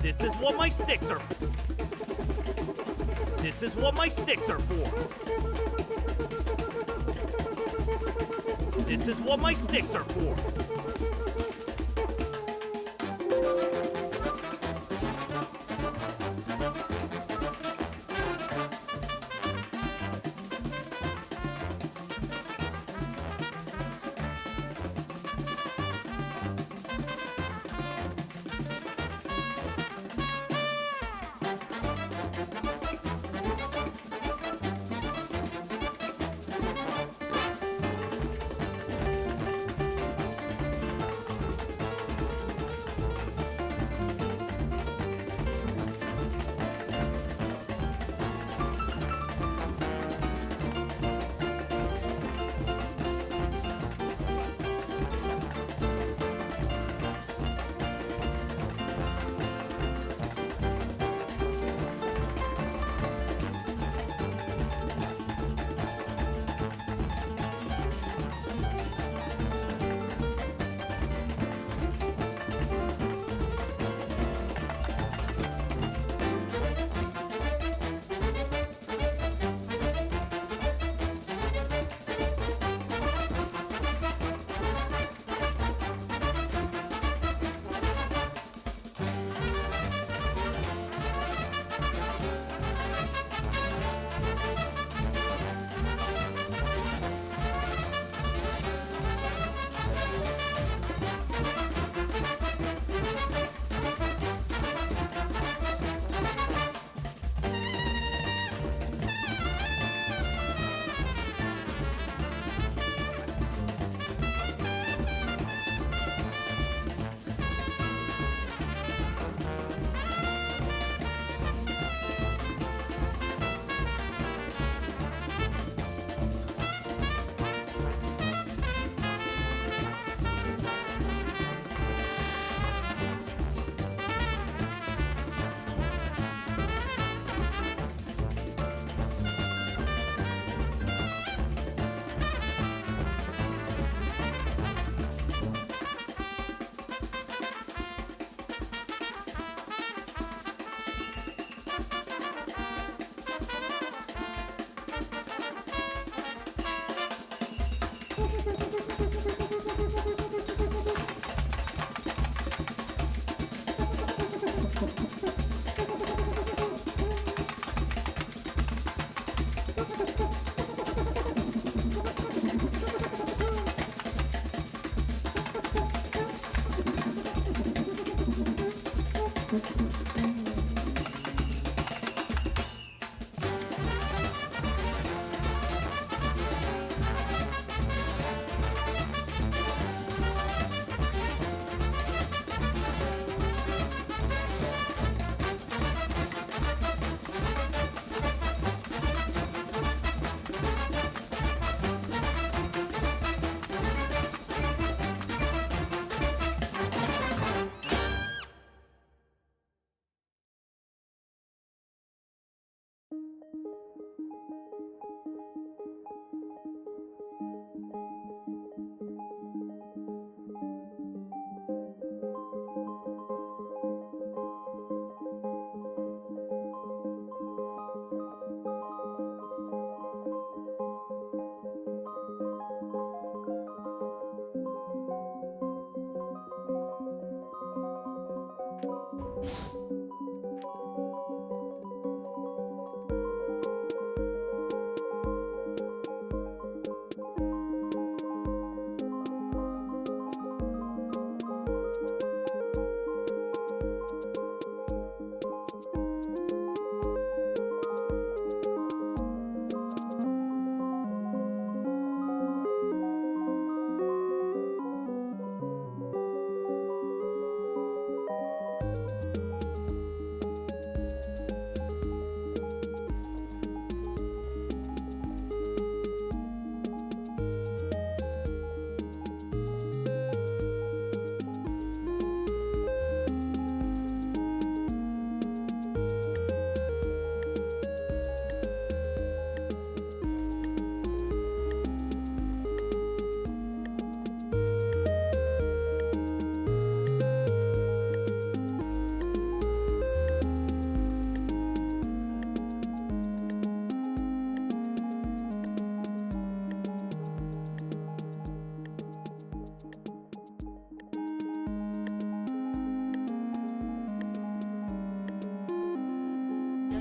This is what my sticks are for. This is what my sticks are for. This is what my sticks are for.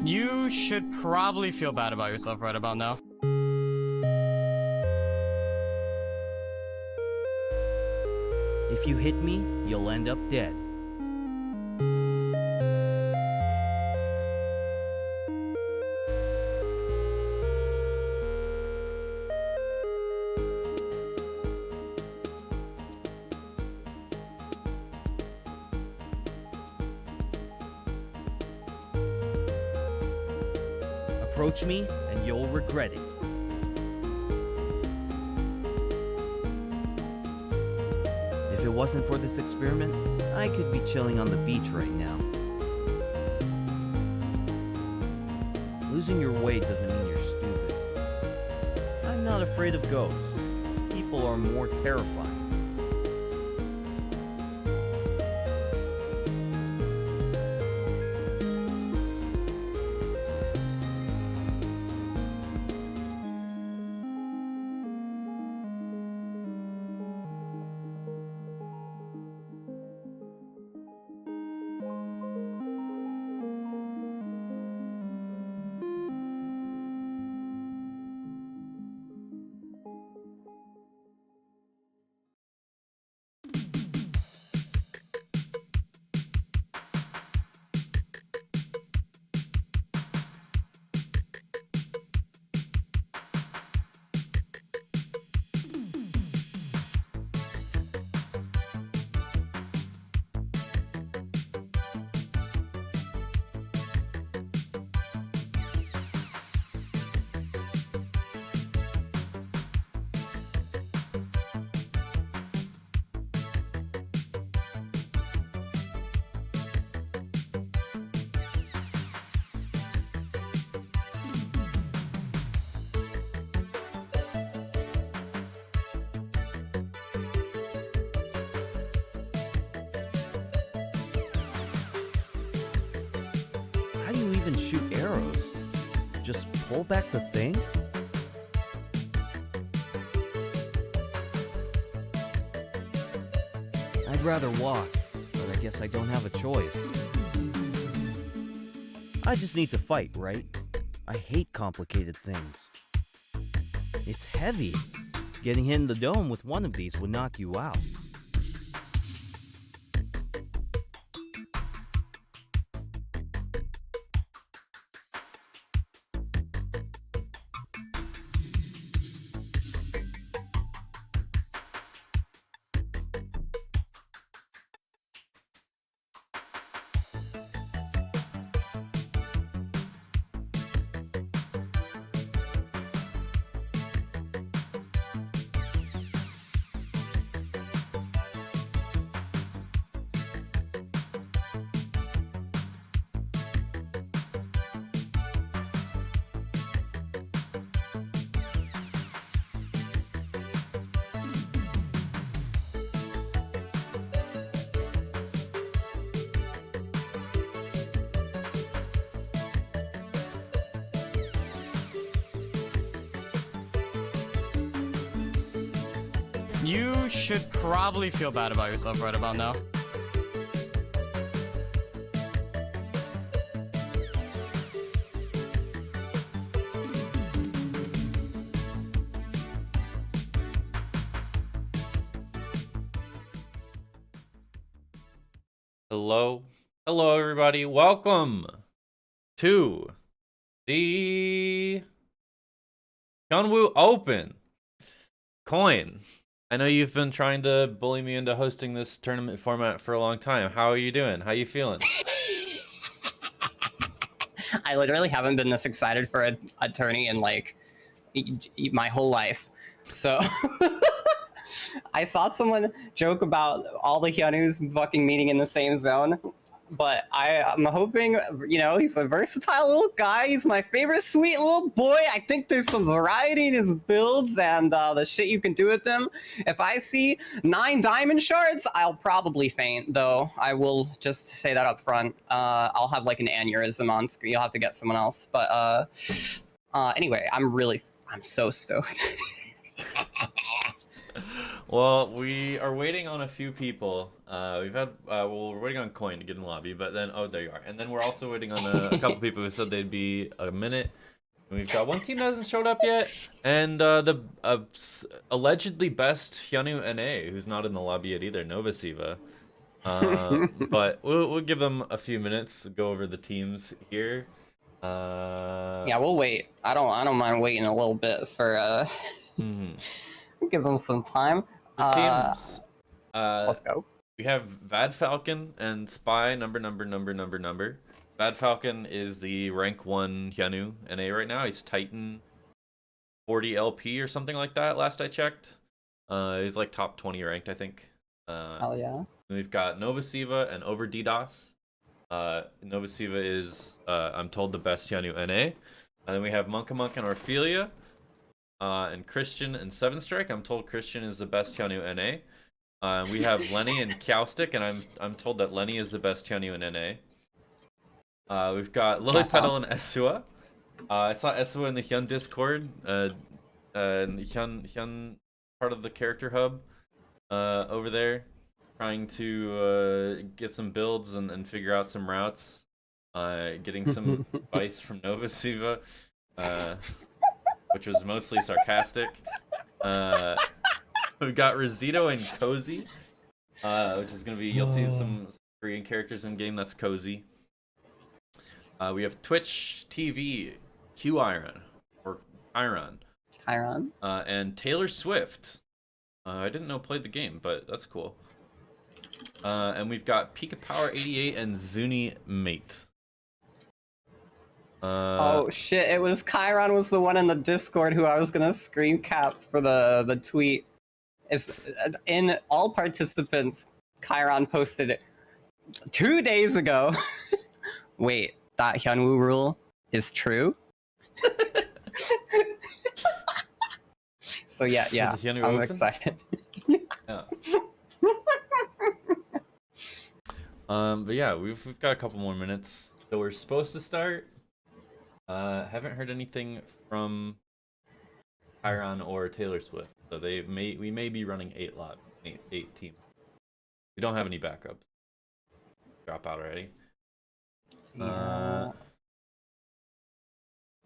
You should probably feel bad about yourself right about now. If you hit me, you'll end up dead. Approach me, and you'll regret it. If it wasn't for this experiment, I could be chilling on the beach right now. Losing your weight doesn't mean you're stupid. I'm not afraid of ghosts. People are more terrifying. How do you even shoot arrows? Just pull back the thing? I'd rather walk, but I guess I don't have a choice. I just need to fight, right? I hate complicated things. It's heavy. Getting hit in the dome with one of these would knock you out. You should probably feel bad about yourself right about now. Hello everybody. Welcome to the Hyunwoo Open. Coin, I know you've been trying to bully me into hosting this tournament format for a long time. How are you doing? How you feeling? I literally haven't been this excited for a tourney in like my whole life. So I saw someone joke about all the Hyunwoos fucking meeting in the same zone. But I'm hoping, you know, he's a versatile little guy. He's my favorite sweet little boy. I think there's some variety in his builds and the shit you can do with them. If I see 9 diamond shards, I'll probably faint, though. I will just say that up front. I'll have like an aneurysm on screen. You'll have to get someone else. But anyway, I'm so stoked. Well, we are waiting on a few people. We're waiting on Coin to get in the lobby, but then, oh, there you are. And then we're also waiting on a couple people who said they'd be a minute. And we've got one team that hasn't showed up yet, and the allegedly best Hyunwoo NA, who's not in the lobby yet either, Novasiva. But we'll give them a few minutes to go over the teams here. Yeah, we'll wait. I don't mind waiting a little bit for give them some time. The teams. Let's go. We have Vad Falcon and Spy number. Vad Falcon is the rank 1 Hyunwoo NA right now. He's Titan 40 LP or something like that last I checked. He's like top 20 ranked, I think. Hell yeah. We've got Novasiva and Over DDoS. Novasiva is, I'm told, the best Hyunwoo NA. And then we have Monka and Orphelia. And Christian and Seven Strike. I'm told Christian is the best Hyunwoo NA. We have Lenny and Cowstick, and I'm told that Lenny is the best Hyunwoo in NA. We've got Lily Petal and Esua. I saw Esua in the Hyun Discord. Hyun part of the character hub over there, trying to get some builds and figure out some routes. Getting some advice from Novasiva, which was mostly sarcastic. We've got Rosito and Cozy, which is gonna be, you'll see some Korean characters in game. That's Cozy. We have Twitch TV, Q Iron or Iron, and Taylor Swift. I didn't know played the game, but that's cool. And we've got Pika Power 88 and Zuni Mate. Oh shit! It was Chiron was the one in the Discord who I was gonna screen cap for the tweet. It's in all participants. Chiron posted it 2 days ago. Wait, that Hyunwoo rule is true. So yeah, I'm Open? excited. Yeah. But yeah, we've got a couple more minutes. So we're supposed to start. Haven't heard anything from Chiron or Taylor Swift, so we may be running 8 teams. We don't have any backups. Drop out already. Yeah.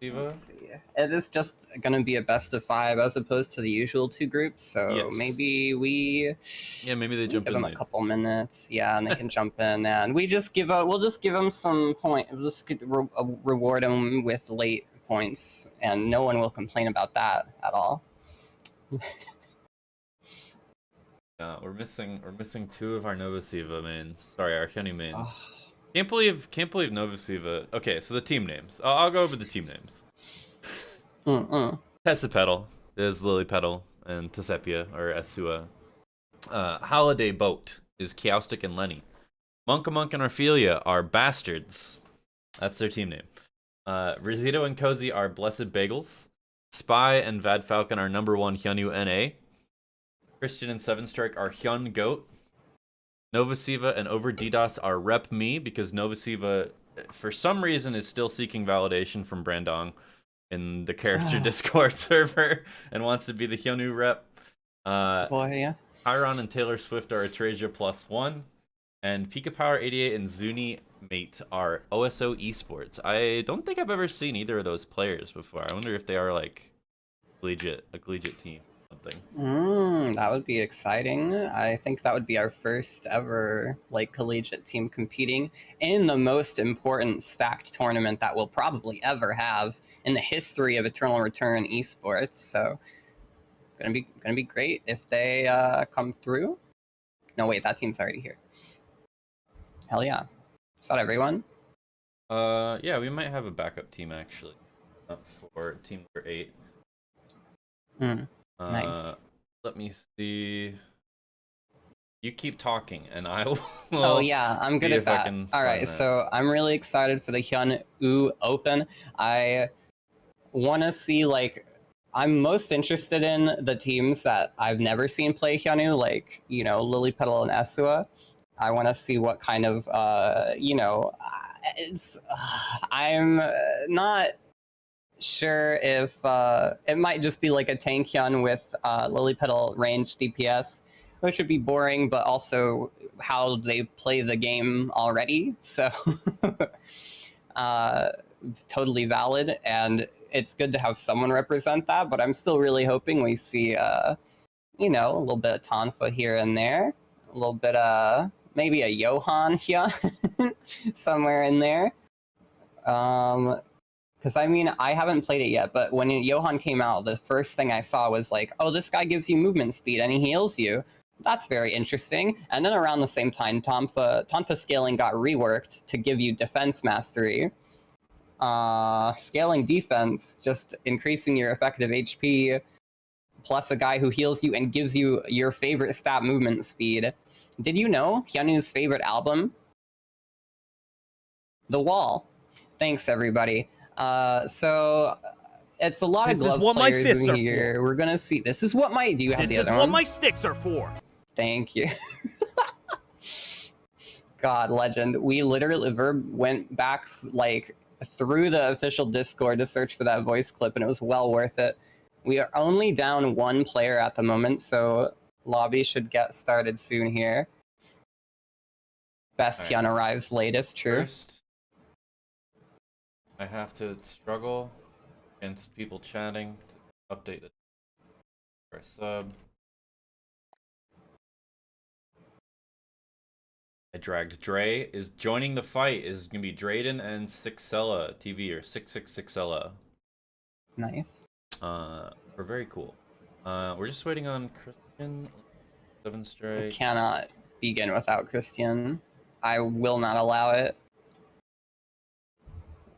Diva? Let's see. It is just gonna be a best of 5 as opposed to the usual 2 groups, so Yes. maybe Maybe they jump give in them a late. couple minutes, yeah, and they can jump in, and we'll just give them some point. We'll just reward them with late points, and no one will complain about that at all. Yeah, we're missing 2 of our Novasiva mains. Sorry, our Hyunwoo mains. Ugh. Can't believe Novasiva. Okay, so the team names. I'll go over the team names. Tessa Petal is Lily Petal and Tesepia or Esua. Holiday Boat is Chaostic and Lenny. Monka and Orphelia are Bastards. That's their team name. Rosito and Cozy are Blessed Bagels. Spy and Vad Falcon are number 1 Hyunwoo NA. Christian and Seven Strike are Hyun Goat. Novasiva and Over DDoS are Rep Me, because Novasiva, for some reason, is still seeking validation from Brandong in the character Discord server and wants to be the Hyunwoo rep. Boy, yeah. Chiron and Taylor Swift are Atresia +1. And Pika Power 88 and Zuni Mate are OSO Esports. I don't think I've ever seen either of those players before. I wonder if they are like a collegiate team. That would be exciting. I think that would be our first ever like collegiate team competing in the most important stacked tournament that we'll probably ever have in the history of Eternal Return esports. So gonna be great if they come through. No wait, that team's already here. Hell yeah. Is that everyone? Yeah, we might have a backup team actually for team number 8. Nice. Let me see. You keep talking, and I will. Oh yeah, I'm good see at if I that. can All right, find that. so I'm really excited for the Hyunwoo Open. I want to see like I'm most interested in the teams that I've never seen play Hyunwoo, like Lily Petal and Esua. I want to see what kind of it's. I'm not sure if it might just be like a tank Hyun with Lily range DPS, which would be boring, but also how they play the game already. So totally valid, and it's good to have someone represent that. But I'm still really hoping we see a little bit of Tonfa here and there, a little bit maybe a Johan here somewhere in there. Because I mean, I haven't played it yet, but when Johan came out, the first thing I saw was like, oh, this guy gives you movement speed and he heals you. That's very interesting. And then around the same time, Tonfa scaling got reworked to give you defense mastery. Scaling defense, just increasing your effective HP, plus a guy who heals you and gives you your favorite stat movement speed. Did you know Hyunwoo's favorite album? The Wall. Thanks, everybody. So it's a lot This of is glove what my players fists in are here. We're gonna see. This is what my. Do you have This the is other what one? my sticks are for. Thank you. God, legend. We literally went back like through the official Discord to search for that voice clip, and it was well worth it. We are only down one player at the moment, so lobby should get started soon here. Bastion arrives latest, true. First, I have to struggle against people chatting to update the for a sub. I dragged Dre. Is joining the fight is gonna be Drayden and Sixella TV or 666ella. Nice. We're very cool. We're just waiting on Christian. 7 straight. Cannot begin without Christian. I will not allow it.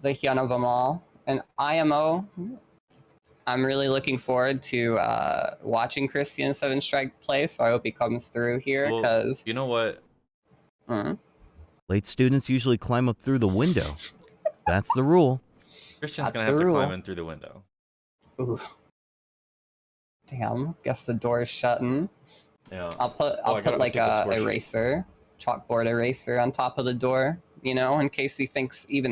The Hyun of them all. And IMO. I'm really looking forward to watching Christian 7 Strike play, so I hope he comes through here, Well, because... you know what? Late students usually climb up through the window. That's the rule. Christian's That's gonna the have to rule. climb in through the window. Ooh. Damn, guess the door is shutting. Yeah. I'll put I gotta like update the a score sheet. eraser, chalkboard eraser on top of the door, in case he thinks he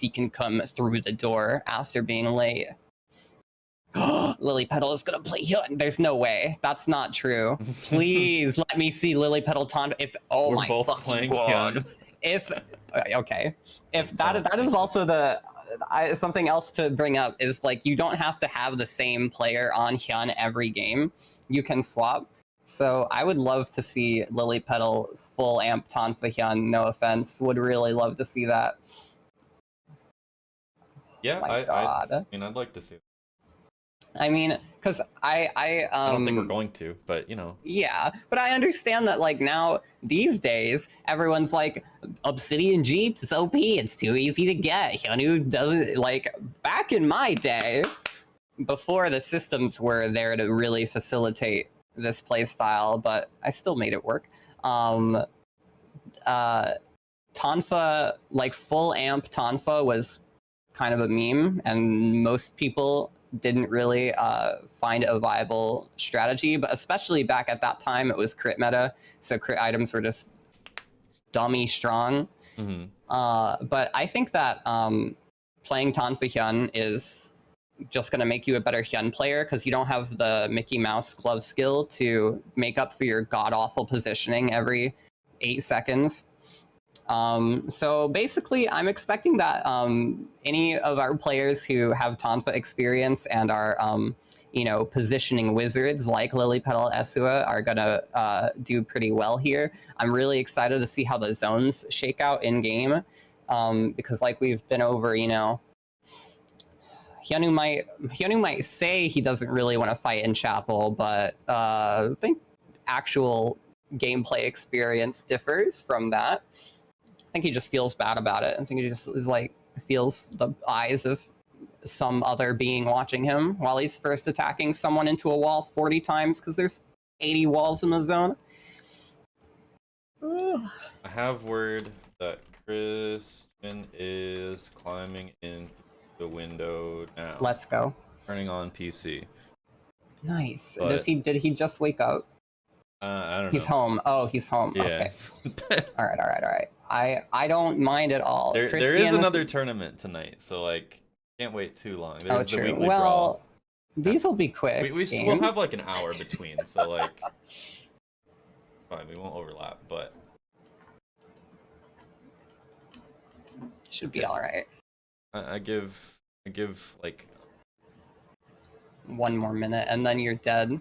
can come through the door after being late. Lily Petal is gonna play Hyun. There's no way. That's not true. Please let me see Lily Petal Ton. We're My both fucking playing God. Hyun. If that is also something else to bring up is like you don't have to have the same player on Hyun every game. You can swap. So I would love to see Lily Petal full amp Tonfa Hyun. No offense, would really love to see that. Yeah, My God. I mean, I'd like to see it. I mean, because I don't think we're going to, but Yeah, but I understand that like now these days everyone's like Obsidian Jeep is OP, it's too easy to get. Hyunwoo doesn't like back in my day, before the systems were there to really facilitate this play style, but I still made it work. Tonfa, like full amp Tonfa was kind of a meme, and most people didn't really find a viable strategy, but especially back at that time, it was crit meta, so crit items were just dummy strong. But I think that playing Tonfa Hyun is just going to make you a better Hyun player, because you don't have the Mickey Mouse glove skill to make up for your god-awful positioning every 8 seconds. So basically, I'm expecting that any of our players who have Tonfa experience and are, positioning wizards like Lily Petal Esua are gonna do pretty well here. I'm really excited to see how the zones shake out in game, because like we've been over, Hyunwoo might say he doesn't really want to fight in Chapel, but I think actual gameplay experience differs from that. I think he just feels bad about it. I think he just is like feels the eyes of some other being watching him while he's first attacking someone into a wall 40 times because there's 80 walls in the zone. I have word that Christian is climbing into the window now. Let's go. Turning on PC. Nice. But, did he just wake up? I don't know. He's home. Oh, he's home. Yeah. Okay. All right. I don't mind at all. There is another tournament tonight, so like Can't wait too long. Oh, There's the true. weekly Well, brawl. these will be quick. We'll games. have like an hour between, so like, fine, we won't overlap, but Should be all right. I give like 1 more minute, and then you're dead.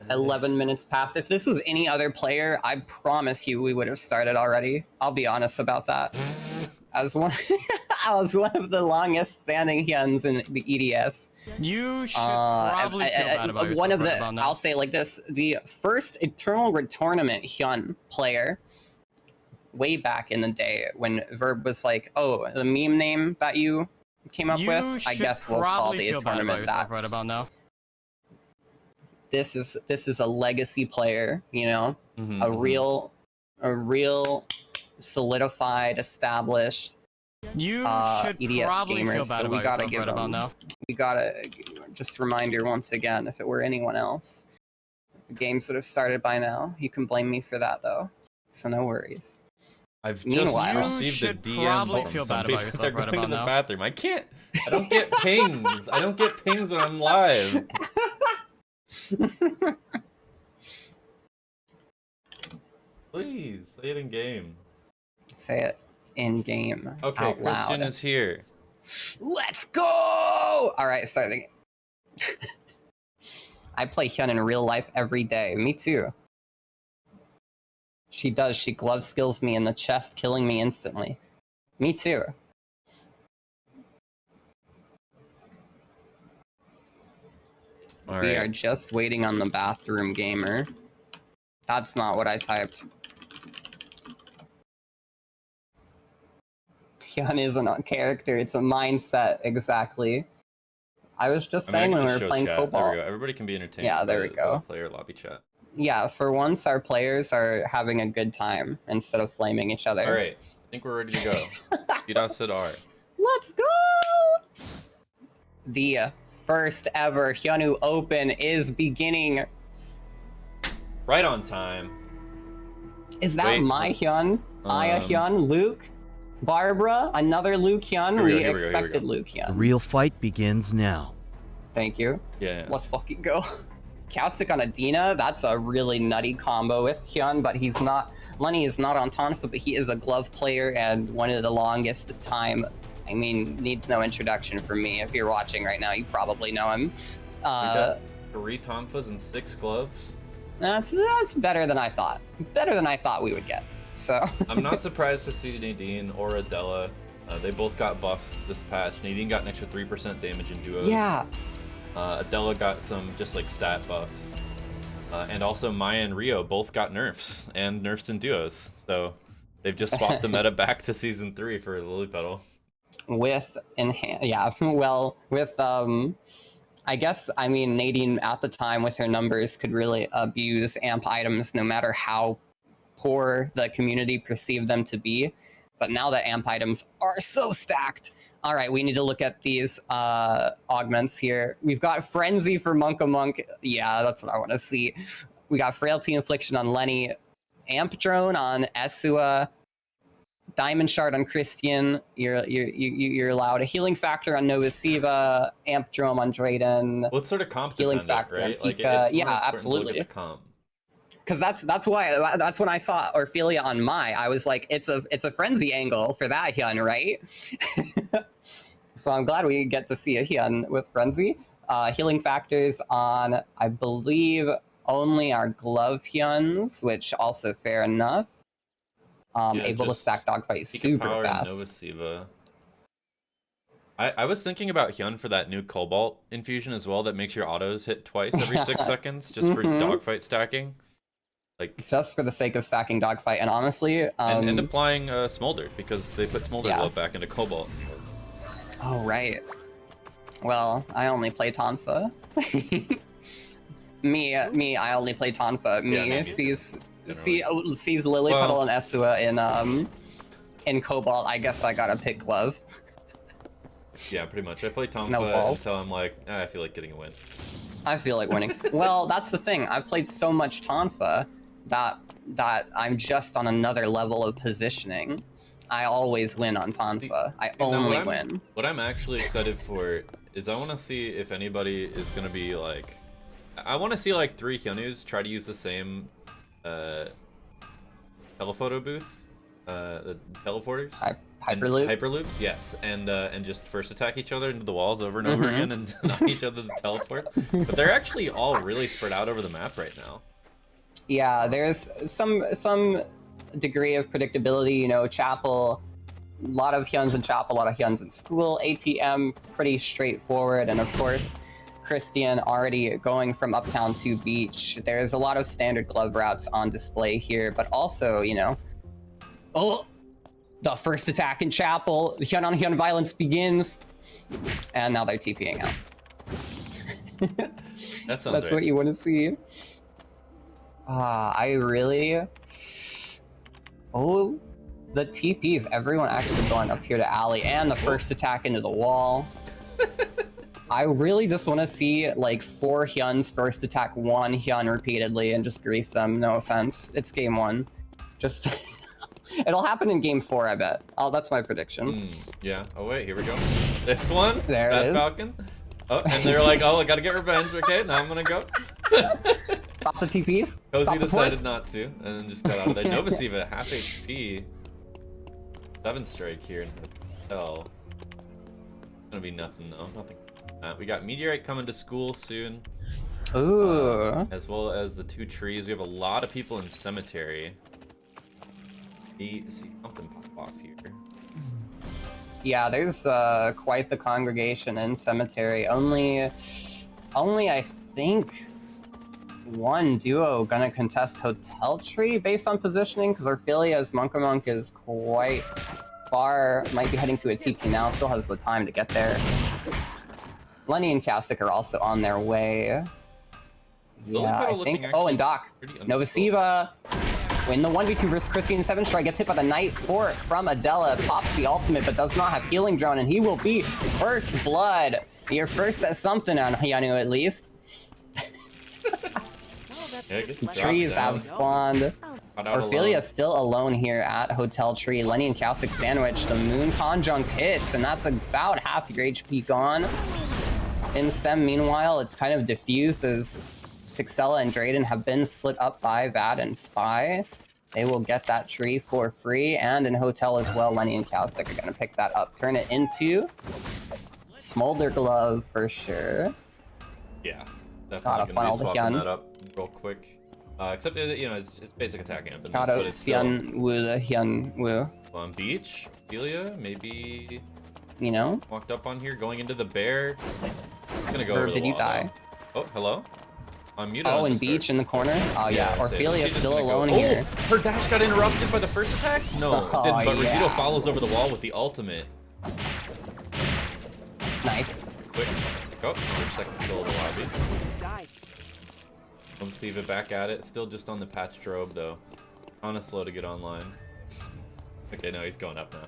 11 minutes past. If this was any other player, I promise you we would have started already. I'll be honest about that. As one, I was one of the longest standing Hyuns in the EDS. You should probably feel bad about yourself One of right the, about now. I'll say it like this: the first Eternal Tournament Hyun player, way back in the day when Verb was like, "Oh, the meme name that you came up with, I guess we'll call the tournament that." Right about now. This is a legacy player, you know, mhm, a mhm. real solidified, established You should EDS probably gamer. feel bad So we about gotta yourself give right about him. now. We gotta just a reminder once again. If it were anyone else, the games would have started by now. You can blame me for that though, so no worries. I've Meanwhile, just You received a should DM probably from feel bad somebody about that yourself they're right going to about the now. bathroom. I don't get pings. I don't get pings when I'm live. Please, say it in game. Say it in game. Okay, out Christian loud. is here. Let's go! All right, start the game. I play Hyun in real life every day. Me too. She does. She glove skills me in the chest, killing me instantly. Me too. All We right. are just waiting on the bathroom gamer. That's not what I typed. Hyun isn't a character, it's a mindset, exactly. I was just saying when we were playing There Cobalt. we go. Everybody can be entertained. Yeah, there by we go. the player lobby chat. Yeah, for once our players are having a good time instead of flaming each other. All right, I think we're ready to go. Said R. Let's go! The first ever Hyunwoo Open is beginning. Right on time. Is that Wait, my Hyun? Aya Hyun? Luke? Barbara? Another Luke Hyun? We expected Luke The Hyun. real fight begins now. Thank you. Yeah. Let's fucking go. Caustic on Adina, that's a really nutty combo with Hyun, but he's not. Lenny is not on Tonfa, but he is a glove player and one of the longest time. I mean, needs no introduction from me. If you're watching right now, you probably know him. We got 3 Tonfas and 6 gloves. That's better than I thought. Better than I thought we would get. So I'm not surprised to see Nadine or Adela. They both got buffs this patch. Nadine got an extra 3% damage in duos. yeah, Adela got some just like stat buffs. And also Maya and Rio both got nerfs and nerfs in duos. So they've just swapped the meta back to season 3 for Lily Petal. with well, with I guess, I mean, Nadine at the time with her numbers could really abuse amp items no matter how poor the community perceived them to be. But now that amp items are so stacked. All right, we need to look at these augments here. We've got Frenzy for Monka Monk. Yeah, that's what I want to see. We got Frailty Infliction on Lenny. Amp Drone on Esua. Diamond Shard on Christian. You're allowed a Healing Factor on Novasiva. Amp Drone on Drayden. Well, it's sort of comp Healing dependent, factor right? on Like, Pika. it's more Yeah, important to look at absolutely. the comp. Because that's when I saw Orphelia on Mai, I was like, it's a frenzy angle for that Hyun, right? So I'm glad we get to see a Hyun with frenzy. Healing factors on, I believe, only our glove Hyuns, which also fair enough. Yeah, Able to just stack dogfight Pika super Power and fast. Novasiva. I was thinking about Hyun for that new Cobalt infusion as well that makes your autos hit twice every 6 seconds just for dogfight stacking. Like, Just for the sake of stacking dogfight, and honestly, and applying Smolder because they put Smolder Glove back into Cobalt. Oh right. Well, I only play Tonfa. me, I only play Tonfa. Me maybe. sees Lily Petal and Esua in Cobalt. I guess I gotta pick Glove. Yeah, pretty much. I play Tonfa No balls. until I'm like, I feel like getting a win. I feel like winning. Well, that's the thing. I've played so much Tonfa that I'm just on another level of positioning. I always win on Tonfa. I You know, only win. What I'm actually excited for is I want to see if anybody is gonna be like, I want to see like 3 Hyunwoos try to use the same telephoto booth, the teleporters. Hyperloop. Hyperloops, yes, and just first attack each other into the walls over and over again and knock each other to teleport. But they're actually all really spread out over the map right now. Yeah, there's some degree of predictability. You know, Chapel, a lot of Hyuns in Chapel, a lot of Hyuns in school. ATM, pretty straightforward, and of course, Christian already going from Uptown to Beach. There's a lot of standard glove routes on display here, but also, you know, the first attack in Chapel, the Hyun on Hyun violence begins, and now they're TPing out. That sounds That's right. what you want to see. I really... Oh, the TPs. Everyone actually going up here to alley, and the first attack into the wall. I really just want to see like 4 Hyuns first attack 1 Hyun repeatedly and just grief them. No offense. It's game 1. Just... It'll happen in game 4, I bet. Oh, that's my prediction. Yeah. Oh wait, here we go. This one. There it is. Falcon. Oh, and they're like, oh, I gotta get revenge. Okay, now I'm gonna go. Stop the TPs. Cozy Stop the decided ports. not to, and then just got out of there. Novasiva, half HP. 7 strike here in Hotel. Gonna be nothing though. Nothing. We got Meteorite coming to school soon. Ooh. As well as the 2 trees. We have a lot of people in Cemetery. See something pop off here. Yeah, there's quite the congregation in Cemetery. Only I think 1 duo gonna contest Hotel Tree based on positioning, because Orphelia's Monk is quite far. Might be heading to a TP now. Still has the time to get there. Lenny and Kasich are also on their way. Yeah, I think. Oh, and Doc. Novasiva. Win the 1v2 versus Christian 7 strike, gets hit by the Night Fork from Adela, pops the ultimate, but does not have Healing Drone, and he will be first blood. You're first at something on Hyunwoo, at least. Trees have spawned. Orphelia still alone here at Hotel Tree. Lenny and Kasich sandwich. The Moon Conjunct hits, and that's about half your HP gone. In Sem, meanwhile, it's kind of diffused as Sixella and Drayden have been split up by Vad and Spy. They will get that tree for free, and in Hotel as well, Lenny and Kasich are going to pick that up, turn it into Smolder Glove for sure. Yeah, Gotta definitely funnel gonna the be swapping Hyun. that up real quick. Except that, you know, it's basic attack anthem. Gotta But it's still Hyunwoo the Hyunwoo. on Beach. Ophelia maybe You know? walked up on here, going into the bear. Gonna go over Verb, the did you wall, die? though. Oh, hello. I'm muted. Oh, on and Discord. Beach in the corner? Oh yeah, that's it. Orphelia's She's just still gonna go- alone here. Oh, her dash got interrupted by the first attack? No, it Oh, didn't, but yeah. Rizito follows over the wall with the ultimate. Nice. Quick. Go. Second kill of the lobby. Siva back at it. Still just on the patch strobe, though. On a slow to get online. Okay, no, he's going up now.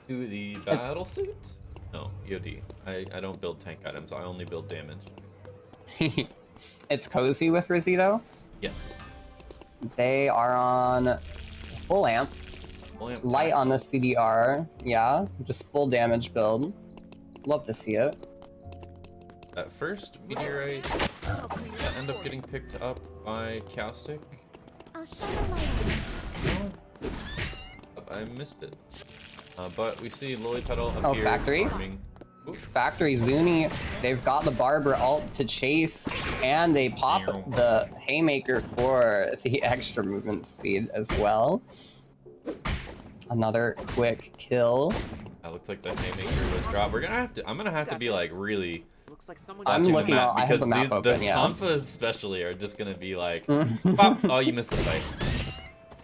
To the battle suit? No, EOD. I don't build tank items. I only build damage. It's cozy with Rizito. Yes. They are on full amp. Only Light on the CDR. Yeah, just full damage build. Love to see it. That first meteorite that end up getting picked up by Caustic. I'll shine a light on it. No, I missed it. But we see Lily Petal up Oh, here. Factory? farming. Oop. Factory Zuni, they've got the Barber ult to chase, and they pop the Haymaker for the extra movement speed as well. Another quick kill. That looks like the Haymaker was dropped. I'm gonna have to be like really Looks like someone. I'm watching the looking map I have because the map open, the yeah. Tonfa especially are just gonna be like, pop. Oh, you missed the fight.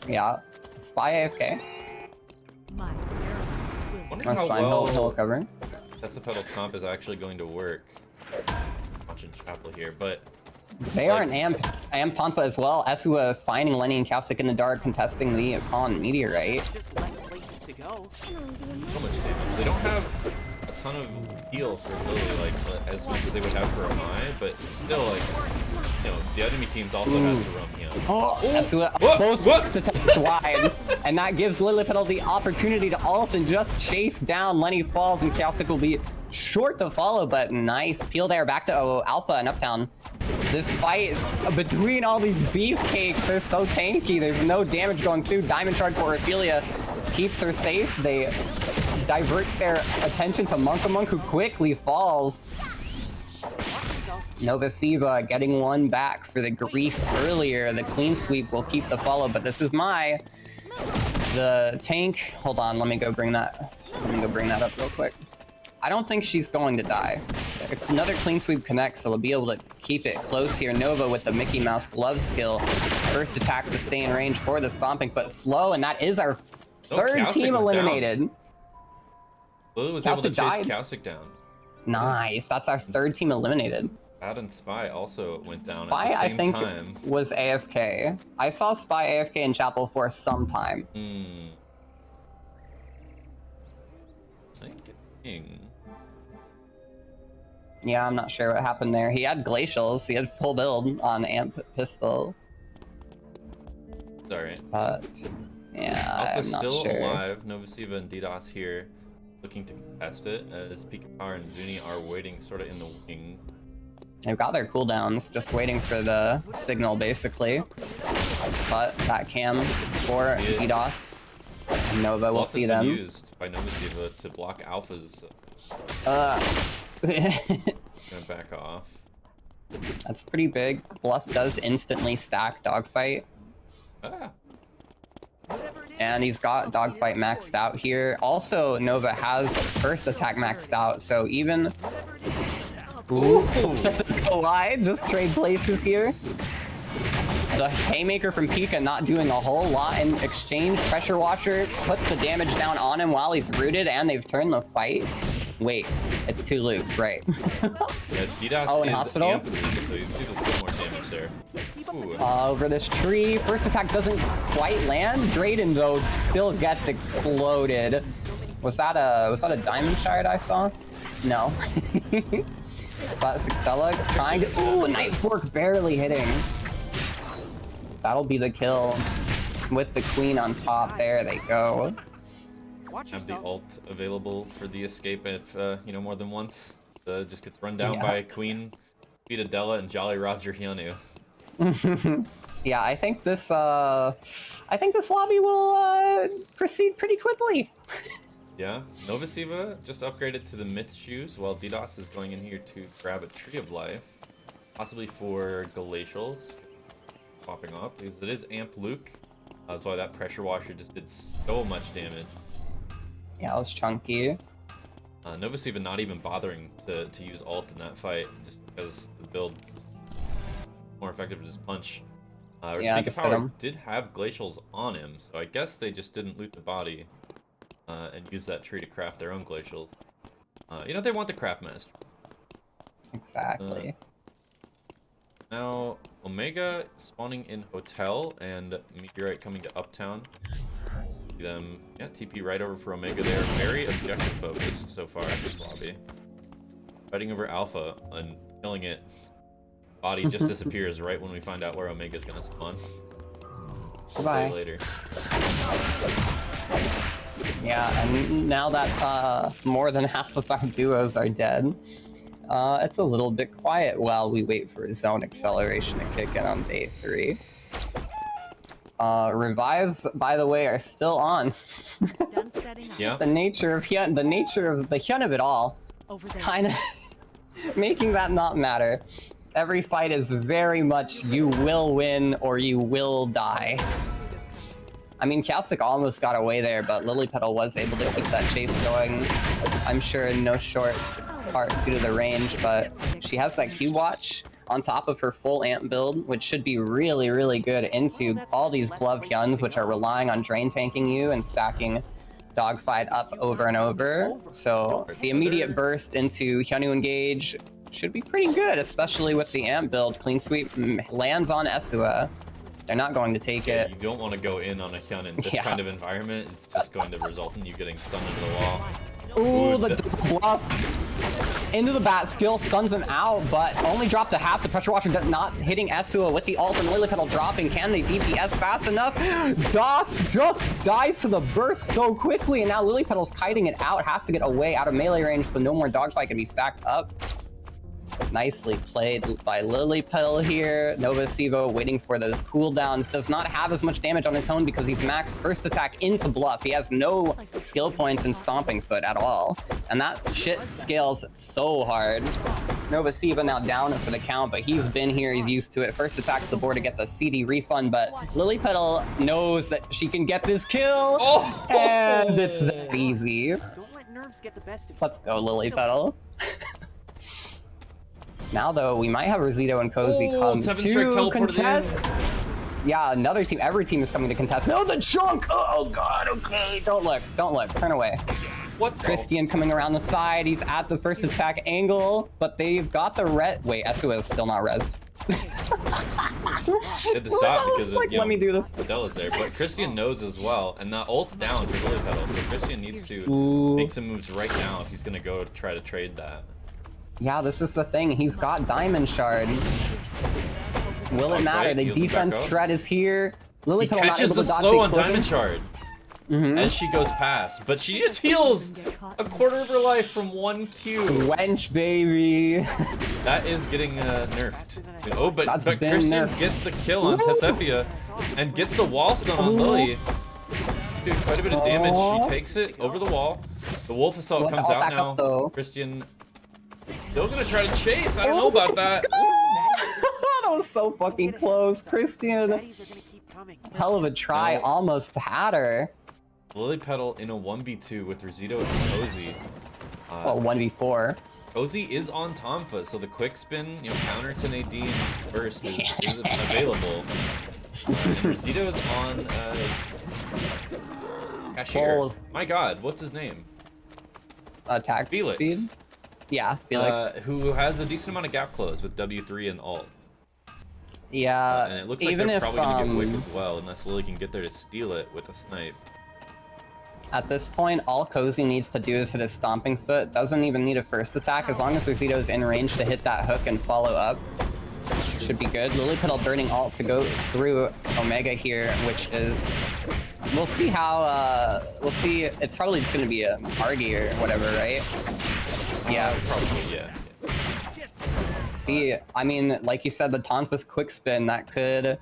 Yeah. Spy AFK. My arrow will Wonder That's how fine, he'll well recover. That's the Petal's comp is actually going to work. Watching Chapel here, but They are an amp Tonfa as well. Esua finding Lenny and Kasich in the dark, contesting the Con Meteorite. Just less places to go. so much damage. They don't have a ton of heal for Lily, like as much as they would have for Amai, but still, like you know, the enemy teams also has to roam here. Asua Whoa, both whoa. fixed attacks wide, and that gives Lilipedal the opportunity to ult and just chase down. Lenny falls, and Chaosic will be short to follow, but nice peel there. Back to Alpha and Uptown. This fight between all these beefcakes, they're so tanky. There's no damage going through. Diamond Shard for Ophelia keeps her safe. They divert their attention to Monk, who quickly falls. Nova Siva getting one back for the grief earlier. The clean sweep will keep the follow, but this is the tank. Hold on, let me go bring that up real quick. I don't think she's going to die. If another clean sweep connects, so they'll be able to keep it close here. Nova with the Mickey Mouse glove skill. First attack sustain range for the stomping foot slow, and that is our third Caustic team was eliminated. down. Lily was able to Caustic chase died. Caustic down. Nice, that's our third team eliminated. Bad and Spy also went down Spy, at the I same think, time. was AFK. I saw Spy AFK in Chapel for some time. Thinking. Yeah, I'm not sure what happened there. He had glacials. He had full build on amp pistol. Sorry. But yeah, Alpha's I'm not still sure. alive. Nova Siva and DDoS here looking to contest it as Pika Power and Zuni are waiting sort of in the wing. They've got their cooldowns, just waiting for the signal basically. But that cam for DDoS. Nova will see them. Used by Nova Siva to block Alpha's. Gonna back off. That's pretty big. Bluff does instantly stack Dogfight. Ah. And he's got Dogfight maxed out here. Also, Nova has first attack maxed out, so even... Ooh, doesn't go wide, just trade places here. The Haymaker from Pika not doing a whole lot in exchange. Pressure Washer puts the damage down on him while he's rooted, and they've turned the fight. Wait, it's two Lukes, right? Yeah, DDoS Oh, in is hospital? amp, so you do a little more damage there. Ooh. Over this tree. First attack doesn't quite land. Drayden, though, still gets exploded. Was that a Diamond Shard I saw? No. Classic Stella trying to... Ooh, Night Fork barely hitting. That'll be the kill with the Queen on top. There they go. Watch Have the yourself. ult available for the escape if, you know, more than once. Just gets run down Yeah. by Queen, Della, and Jolly Roger Hyunwoo. Yeah, I think this lobby will proceed pretty quickly. Yeah, Nova Siva just upgraded to the Myth Shoes, while DDoS is going in here to grab a Tree of Life. Possibly for Glacials. Popping up, because it is Amp Luke. That's why that Pressure Washer just did so much damage. Yeah, it was chunky. Nova Siva not even bothering to use ult in that fight, just because the build more effective to just punch. Yeah, Pika just hit Power him. did have Glacials on him, so I guess they just didn't loot the body and use that tree to craft their own Glacials. You know, they want the craft master. Exactly. Now, Omega spawning in Hotel and Meteorite coming to Uptown. See them, yeah, TP right over for Omega. They are very objective focused so far in this lobby. Fighting over Alpha and killing it. Body just disappears right when we find out where Omega's gonna spawn. Goodbye. Stay later. Yeah, and now that more than half of our duos are dead, it's a little bit quiet while we wait for zone acceleration to kick in on day 3. Revives, by the way, are still on. Done setting up. Yeah. the nature of the Hyun of it all, Over there. kind of making that not matter. Every fight is very much you will win or you will die. I mean, Caustic almost got away there, but Lilypetal was able to keep that chase going. I'm sure in no short part due to the range, but she has that Q watch on top of her full amp build, which should be really, really good into all these glove Hyuns, which are relying on drain tanking you and stacking dogfight up over and over. So the immediate burst into Hyunwoo engage should be pretty good, especially with the amp build. Clean sweep lands on Esua. They're not going to take Yeah, it. you don't want to go in on a Hyun in this Yeah. kind of environment. It's just going to result in you getting stunned into the wall. Ooh, Ooh, the that- double bluff. into the bat skill, stuns him out, but only dropped a half. The pressure washer not hitting Esua with the ult and Lily Petal dropping. Can they DPS fast enough? DOS just dies to the burst so quickly, and now Lily Petal's kiting it out, has to get away out of melee range so no more dogfight can be stacked up. Nicely played by Lily Petal here. Nova Sivo waiting for those cooldowns. Does not have as much damage on his own because he's maxed first attack into bluff. He has no skill points in Stomping Foot at all. And that shit scales so hard. Nova Siva now down for the count, but he's been here. He's used to it. First attacks the board to get the CD refund, but Lily Petal knows that she can get this kill. Oh! And it's that easy. Don't let nerves get the best of you. Let's go, Lily Petal. Now, though, we might have Rosito and Cozy come to contest. Yeah, another team. Every team is coming to contest. No, the chunk! Oh, God, okay. Don't look. Don't look. Turn away. What? Christian coming around the side. He's at the first attack angle, but they've got the red. Wait, Esua is still not rezzed. Had to stop because like, let me do this. Adela's there, but Christian knows as well, and the ult's down for Lily Petal, so Christian needs to make some moves right now if he's gonna go try to trade that. Yeah, this is the thing. He's got Diamond Shard. Will it matter? The defense threat is here. Lily Petal not able to dodge slow on explosion. Diamond Shard as she goes past, but she just heals a quarter of her life from 1 Q. Wench, baby. That is getting nerfed. Oh, but That's Christian nerfed. gets the kill on Tesepia and gets the wall stun on Lily. Dude, quite a bit of damage. She takes it over the wall. The Wolf Assault comes out now. Christian still gonna try to chase. I don't know about that. That was so fucking close. Christian, Baddies are gonna keep coming. hell of a try. Almost had her. Lily Petal in a 1v2 with Rosito and Cozy. Well, 1v4. Cozy is on Tonfa, so the quick spin, counter to Nadine first is available. And Rosito is on Cashier. Bold. My God, what's his name? Attack Felix. speed. Yeah, Felix. Who has a decent amount of gap close with W3 and ult. Yeah, And it looks like even they're if probably gonna get Wick as well, unless Lily can get there to steal it with a snipe. at this point, all Cozy needs to do is hit his Stomping Foot. Doesn't even need a first attack. As long as Rosito's in range to hit that hook and follow up, should be good. Lily Petal burning ult to go through Omega here, which is... We'll see how, we'll see. It's probably just gonna be a Argy or whatever, right? Yeah. Probably, yeah. See, I mean, like you said, the Tonfa's quick spin, that could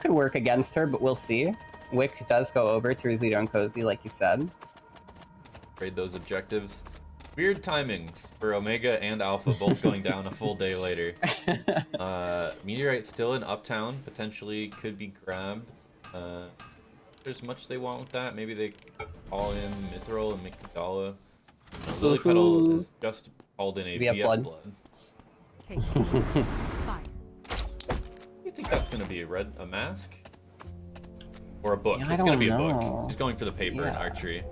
work against her, but we'll see. Wick does go over to Rosito and Cozy, like you said. Trade those objectives. Weird timings for Omega and Alpha, both going down a full day later. Meteorite still in Uptown, potentially could be grabbed. There's much they want with that. Maybe they call in Mithril and Mikidala. Lily Petal is just called in a VF blood. Take fire. You think that's gonna be a mask? Or a book? Yeah, It's gonna be a know. book. He's going for the paper and archery.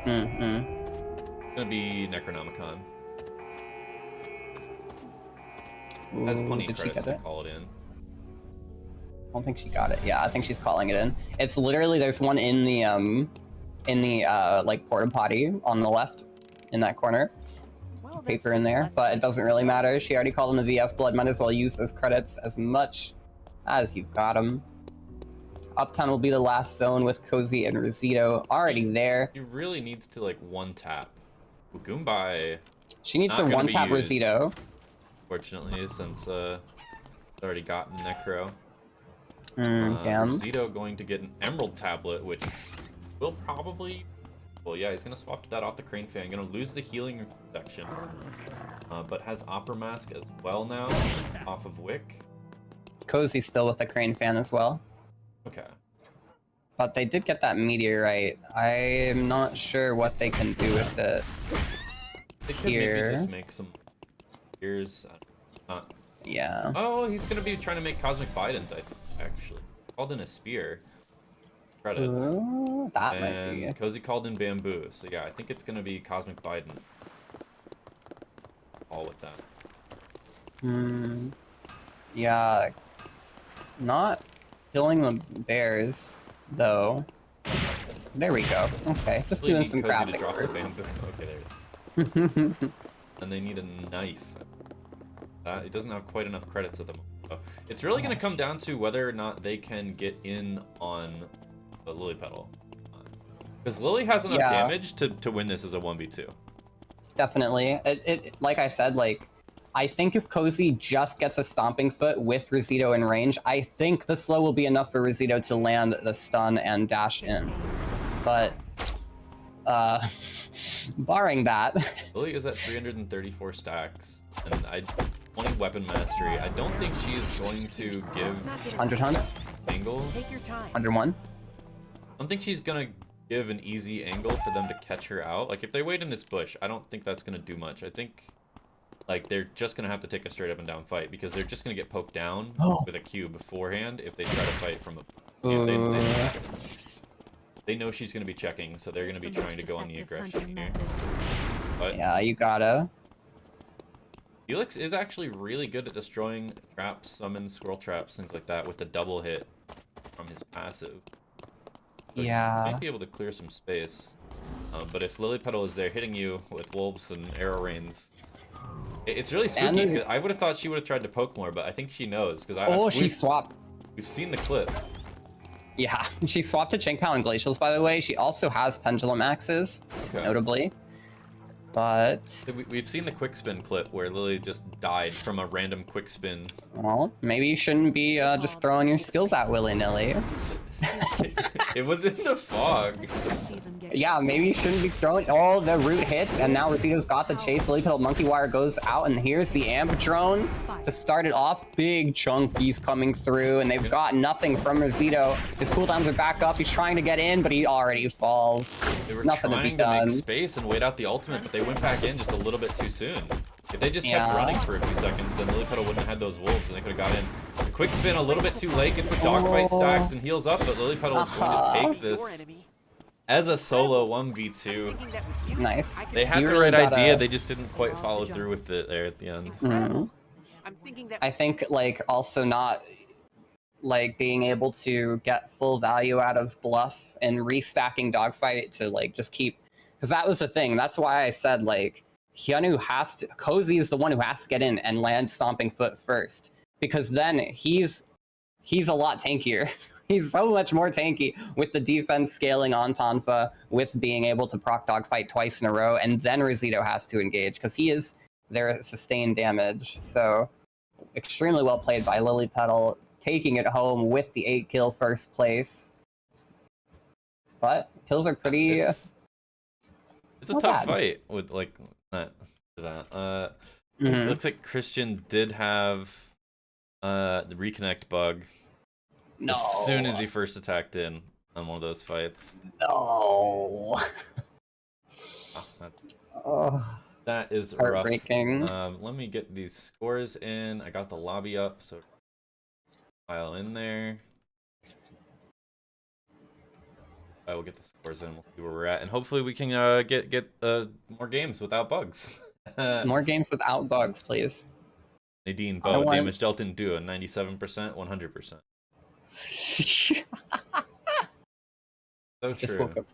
Mm-hmm. It's gonna be Necronomicon. Has plenty of credits to call it in. I don't think she got it. Yeah, I think she's calling it in. It's literally, there's one in the like porta potty on the left in that corner. Well, Paper in there, but it doesn't really matter. She already called him the VF blood. Might as well use those credits as much as you've got them. Uptown will be the last zone with Cozy and Rosito already there. He really needs to like one tap. Goombay. She needs to one tap Rosito. Fortunately, since it's already gotten Necro. Damn. Rosito going to get an Emerald Tablet, which will probably... Well, yeah, he's going to swap that off the Crane Fan. Going to lose the healing section. But has Opera Mask as well now, off of Wick. Cozy's still with the Crane Fan as well. Okay. But they did get that meteorite. I'm not sure what they can do with it. They could maybe just make some ears. Not... Yeah. Oh, he's going to be trying to make Cosmic Bident, I think, actually. Called in a spear. Credits. Ooh, that and might be. Cozy called in Bamboo. So yeah, I think it's going to be Cosmic Bident. All with that. Yeah. Not killing the bears, though. There we go. Okay, just doing some Cozy to crafting drop the first. Bamboo. Okay, there it is. and they need a knife. It doesn't have quite enough credits at the moment. So it's really going to come down to whether or not they can get in on the Lily Petal. Because Lily has enough damage to win this as a 1v2. Definitely. It like I said, like, I think if Cozy just gets a stomping foot with Rosito in range, I think the slow will be enough for Rosito to land the stun and dash in. But, barring that... Lily is at 334 stacks, and 20 weapon mastery. I don't think she is going to give 100 hunts? angle. Take your time. 101? I don't think she's going to give an easy angle for them to catch her out. Like, if they wait in this bush, I don't think that's going to do much. I think... like, they're just going to have to take a straight up and down fight because they're just going to get poked down with a Q beforehand if they try to fight from a... they know she's going to be checking, so they're going to be trying to go on the aggression here. But yeah, you gotta. Felix is actually really good at destroying traps, summons, squirrel traps, things like that with the double hit from his passive. So yeah. he might be able to clear some space. But if Lily Petal is there hitting you with wolves and arrow rains... it's really spooky, because I would have thought she would have tried to poke more, but I think she knows, because she swapped. We've seen the clip. Yeah, she swapped to Chingpao and Glacials, by the way. She also has Pendulum Axes, notably. But... we've seen the quick spin clip where Lily just died from a random quick spin. Well, maybe you shouldn't be just throwing your skills out willy-nilly. It was in the fog. Yeah, maybe you shouldn't be throwing all the root hits, and now Rosito's got the chase. Lily Petal Monkey Wire goes out, and here's the amp drone to start it off. Big chunkies coming through, and they've got nothing from Rosito. His cooldowns are back up. He's trying to get in, but he already falls. They were nothing trying to be done. Make space and wait out the ultimate, but they went back in just a little bit too soon. If they just kept running for a few seconds, then Lily Petal wouldn't have had those wolves, and they could have got in. The quick spin a little bit too late, gets the dogfight stacks and heals up, but Lily Petal is going to take this as a solo 1v2. Nice. They had the right idea, they just didn't quite follow through with it there at the end. I think, like, also not, like, being able to get full value out of bluff and restacking dogfight to, like, just keep... because that was the thing. That's why I said, like, Hyunwoo has to... Cozy is the one who has to get in and land Stomping Foot first. Because then he's a lot tankier. He's so much more tanky with the defense scaling on Tonfa, with being able to proc dogfight twice in a row, and then Rosito has to engage, because he is their sustained damage. So, extremely well played by Lily Petal, taking it home with the 8-kill first place. But, kills are pretty... It's a tough fight with, like, that. It looks like Christian did have the reconnect bug as soon as he first attacked in on one of those fights. No. That is heartbreaking. Rough. Let me get these scores in. I got the lobby up, so file in there. I will get the scores in. We'll see where we're at, and hopefully we can get more games without bugs. More games without bugs, please. Nadine, Bo, damage dealt in duo, 97%, 100%. So true.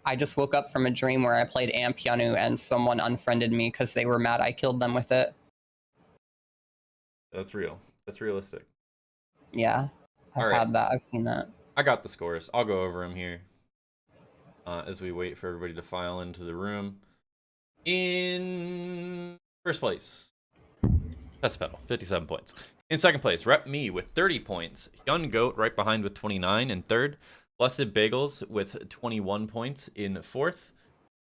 I just woke up from a dream where I played Amp Hyunwoo and someone unfriended me because they were mad I killed them with it. That's real. That's realistic. Yeah, I've had that. I've seen that. I got the scores. I'll go over them here as we wait for everybody to file into the room. In first place, Tessa Petal, 57 points. In second place, Rep Me with 30 points. Hyun Goat right behind with 29 in third. Blessed Bagels with 21 points in fourth.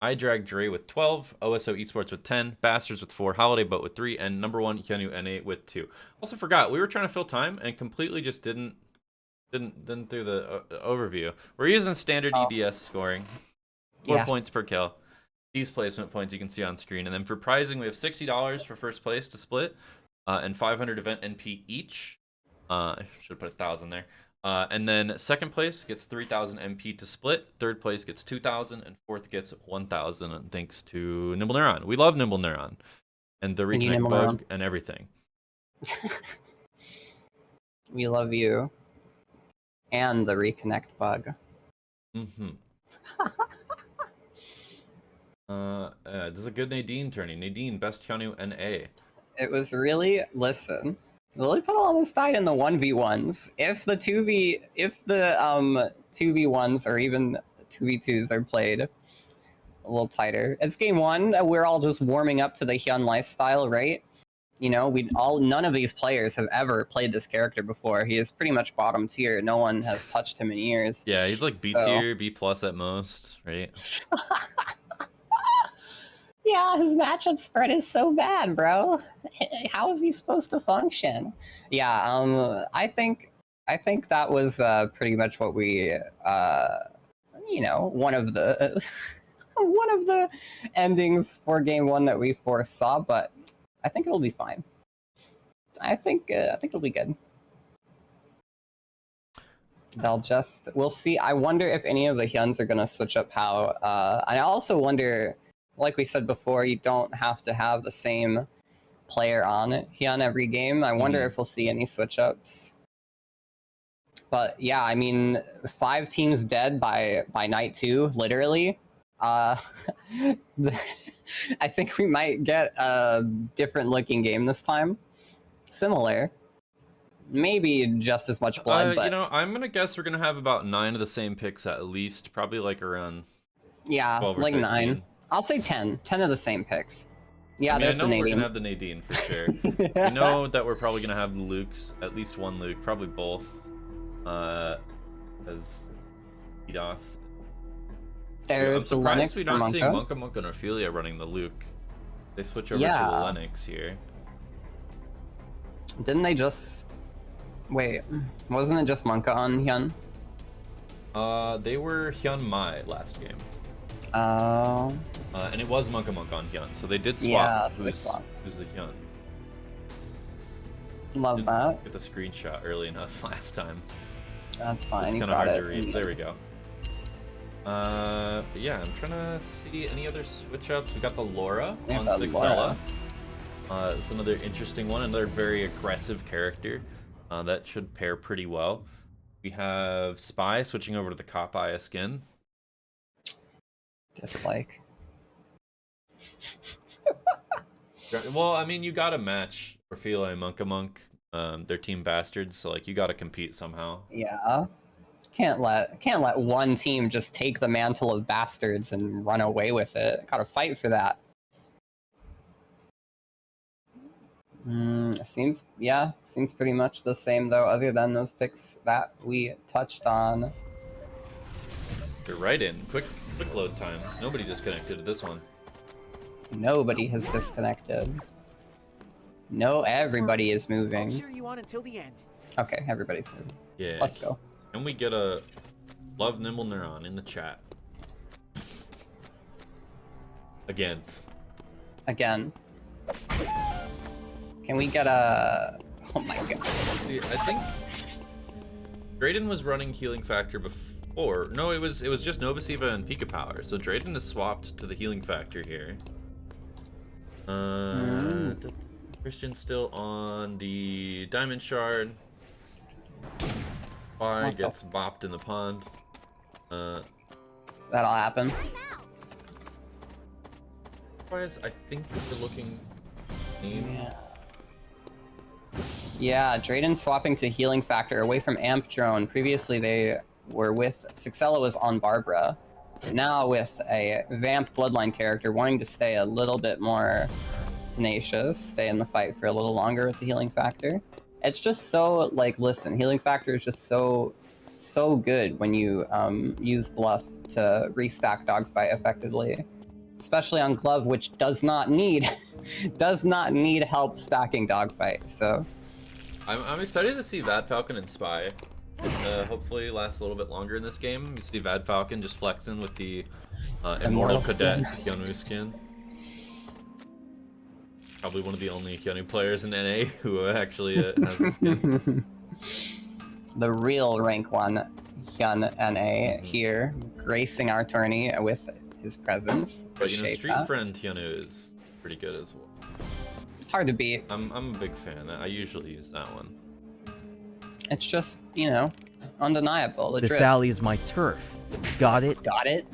I Drag Dre with 12. OSO Esports with 10. Bastards with 4. Holiday Boat with 3. And number 1, Hyunwoo NA with 2. Also forgot, we were trying to fill time and completely just didn't do the overview. We're using standard EDS scoring. 4 points per kill. These placement points you can see on screen. And then for prizing, we have $60 for first place to split. And 500 event NP each. I should put 1,000 there. And then second place gets 3,000 MP to split. Third place gets 2,000, and fourth gets 1,000. And thanks to Nimble Neuron, we love Nimble Neuron, and the reconnect bug and everything. We love you, and the reconnect bug. This is a good Nadine tourney. Nadine, best Hyunwoo NA. It was really, listen, Lilliput almost died in the 1v1s. If the 2v1s or even 2v2s are played a little tighter. It's game 1, we're all just warming up to the Hyun lifestyle, right? You know, none of these players have ever played this character before. He is pretty much bottom tier. No one has touched him in years. Yeah, he's like B tier, B plus at most, right? Yeah, his matchup spread is so bad, bro. How is he supposed to function? Yeah, I think that was pretty much what we, you know, one of the one of the endings for game 1 that we foresaw. But I think it'll be fine. I think it'll be good. We'll see. I wonder if any of the Hyuns are gonna switch up how. I also wonder, like we said before, you don't have to have the same player on Hyun every game. I wonder if we'll see any switch ups. But yeah, I mean, 5 teams dead by night 2, literally. I think we might get a different looking game this time. Similar. Maybe just as much blood, but... You know, I'm gonna guess we're gonna have about 9 of the same picks at least. Probably like around 12 or like 13. 9. I'll say 10. 10 of the same picks. Yeah, I mean, there's the I know we're Nadine. gonna have the Nadine for sure. I know that we're probably gonna have Luke's, at least one Luke, probably both, as EDOS. There's the I'm Lennox surprised we're for not seeing Monka. Monka and Ophelia running the Luke. They switch over to Yeah. the Lennox here. Didn't they just... Wait, wasn't it just Monka on Hyun? They were Hyun Mai last game. Oh... And it was Monka on Hyun, so they did swap. Yeah, so they who's, swapped. who's the Hyun? Love Didn't that. get the screenshot early enough last time. That's fine, It's you kind of got hard it. to read. There we go. But yeah, I'm trying to see any other switch ups. We got the Laura Yeah, on the Sixella. Laura. It's another interesting one, another very aggressive character. That should pair pretty well. We have Spy switching over to the Kapaya skin. Dislike. Well, I mean, you gotta match Orfila and Monk. They're team bastards, so like you gotta compete somehow. Yeah. Can't let one team just take the mantle of bastards and run away with it. Gotta fight for that. Seems pretty much the same though, other than those picks that we touched on. You're right in. Quick load times. Nobody disconnected to this one. Nobody has disconnected. No, everybody is I'll moving. cheer you on until the end. Okay, everybody's moving. Yeah. Let's go. And we get a Love Nimble Neuron in the chat. Again. Can we get a... Oh my god. See, I think Drayden was running Healing Factor before. No, it was just Nova Siva and Pika Power. So Drayden is swapped to the Healing Factor here. Christian's still on the Diamond Shard. Spy gets bopped in the pond. That'll happen. Otherwise, I think we're looking clean. Yeah, Drayden swapping to Healing Factor away from Amp Drone. Previously they were with... Sixella was on Barbara. Now with a Vamp Bloodline character wanting to stay a little bit more tenacious, stay in the fight for a little longer with the Healing Factor. It's just so, like, listen, Healing Factor is just so good when you use Bluff to restack Dogfight effectively. Especially on Glove, which does not need help stacking Dogfight, so... I'm excited to see Vad Falcon and Spy. Hopefully last a little bit longer in this game. You see Vad Falcon just flexing with the Immortal Cadet Hyunwoo skin. Probably one of the only Hyunwoo players in NA who actually has the skin. The real rank 1 Hyun NA here, gracing our tourney with his presence. But you know, Appreciate Street that. Friend Hyunwoo is pretty good as well. Hard to beat. I'm a big fan. I usually use that one. It's just, you know, undeniable. The This drip. alley is my turf. Got it? Got it?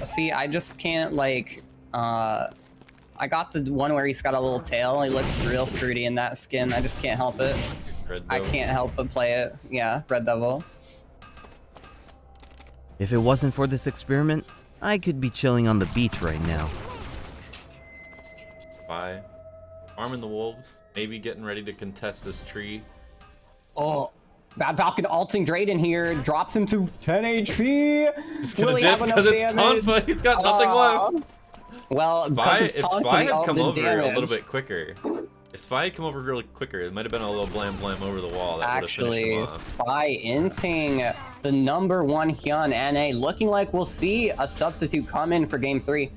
See, I just can't, like... I got the one where he's got a little tail. He looks real fruity in that skin. I just can't help it. I can't help but play it. Yeah, Red Devil. If it wasn't for this experiment, I could be chilling on the beach right now. Bye. Arming the wolves. Maybe getting ready to contest this tree. Oh, Bad Falcon alting Drayden here. Drops him to 10 HP. He's gonna Will he dip have enough because it's damage? Tonfa. He's got nothing left. Well, Spy, because if it's Tonfa, Spy had all come the over a little damage. bit quicker. If Spy had come over really quicker, it might have been a little blam blam over the wall. That Actually, would have finished him off. Spy inting the #1 Hyun NA. Looking like we'll see a substitute come in for game 3.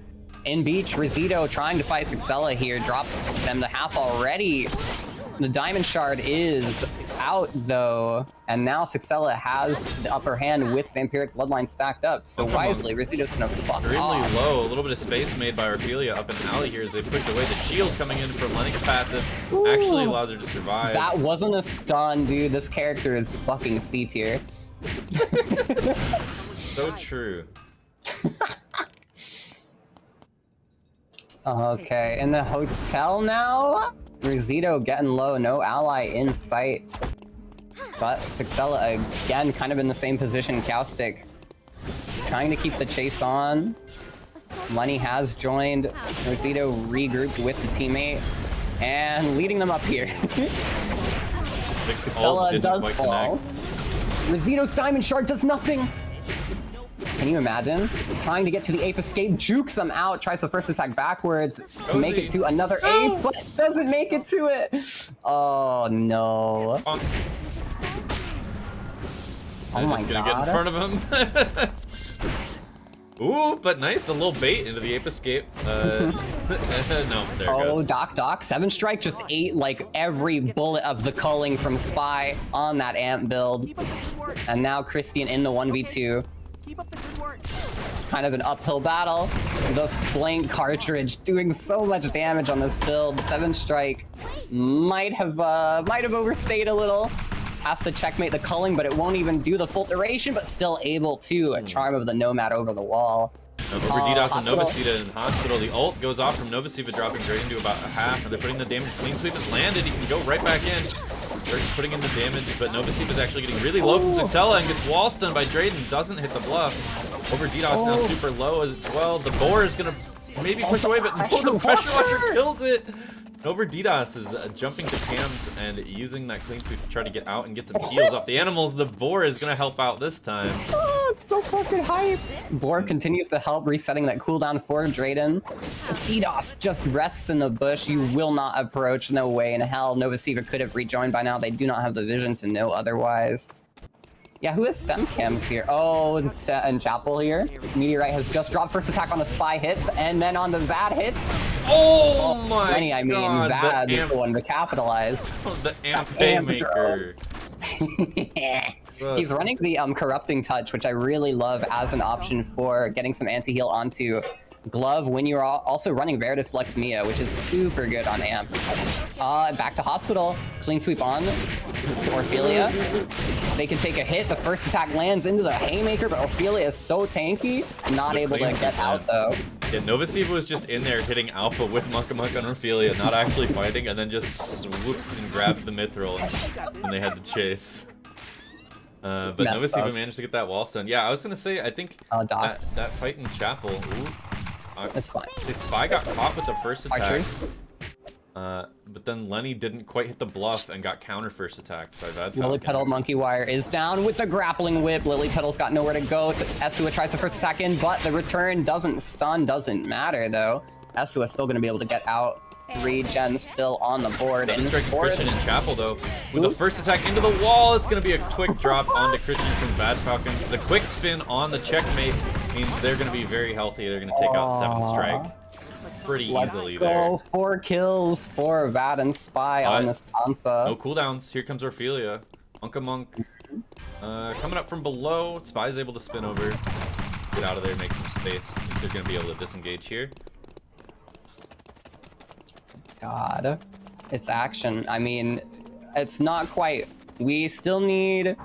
In Beach, Rizito trying to fight Sixella here. Drop them to half already. The Diamond Shard is out though. And now Sixella has the upper hand with Vampiric Bloodline stacked up. So wisely, Rizito's gonna fuck Extremely off. low. A little bit of space made by Ophelia up in alley here as they push away. The shield coming in from Lennox passive actually allows her to survive. That wasn't a stun, dude. This character is fucking C tier. So true. Okay, in the hotel now? Rizito getting low, no ally in sight. But Sixella again kind of in the same position, Caustic. Trying to keep the chase on. Lenny has joined. Rizito regrouped with the teammate. And leading them up here. Sixella does fall. Rizito's Diamond Shard does nothing! Can you imagine? Trying to get to the ape escape, jukes him out, tries the first attack backwards, to make it to another ape, but doesn't make it to it! Oh no. Oh my just gonna god. get in front of him. Ooh, but nice, a little bait into the ape escape. No, there it goes. Doc, 7 strike just ate like every bullet of the culling from Spy on that amp build. Keep up the good work. And now Christian in the 1v2. Keep up the good work. Kind of an uphill battle. The blank cartridge doing so much damage on this build. 7 strike might have overstayed a little. Has to checkmate the culling, but it won't even do the full duration, but still able to. A charm of the Nomad over the wall. Over DDoS and Novacita in hospital. The ult goes off from Novacita, dropping Drayden to about a half, and they're putting the damage. Clean sweep is landed. He can go right back in. Starts putting in the damage, but Novacita is actually getting really low from Sixella and gets wall stunned by Drayden. Doesn't hit the bluff. Over DDoS now super low as well. The boar is gonna maybe push away, but no, the pressure washer kills it. Over DDoS is jumping to cams and using that clean sweep to try to get out and get some heals off the animals. The boar is gonna help out this time. Oh, it's so fucking hype. Boar continues to help resetting that cooldown for Drayden. DDoS just rests in the bush. You will not approach. No way in hell. Novacita could have rejoined by now. They do not have the vision to know otherwise. Yeah, who has Semcams here? Oh, and Chapel here. Meteorite has just dropped first attack on the Spy hits, and then on the Vad hits. Oh my Lenny, I mean, god. Vad is the one to capitalize. The amp Haymaker. He's running the corrupting touch, which I really love as an option for getting some anti-heal onto Glove when you're also running Veritas Lux Mia, which is super good on amp. Back to hospital. Clean sweep on Ophelia. They can take a hit. The first attack lands into the Haymaker, but Ophelia is so tanky, not able to get out though. Yeah, Novacita was just in there hitting alpha with Mucka Muck on Ophelia, not actually fighting, and then just swooped and grabbed the mithril, and they had to chase. But Novacita managed to get that wall stun. Yeah, I was gonna say, I think that fight in Chapel. Ooh, that's fine. The Spy got caught with the first attack. Archery. But then Lenny didn't quite hit the bluff and got counter first attacked by Bad Falcon. Lily Petal Monkey Wire is down with the grappling whip. Lily Petal's got nowhere to go. Esua tries the first attack in, but the return doesn't stun, doesn't matter though. Esua's still gonna be able to get out. Regen still on the board. And Christian in Chapel though. With the first attack into the wall, it's gonna be a quick drop onto Christian from Bad Falcon. The quick spin on the checkmate means they're gonna be very healthy. They're gonna take out 7 strike pretty easily there. 4 kills for Vad and Spy on this Tonfa. No cooldowns. Here comes Ophelia. Unka Monk coming up from below. Spy's able to spin over. Get out of there, make some space. I think they're gonna be able to disengage here. God, it's action. I mean, it's not quite. We still need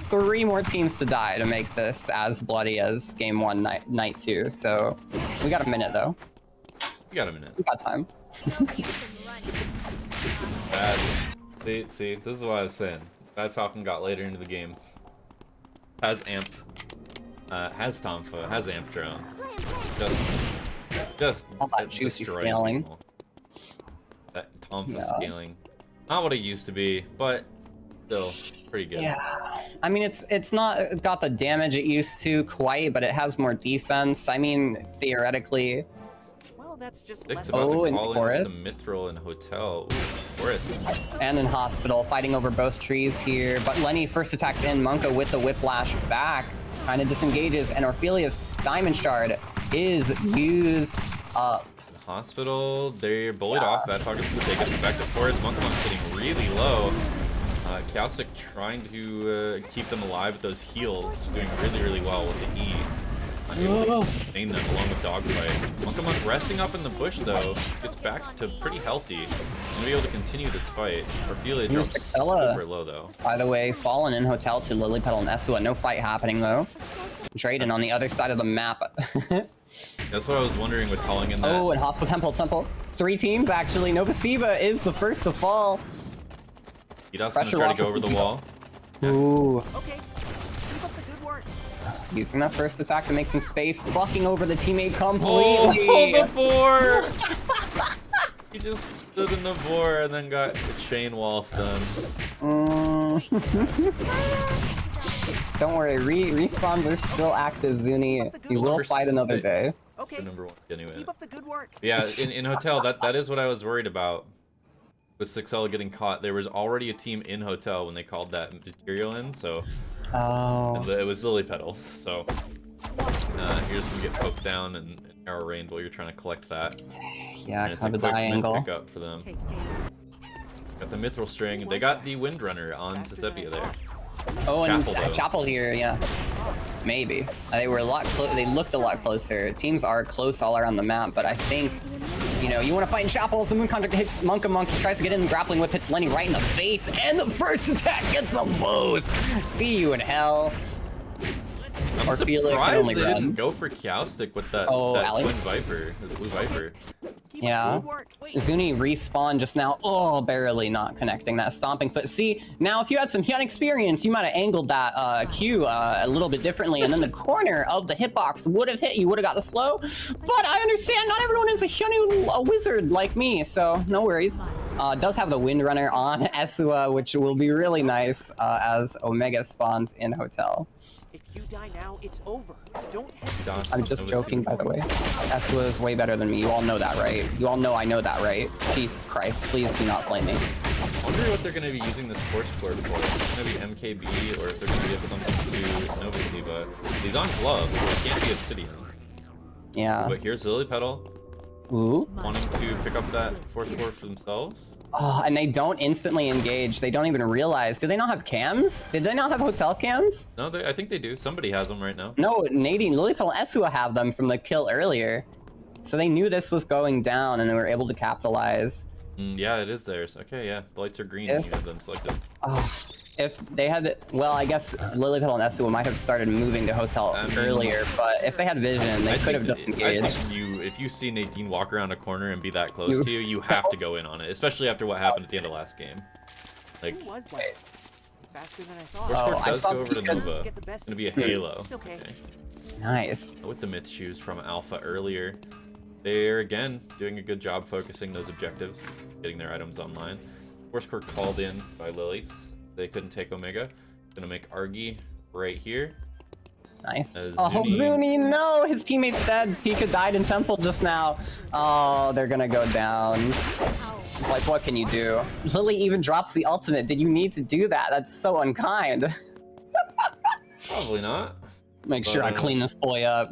3 more teams to die to make this as bloody as game 1 night 2. So we got a minute though. You got a minute. We got time. Bad. See, this is what I was saying. Bad Falcon got later into the game. Has Amp. Has Tomfa. Has Amp Drone. Just All that juicy destroying scaling. people. That Tomfa Yeah. scaling. Not what it used to be, but still pretty good. Yeah, I mean it's not got the damage it used to quite, but it has more defense. I mean, theoretically. Well, that's just Nick's less. about Oh, to in call in forest. some Mithril in Hotel. Forest. And in hospital, fighting over both trees here. But Lenny first attacks in, Monka with the whiplash back, kind of disengages, and Orphelia's Diamond Shard is used up. Hospital, they're bullied off. Bad Falcon's gonna take us back to Forest. Monkamon's getting really low. Kaustic trying to keep them alive with those heals, doing really well with the E. Unable to sustain them along with Dogfight. Monkamon's resting up in the bush though, gets back to pretty healthy. Gonna be able to continue this fight. Ophelia drops super low though. By the way, fallen in Hotel to Lilypetal and Esua. No fight happening though. Drayden on the other side of the map. That's what I was wondering with calling in that. Oh, and Hospital Temple. 3 teams actually. Novasiva is the first to fall. Hida's gonna Pressure try off to go of over the Hida. wall. Ooh. Okay, keep up the good work. Using that first attack to make some space, fucking over the teammate Oh, completely. the boar! He just stood in the boar and then got the chain wall stun. Don't worry, respawns are still active, Zuni. You will Number fight another 6. day. Okay, The number 1 anyway. keep up the good work. Yeah, in Hotel, that is what I was worried about. With Sixella getting caught, there was already a team in Hotel when they called that material in, so Oh. it was Lily Petal. So you're just gonna get poked down and arrow rained while you're trying to collect that. Yeah, And it's kind a of quick die myth angle. pickup for them. Take aim. Got the Mithril string. They got the Windrunner on Tesepia there. Oh, and Chapel, though. Chapel here, yeah. Maybe. They were a lot they looked a lot closer. Teams are close all around the map, but I think, you know, you want to fight in Chapel, so Moon Contact hits Monka. He tries to get in, grappling whip hits Lenny right in the face, and the first attack gets them both! See you in hell. I'm Or feel it can surprised only they run. didn't go for Kaustic with that, Oh, that Alex? Twin Viper, the Blue Viper. Keep Yeah. up the good work. Zuni respawned just now. Oh, barely not connecting that stomping foot. See, now if you had some Hyun experience, you might have angled that Q a little bit differently, and then the corner of the hitbox would have hit. You would have got the slow. But I understand not everyone is a wizard like me, so no worries. Does have the Windrunner on Esua, which will be really nice as Omega spawns in Hotel. If you die now, it's over. Don't hesitate. Don- I'm just Nova joking, by the way. Esua is way better than me. You all know that, right? You all know I know that, right? Jesus Christ, please do not flame me. I wonder what they're going to be using this Force Flare for. If it's going to be MKB or if they're going to give something to Novasiva. He's on glove, so it can't be Obsidian. Yeah. But here's Lily Petal Ooh. wanting to pick up that Force Flare for themselves. Oh, and they don't instantly engage. They don't even realize. Do they not have cams? Did they not have hotel cams? No, I think they do. Somebody has them right now. No, Nadine, Lilypetal, and Esua have them from the kill earlier. So they knew this was going down and they were able to capitalize. Yeah, it is theirs. Okay, yeah. The lights are green and you have them selected. If they had, well, I guess Lilypetal and Esua might have started moving to hotel I mean, earlier, but if they had vision, they could have just I engaged. think if you see Nadine walk around a corner and be that close to you, you have to go in on it, especially after what happened at the end of last game. Like, Who was that? Faster than I thought. Force Oh, Flare I does saw go over to Pika. Nova. Get the best It's gonna of be a you. Halo. It's okay. Nice. With the myth shoes from Alpha earlier. They're again doing a good job focusing those objectives, getting their items online. Force Core called in by Lilies. They couldn't take Omega. Gonna make Argy right here. Nice. Zuni- Oh, Zuni, no! His teammate's dead. Pika died in Temple just now. Oh, they're gonna go down. Like, what can you do? Lily even drops the ultimate. Did you need to do that? That's so unkind. Probably not. Make sure I clean this boy up.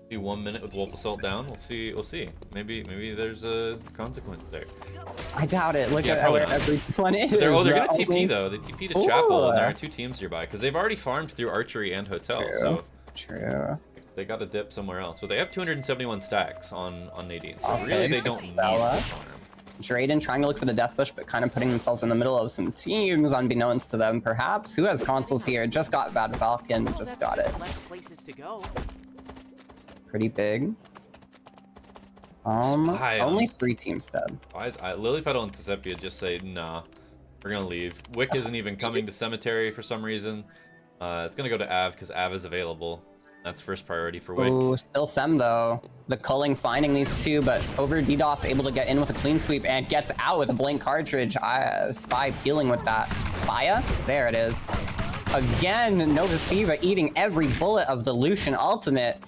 Be 1 minute with Wolf Assault down. We'll see. We'll see. Maybe there's a consequence there. I doubt it. Look Yeah, at probably where not. everyone is. They're gonna Oh, TP though. They TP to Chapel, and there Ooh. are 2 teams nearby because they've already farmed through Archery and Hotel, True. so True. they got a dip somewhere else. But they have 271 stacks on Nadine, so Okay, really they don't need to Bella. farm. Drayden trying to look for the death bush, but kind of putting themselves in the middle of some teams, unbeknownst to them, perhaps. Who has consoles here? Just got Bad Falcon. Well, Just that's got it. less places to go. Pretty big. Spy only on- 3 teams dead. Lilypetal and Tesepia just say, nah, we're gonna leave. Wick isn't even coming to Cemetery for some reason. It's gonna go to Av because Av is available. That's first priority for Wick. Ooh, still Sem though. The culling finding these two, but over DDoS able to get in with a clean sweep and gets out with a blank cartridge. Spy peeling with that. Spya? There it is. Again, Novasiva eating every bullet of the Lucian ultimate.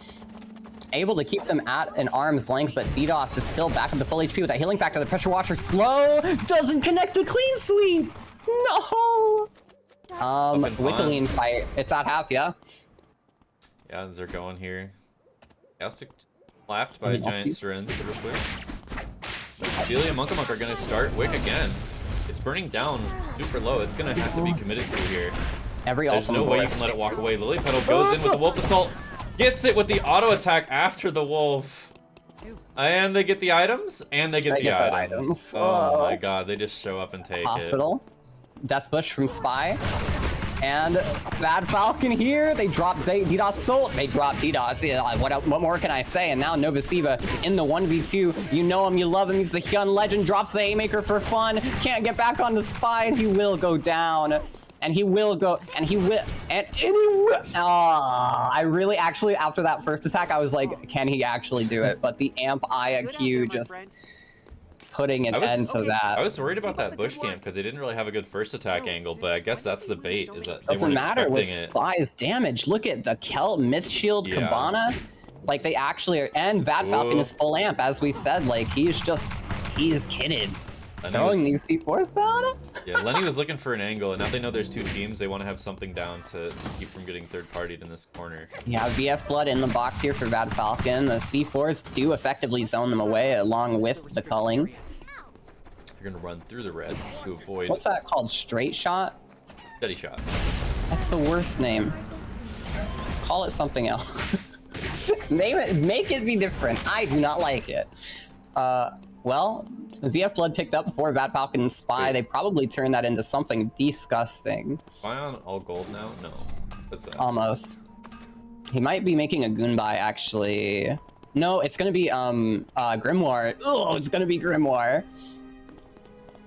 Able to keep them at an arm's length, but DDoS is still back up to full HP with that healing factor. The pressure washer slow, doesn't connect the clean sweep. No. Wickeline fight. It's at half, yeah. Yeah, they're going here. Joustic slapped by a giant syringe real quick. Ophelia and Monk are gonna start Wick again. It's burning down super low. It's gonna have to be committed to here. There's no way you can let it walk away. Lilypetal goes in with the Wolf Assault. Gets it with the auto attack after the Wolf. And they get the items, and they get the items. Oh my god, they just show up and take Hospital. Death Bush from Spy. And Bad Falcon here. They drop DDoS Salt. They drop DDoS. Yeah, what more can I say? And now Novasiva in the 1v2. You know him, you love him. He's the Hyun legend. Drops the Haymaker for fun. Can't get back on the Spy, and he will go down. And he will go, and he will, and he will. I really, actually, after that first attack, I was like, can he actually do it? But the AMP IQ just putting an end to that. I was worried about that bush camp because they didn't really have a good first attack angle, but I guess that's the bait, is that they doesn't weren't matter with expecting it. Spy's damage. Look at the Kelt, Myth Shield, Cabana. Like, they actually are, and Vad Falcon is full amp, as we said. Like, he is kidded. Throwing these C4s down? Yeah, Lenny was looking for an angle, and now they know there's 2 teams. They want to have something down to keep from getting third-partied in this corner. Yeah, VF Blood in the box here for Vad Falcon. The C4s do effectively zone them away, along with the culling. You're going to run through the red to avoid... What's that called? Straight shot? Steady shot. That's the worst name. Call it something else. Name it, make it be different. I do not like it. Well, VF Blood picked up before Bad Falcon and Spy. They probably turned that into something disgusting. Spy on all gold now? No. What's that? Almost. He might be making a Goonbai, actually. No, it's gonna be, Grimoire. Oh, it's gonna be Grimoire.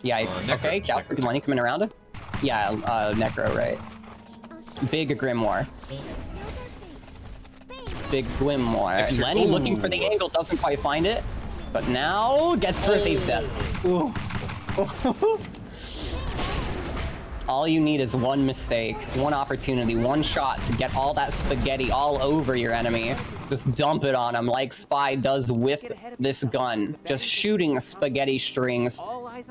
Yikes. Okay, Cal freaking Lenny coming around. Yeah, Necro, right. Big Grimoire. Big Grimoire. Lenny looking for the angle, doesn't quite find it. But now gets Birthday's death. Ooh. All you need is one mistake, one opportunity, one shot to get all that spaghetti all over your enemy. Just dump it on him like Spy does with this gun. Just shooting spaghetti strings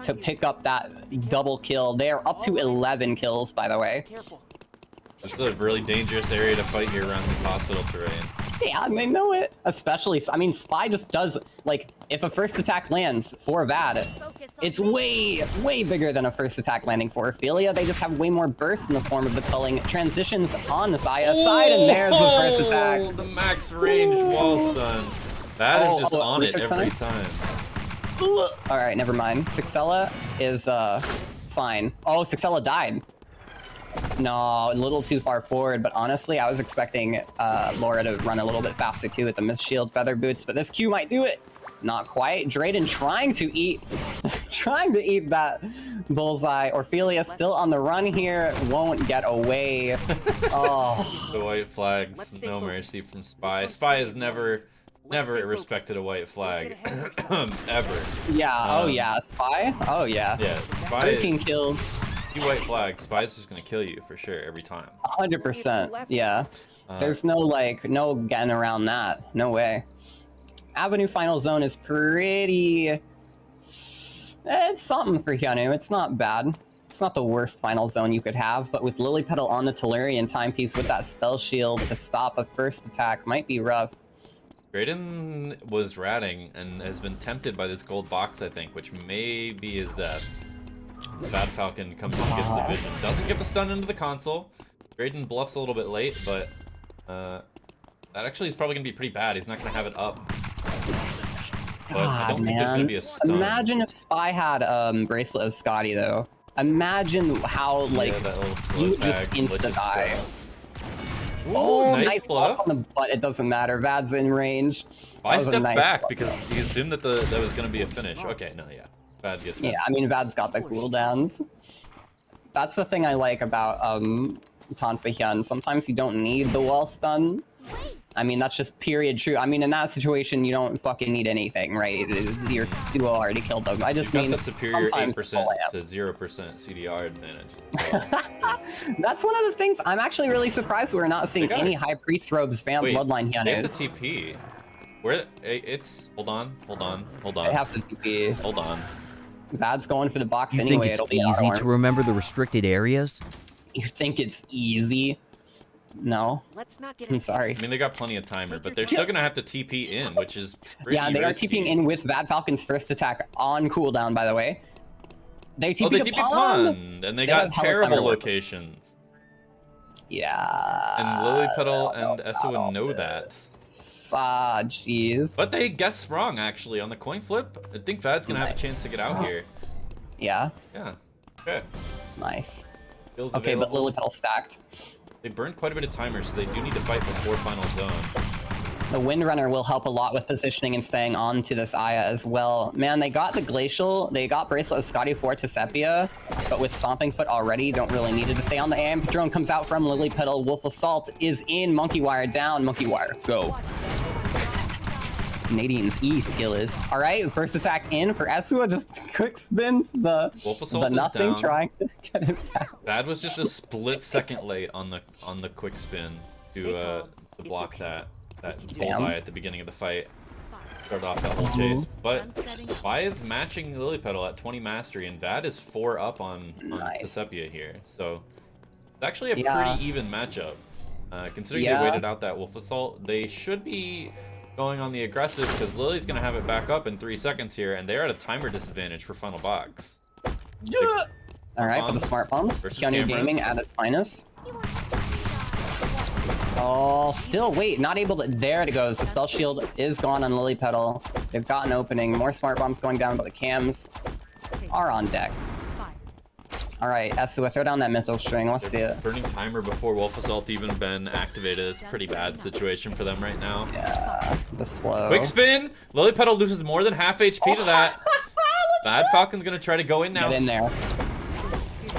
to pick up that double kill. They're up to 11 kills, by the way. It's a really dangerous area to fight here around this hospital terrain. Yeah, and they know it. Especially, I mean, Spy just does, like, if a first attack lands for Vad, it's way, way bigger than a first attack landing for Ophelia. They just have way more burst in the form of the culling. Transitions on the Saya side, and there's the first attack. The max range wall stun. That is just on it every time. Alright, never mind. Sixella is, fine. Oh, Sixella died. No, a little too far forward, but honestly, I was expecting Laura to run a little bit faster too with the Myth Shield Feather Boots, but this Q might do it. Not quite. Drayden trying to eat that bullseye. Ophelia still on the run here, won't get away. Oh. The white flags, no mercy from Spy. Spy has never respected a white flag, ever. Yeah, oh yeah, Spy? Oh yeah. Yeah, Spy. 13 kills. You white flag, Spy's just gonna kill you for sure every time. 100%, yeah. There's no, like, no getting around that. No way. Avenue Final Zone is pretty... It's something for Hyunwoo. It's not bad. It's not the worst Final Zone you could have, but with Lilypetal on the Tellurian timepiece with that spell shield to stop a first attack might be rough. Drayden was ratting and has been tempted by this gold box, I think, which may be his death. The Bad Falcon comes and gets the vision. Doesn't get the stun into the console. Drayden bluffs a little bit late, but that actually is probably going to be pretty bad. He's not going to have it up. But I don't think there's going to be a stun. Imagine if Spy had Bracelet of Scotty, though. Imagine how, like, that little slow you would tag just insta-die. Oh, nice nice bluff. block on the butt. It doesn't matter. Vad's in range. I That was a stepped nice back bluff. because he assumed that that was going to be a finish. Okay, no, yeah. Vad gets it. Yeah, I mean, Vad's got the cooldowns. That's the thing I like about Tonfa Hyun. Sometimes you don't need the wall stun. I mean, that's just period true. I mean, in that situation, you don't fucking need anything, right? Your duo already killed them. I just You've mean got the superior sometimes 8% it's to 0% CDR advantage. That's one of the things I'm actually really surprised we're not seeing They got any it. High Priest robes fan Wait, Bloodline they have the Hyunus. TP. Where it's hold on. They have to TP. Hold on. Vad's going for the box You anyway. think it's It'll be an easy auto to arm. remember the restricted areas? You think it's easy? No. Let's not get I'm sorry. I mean, they got plenty of timer, but they're still gonna have to TP in, which is pretty Yeah, they are risky. TPing in with Vad Falcon's first attack on cooldown, by the way. They TP Oh, they to TP Pond. pond, and they got have hella time terrible to work. locations. Yeah. And Lily Petal and Essuin know that. Ah, jeez. But they guessed wrong, actually, on the coin flip. I think Vad's gonna have a chance to get out here. Yeah, Yeah. Okay. nice. Skills Okay, but available. Lily Petal stacked. They burned quite a bit of timer, so they do need to fight before final zone. The Windrunner will help a lot with positioning and staying on to this Aya as well. Man, they got the Glacial, they got Bracelet of Scotty for to Sepia, but with Stomping Foot already, don't really need it to stay on. The AM drone comes out from Lily Petal. Wolf Assault is in. Monkey Wire down. Monkey Wire, go. Nadine's E skill is. All right, first attack in for Esua, just quick spins the Wolf Assault is nothing, down. trying to get it back. That was just a split second late on the quick spin Stay to calm. to block okay. that Damn. bullseye at the beginning of the fight. Start off that whole chase, but Vi is matching Lily Petal at 20 mastery, and Vad is 4 up on Nice. Tesepia here. So it's actually a Yeah. pretty even matchup. Considering Yeah. they waited out that Wolf Assault, they should be going on the aggressive because Lily's gonna have it back up in 3 seconds here, and they're at a timer disadvantage for final box. All right, for the Bombs smart bombs. versus Keanu cameras. Gaming at its finest. Oh, still, wait, not able to. There it goes. The spell shield is gone on Lily Petal. They've got an opening. More smart bombs going down, but the cams are on deck. All right, Esua, throw down that mythical string. Let's see it. Burning timer before Wolf Assault even been activated. It's a pretty bad situation for them right now. Yeah, the slow. Quick spin! Lily Petal loses more than half HP to that. Bad Falcon's gonna try to go in now. Get in there.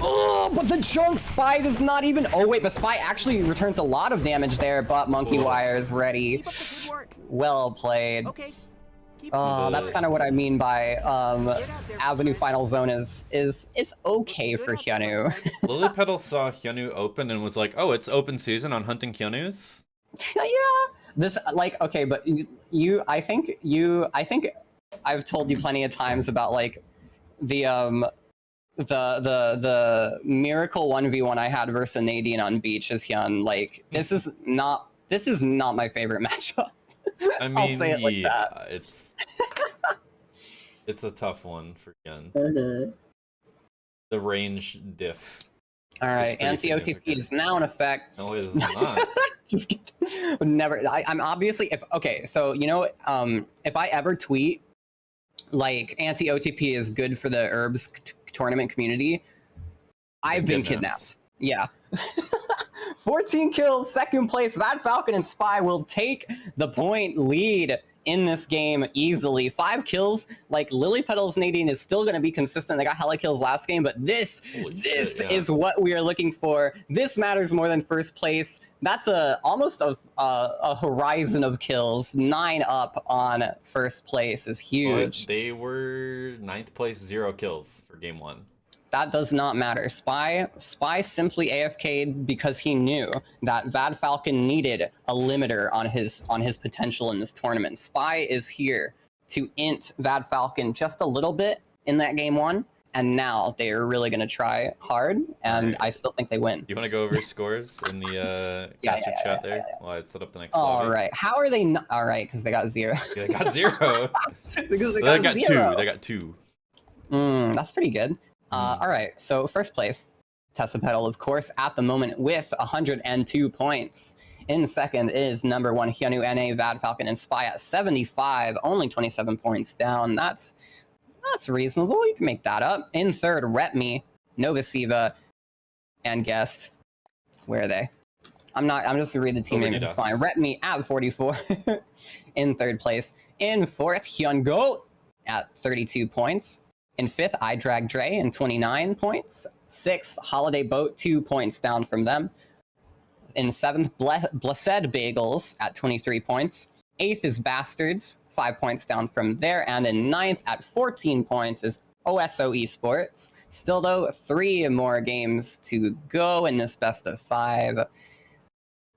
Oh, but the junk Spy does not even. Oh wait, but Spy actually returns a lot of damage there. But Monkey Wire is ready. Keep up the good work. Well played. Okay. Keep Oh, that's kind of what I mean by Avenue Final Zone is it's okay for Hyunwoo. Lily Petal saw Hyunwoo Open and was like, oh, it's open season on hunting Hyunwoos? Yeah. This like okay, but I think I've told you plenty of times about like the miracle 1v1 I had versus Nadine on beach as Hyun. Like this is not my favorite matchup. I mean, I'll say it like yeah, that. it's a tough one for Hyun. Mm-hmm. The range diff. All right, pretty anti-OTP significant. is now in effect. No, it is not. Just kidding. Never. I'm obviously so you know if I ever tweet like anti-OTP is good for the herbs tournament community, I've been kidnapped. Yeah. 14 kills, second place. Vad Falcon and Spy will take the point lead in this game easily. 5 kills, like Lily Petal's Nadine is still going to be consistent. They got hella kills last game, but this Holy shit, yeah. is what we are looking for. This matters more than first place. That's almost a horizon of kills. 9 up on first place is huge. But they were 9th place, 0 kills for game 1. That does not matter. Spy simply AFK'd because he knew that Vad Falcon needed a limiter on his potential in this tournament. Spy is here to int Vad Falcon just a little bit in that game 1, and now they are really going to try hard, and Right. I still think they win. You want to go over scores in the Yeah, caster yeah, chat yeah, there? yeah, yeah. While I set up the next All lobby? right. How are they not? All right, because they got 0. Yeah, they got 0. Because They got 2. 0. They got 2. That's pretty good. All right, so first place, Tessa Petal, of course, at the moment with 102 points. In second is number 1 Hyunwoo NA, Vad Falcon, and Spy at 75, only 27 points down. That's reasonable. You can make that up. In third, Rep Me, Nova Siva, and guess where are they? I'm just gonna read the team Over names. It's Didas. fine. Rep me at 44 in third place. In fourth, Hyunwoo at 32 points. In fifth, I Drag Dre and 29 points. Sixth, Holiday Boat, 2 points down from them. In seventh, Blessed Bagels at 23 points. Eighth is Bastards, 5 points down from there. And in ninth at 14 points is OSO Esports. Still though, 3 more games to go in this best of 5.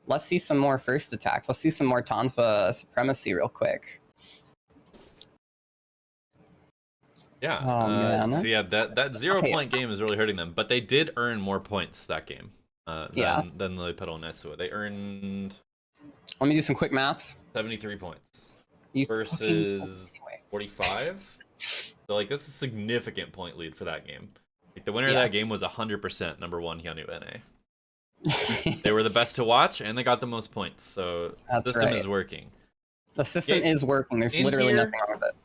Let's see some more first attacks. Let's see some more Tonfa supremacy real quick. Yeah. Oh, man. So yeah, that 0 point game is really hurting them, but they did earn more points that game than Lily Petal and Netsua. They earned. Let me do some quick maths. 73 points You versus 45. So like that's a significant point lead for that game. Like the winner of that game was 100% number 1 Hyunwoo NA. They were the best to watch and they got the most points. So the system is working. The system is working. There's literally nothing wrong with it.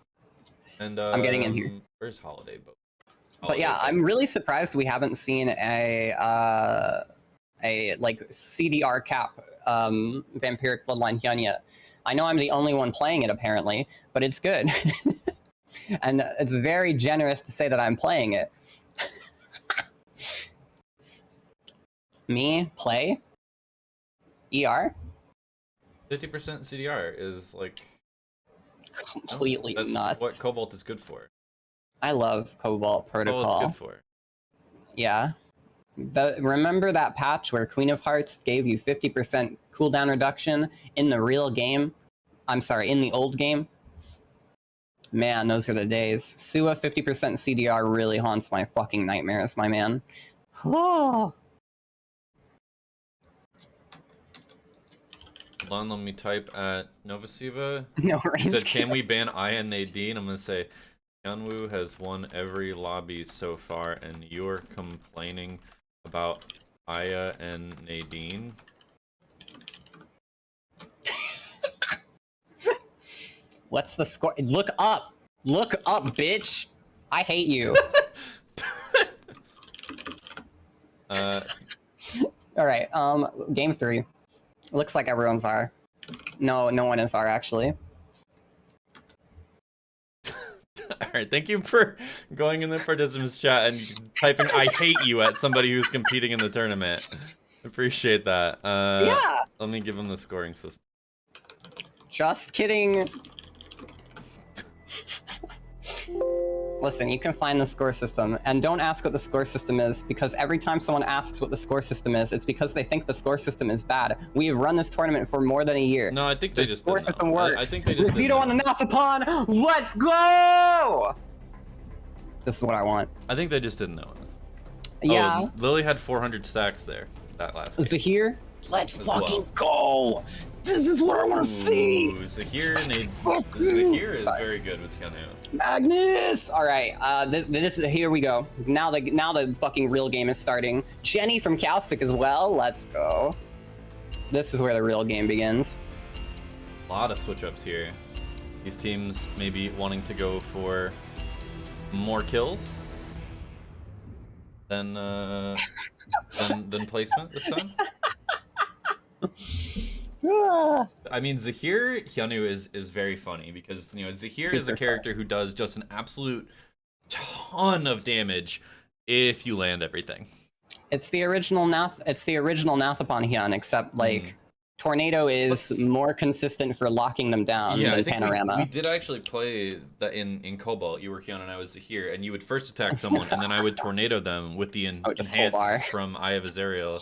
And I'm getting in here. Where's Holiday Boat? But yeah, I'm really surprised we haven't seen a like CDR cap Vampiric Bloodline Hyun yet. I know I'm the only one playing it apparently, but it's good. And it's very generous to say that I'm playing it. Me play ER 50% CDR is like completely that's nuts. what Cobalt is good for. I love Cobalt Protocol. Cobalt's good for. Yeah. Remember that patch where Queen of Hearts gave you 50% cooldown reduction in the real game? I'm sorry, in the old game? Man, those are the days. Sua 50% CDR really haunts my fucking nightmares, my man. Oh. Hold on, let me type at Novasiva. No He range. said, can we ban Aya and Nadine? I'm gonna say, Hyunwoo has won every lobby so far, and you're complaining about Aya and Nadine? What's the score? Look up! Look up, bitch! I hate you. Alright, game 3. Looks like everyone's R. No one is R, actually. Alright, thank you for going in the participants chat and typing I hate you at somebody who's competing in the tournament. Appreciate that. Yeah! Let me give him the scoring system. Just kidding. Listen, you can find the score system, and don't ask what the score system is, because every time someone asks what the score system is, it's because they think the score system is bad. We have run this tournament for more than a year. No, I think they The just score didn't system know. works. I think they just Rizito on the Nathapon! Let's go! This is what I want. I think they just didn't know. Yeah. Oh, Lily had 400 stacks there that last game. Zahir, let's As fucking well. go! This is what I want to see! Ooh, Zahir is very good with Hyunwoo. Magnus! Alright, here we go. Now the fucking real game is starting. Jenny from Caustic as well, let's go. This is where the real game begins. A lot of switch ups here. These teams maybe wanting to go for more kills than placement this time. I mean, Zahir Hyunwoo is very funny because, you know, Zahir is a character who does just an absolute ton of damage if you land everything. It's the original Nathapon Hyun, except like Tornado is more consistent for locking them down Yeah, than I think Panorama. we did actually play that in Cobalt. You were Hyun and I was Zahir, and you would first attack someone, and then I would tornado them with the just hold R. enhance from Eye of Azariel,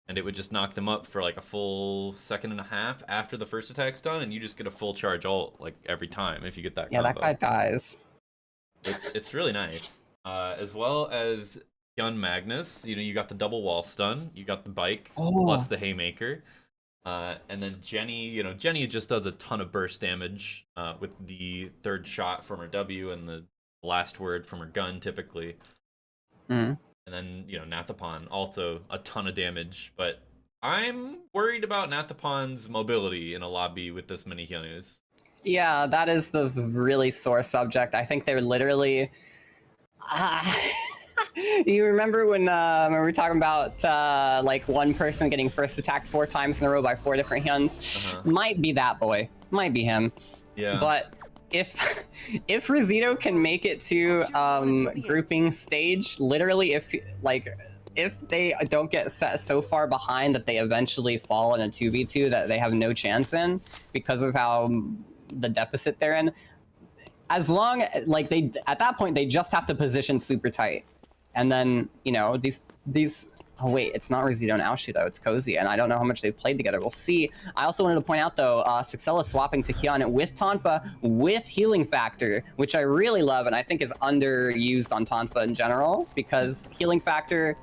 and it would just knock them up for like a full second and a half after the first attack's done, and you just get a full charge ult like every time if you get that Yeah, combo. that guy dies. It's really nice. As well as Hyun Magnus, you know, you got the double wall stun, you got the bike plus the haymaker. And then Jenny, you know, Jenny just does a ton of burst damage with the third shot from her W and the last word from her gun, typically. Mm. And then, you know, Nathapon, also a ton of damage. But I'm worried about Nathapon's mobility in a lobby with this many Hyunus. Yeah, that is the really sore subject. I think they're literally... You remember when we were talking about like one person getting first attacked 4 times in a row by 4 different Hyuns? Might be that boy. Might be him. Yeah. But if Rizito can make it to grouping stage, literally if they don't get set so far behind that they eventually fall in a 2v2 that they have no chance in because of how the deficit they're in, as long like they at that point they just have to position super tight, and then you know these oh wait, it's not Rizito and Aoshi though, it's Cozy, and I don't know how much they've played together. We'll see. I also wanted to point out though, Sixella swapping to Hyun with Tonfa with healing factor, which I really love and I think is underused on Tonfa in general, because healing factor,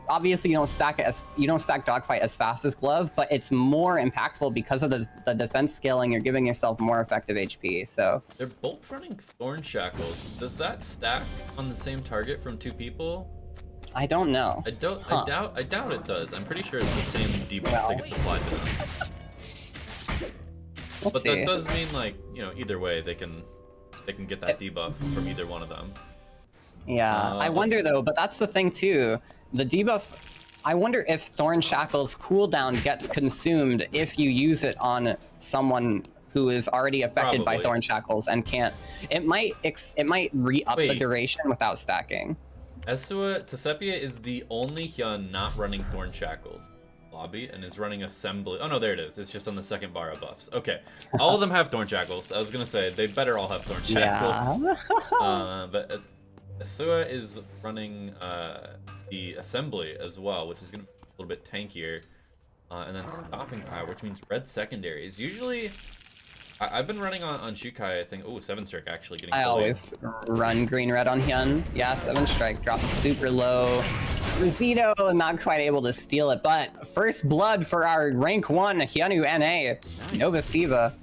obviously you don't stack dogfight as fast as glove, but it's more impactful because of the defense scaling. You're giving yourself more effective HP. So they're both running thorn shackles. Does that stack on the same target from 2 people? I don't know. I doubt it does. I'm pretty sure it's the same debuff that gets applied to them. We'll But see. that does mean, like, you know, either way they can get that debuff from either one of them. Yeah, I wonder though, but that's the thing too. The debuff, I wonder if Thorn Shackle's cooldown gets consumed if you use it on someone who is already affected by Probably. Thorn Shackles and can't. It might re-up the Wait. duration without stacking. Esua Tesepia is the only Hyun not running Thorn Shackles lobby and is running Assembly. Oh no, there it is. It's just on the second bar of buffs. Okay, all of them have Thorn Shackles. I was gonna say they better all have Thorn Shackles. Yeah. But Esua is running the Assembly as well, which is gonna be a little bit tankier. And then Stopping Power, which means red secondaries. Usually, I've been running on Shukai, I think. Oh, 7 Strike actually getting I bullied. always run green red on Hyun. Yeah, 7 strike drops super low. Rizito not quite able to steal it, but first blood for our rank 1 Hyunwoo NA, Nova Siva.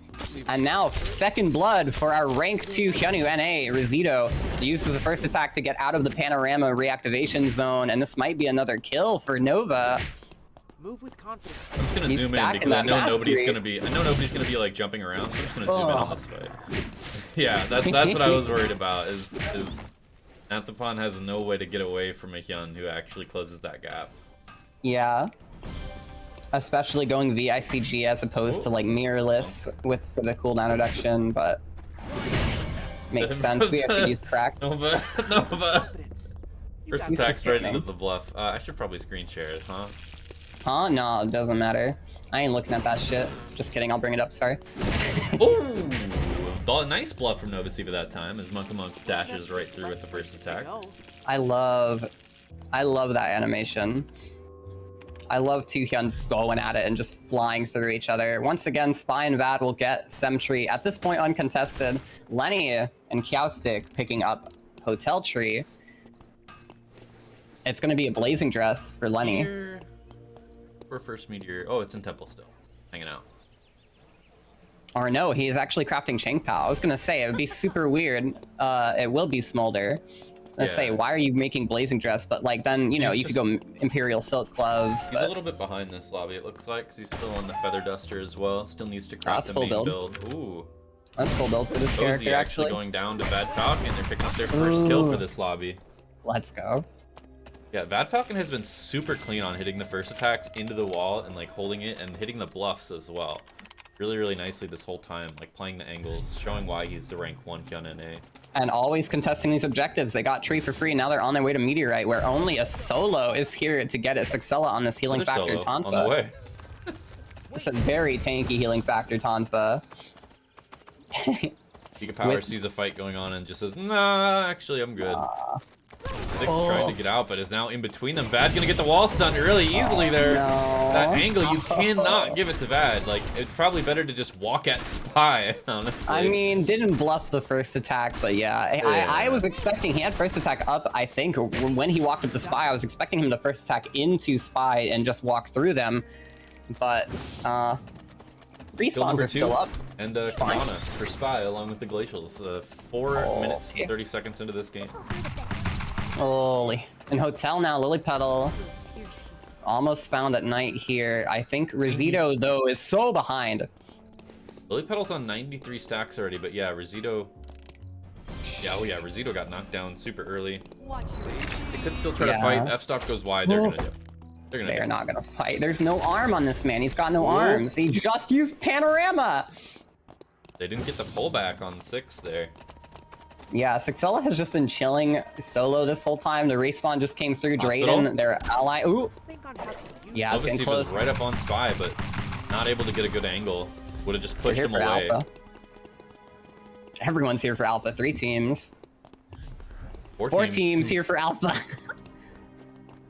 And now second blood for our rank 2 Hyunwoo NA, Rizito. He uses the first attack to get out of the panorama reactivation zone, and this might be another kill for Nova. Move with confidence. I'm just gonna He's zoom in stacking because I that know mastery. nobody's gonna be like jumping around. So I'm just gonna zoom in on this fight. Yeah, that's what I was worried about. Is Anthropon has no way to get away from a Hyun who actually closes that gap. Yeah. Especially going VICG as opposed to like mirrorless for the cooldown reduction, but makes sense. VICG's cracked. Nova. Confidence. You First got attack this. straight into the bluff. I should probably screen share it, huh? Huh? No, it doesn't matter. I ain't looking at that shit. Just kidding, I'll bring it up, sorry. Ooh! Nice bluff from Nova Siva that time as Monk dashes right through with the first attack. I love that animation. I love 2 Hyuns going at it and just flying through each other. Once again, Spy and Vad will get Semtree, at this point uncontested. Lenny and Kowstick picking up Hotel Tree. It's gonna be a blazing dress for Lenny. Meteor. For first meteor. Oh, it's in Temple still. Hanging out. Or no, he is actually crafting Changpao. I was gonna say, it would be super weird. It will be Smolder. I was gonna say, why are you making blazing dress? But like, then, you know, you could go Imperial Silk Gloves. He's a little bit behind this lobby, it looks like, because he's still on the Feather Duster as well. Still needs to craft That's the full main build. Ooh. That's full build for this Cozy character, actually going down to Bad Falcon. They're picking up their first kill for this lobby. Let's go. Yeah, Bad Falcon has been super clean on hitting the first attacks into the wall and like holding it and hitting the bluffs as well. Really, really nicely this whole time, like playing the angles, showing why he's the rank 1 Hyun NA. And always contesting these objectives. They got Tree for free, now they're on their way to Meteorite, where only a solo is here to get it. Sixella on this healing Another factor solo Tonfa. on the way. It's a very tanky healing factor Tonfa. Giga Power sees a fight going on and just says, nah, actually I'm good. Six trying to get out, but is now in between them. Vad gonna get the wall stunned really easily there. No. That angle, you cannot give it to Vad. Like, it's probably better to just walk at Spy, honestly. I mean, didn't bluff the first attack, but yeah. I was expecting, he had first attack up, I think, when he walked up the Spy, I was expecting him to first attack into Spy and just walk through them. But, respawns are still up. And It's fine. Katana for Spy along with the Glacials. 4 minutes, yeah. 30 seconds into this game. Holy. In Hotel now, Lily Petal. Almost found at night here. I think Rizito, though, is so behind. Lily Petal's on 93 stacks already, but yeah, Rizito Yeah, oh yeah, Rosito got knocked down super early. Watch your They could still try to Yeah. fight. F-stop goes wide. They're gonna do. They're gonna They are do. not gonna fight. There's no arm on this man. He's got no Ooh. arms. He just used panorama. They didn't get the pullback on 6 there. Yeah, Sixella has just been chilling solo this whole time. The respawn just came through. Hospital? Drayden, their ally. Ooh, Think on how to use yeah, it's getting Obviously was close. right up on Spy, but not able to get a good angle. Would have just We're pushed here him for away. Alpha. Everyone's here for Alpha. 3 teams. 4 teams here for Alpha.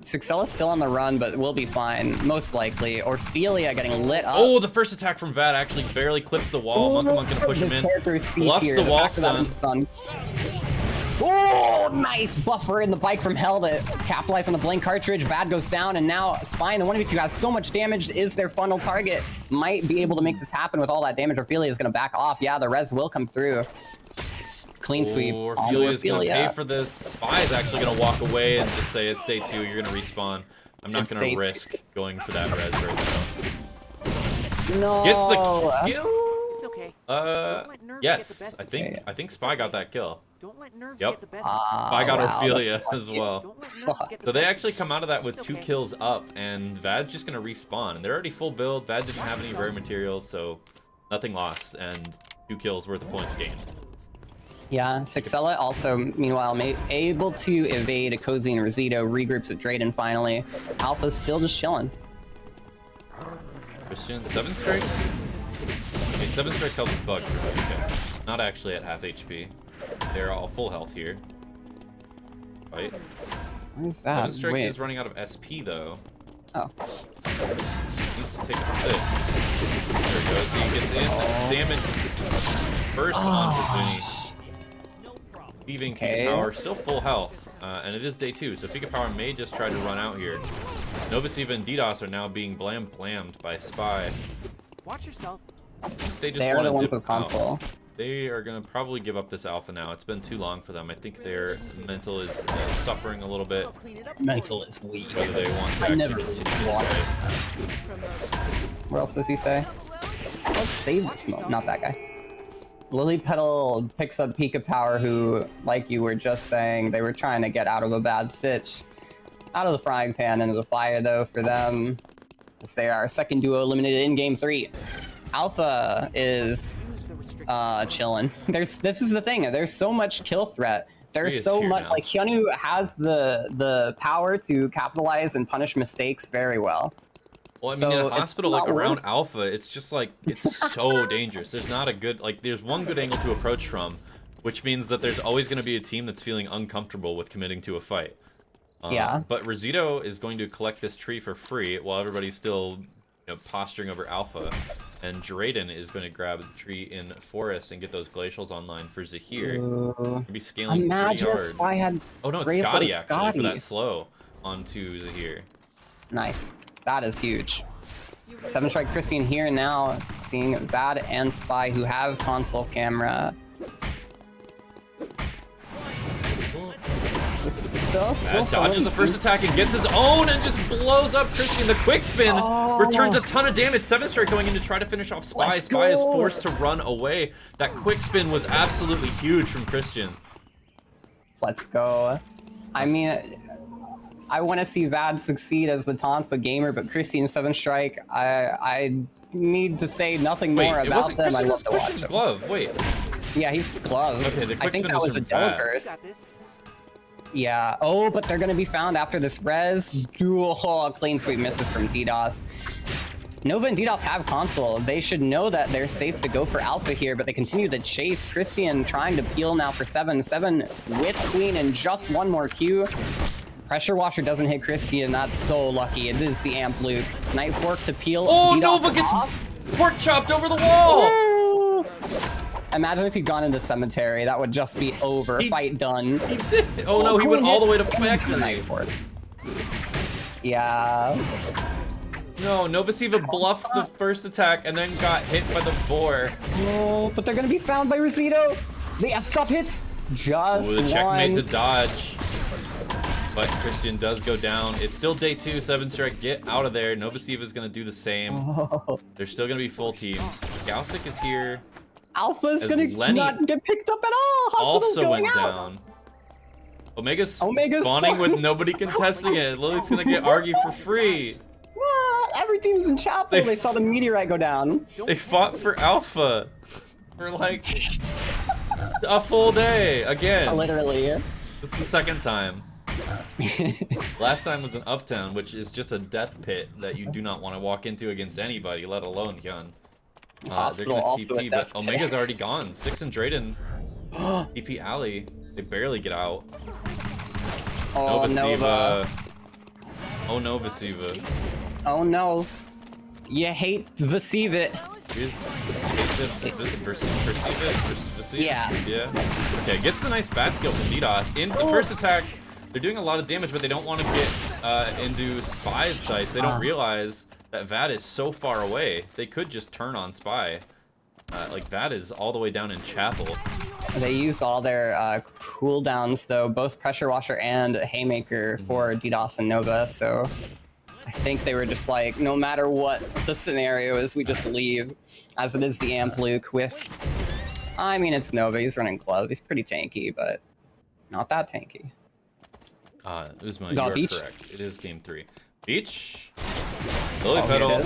Sixella's still on the run, but we'll be fine, most likely. Ophelia getting lit up. Oh, the first attack from Vad actually barely clips the wall. Monka gonna push him This in. character is C Bluffs tier. the wall fact that stun. it's done. Oh, nice buffer in the bike from Hell to capitalize on the blank cartridge. Vad goes down, and now Spy and the 1v2 has so much damage, is their funnel target. Might be able to make this happen with all that damage. Ophelia is going to back off. Yeah, the res will come through. Clean sweep. Oh, on Ophelia's gonna Ophelia. pay for this. Spy is actually gonna walk away and just say it's day 2. You're gonna respawn. I'm not It's gonna day risk going for that res right now. No. Gets the kill. It's okay. Don't let nerves get Yes, the best I of think you. I think Spy got that kill. Don't let nerves Yep. get the best of Spy got wow, Ophelia that's as well. you. Don't let nerves get the So they best actually of come out of that with It's 2 okay. kills up, and Vad's just gonna respawn. And they're already full build. Vad didn't have any rare materials, so nothing lost, and 2 kills worth of points gained. Yeah, Sixella also, meanwhile, able to evade Cozy and Rosito, regroups with Drayden finally. Alpha's still just chilling. Christian, 7 strike? Okay, 7 strike health is bugged. Okay. Not actually at half HP. They're all full health here. Right? What is 7 that? strike Wait. is running out of SP though. Oh. Needs to take a sit. There he goes. He gets in. Damage burst onto Zuni. Leaving Okay. Pika Power still full health. And it is day 2, so Pika Power may just try to run out here. Novasiva and DDoS are now being blammed by Spy. Watch yourself. They just They are want the to ones dip with out. console. They are going to probably give up this alpha now. It's been too long for them. I think their mental is suffering a little bit. I'll clean it up. Mental is weak. Whether they want to I actually never continue this watched. way. What else does he say? Let's save this moment. Not that guy. Lily Petal picks up Pika Power, who, like you were just saying, they were trying to get out of a bad stitch. Out of the frying pan into the fire, though, for them. As they are second duo eliminated in game 3. Alpha is Use the restrict. chilling. This is the thing. There's so much kill threat. There's He is so here much now. like Hyunwoo has the power to capitalize and punish mistakes very well. Well, I mean, So in a it's hospital, not like, around worth- Alpha, it's just, like, it's so dangerous. There's not a good, like, there's one good angle to approach from, which means that there's always going to be a team that's feeling uncomfortable with committing to a fight. Yeah. But Rosito is going to collect this tree for free while everybody's still, you know, posturing over Alpha. And Drayden is going to grab the tree in Forest and get those glacials online for Zahir. Gonna be scaling pretty Imagine hard. Spy had Oh no, it's Grace Scotty and actually for Scotty. that slow onto Zahir. Nice. That is huge. 7 Strike Christian here now, seeing Vad and Spy, who have console camera. Still Dodges the first attack and gets his own and just blows up Christian. The quick spin returns a ton of damage. 7 Strike going in to try to finish off Spy. Let's Spy is go. forced to run away. That quick spin was absolutely huge from Christian. Let's go. I mean, I want to see Vad succeed as the Tonfa gamer, but Christian 7 Strike, I need to say nothing Wait, more it about wasn't them. I love to watch Christian's them. glove. Wait, Yeah, he's gloved. Okay, the I quick think spin that was was a from double Vad. burst. Got this. Yeah. Oh, but they're gonna be found after this res. Oh, clean sweep misses from DDoS. Nova and DDoS have console. They should know that they're safe to go for alpha here, but they continue to chase. Christian trying to peel now for 7. 7 with Queen and just one more Q. Pressure Washer doesn't hit Christian. That's so lucky. It is the Amp Luke. Night Fork to peel. Oh, DDoS Nova gets off. pork chopped over the wall. Woo! Imagine if he'd gone into cemetery. That would just be over. He- Fight done. He did. Oh no, he went all the way to back factory. Night Fork. Yeah. No, Novasiva bluffed the first attack and then got hit by the boar. Oh, but they're gonna be found by Rosito. The F-stop hits. Just Ooh, the checkmate to one. dodge. But Christian does go down. It's still day 2, 7 Strike. Get out of there. Novasiva is going to do the same. Oh, They're still going to be full teams. Gaussic is here. Alpha's As gonna Lenny not get picked up at all. Hospital's Also going went out. down. Omega's Omega's spawning with spawned. nobody contesting it. Lily's gonna get Argy for free. Every team's in chapel. They- They saw the meteorite go down. They fought for Alpha for like a full day again. Literally. This is the second time. Last time was in Uptown, which is just a death pit that you do not want to walk into against anybody, let alone Hyun. They're Hospital gonna also a TP, death but pit. Omega's already gone. Six and Drayden. TP Alley. They barely get out. Oh, Nova. Oh no, Vasiva. Oh no. You hate to receive it. Yeah. Yeah. Okay, gets the nice bat skill from DDoS. Into the first attack, they're doing a lot of damage, but they don't want to get into Spy's sights. They don't realize that Vad is so far away. They could just turn on Spy. Like, Vad is all the way down in Chapel. They used all their cooldowns, though, both Pressure Washer and Haymaker for DDoS and Nova, so I think they were just like, no matter what the scenario is, we just leave. As it is the Amp Luke with... I mean, it's Nova, he's running Glove, he's pretty tanky, but not that tanky. Uzma, you Got are Beach? correct. It is game 3. Beach. Lily Petal.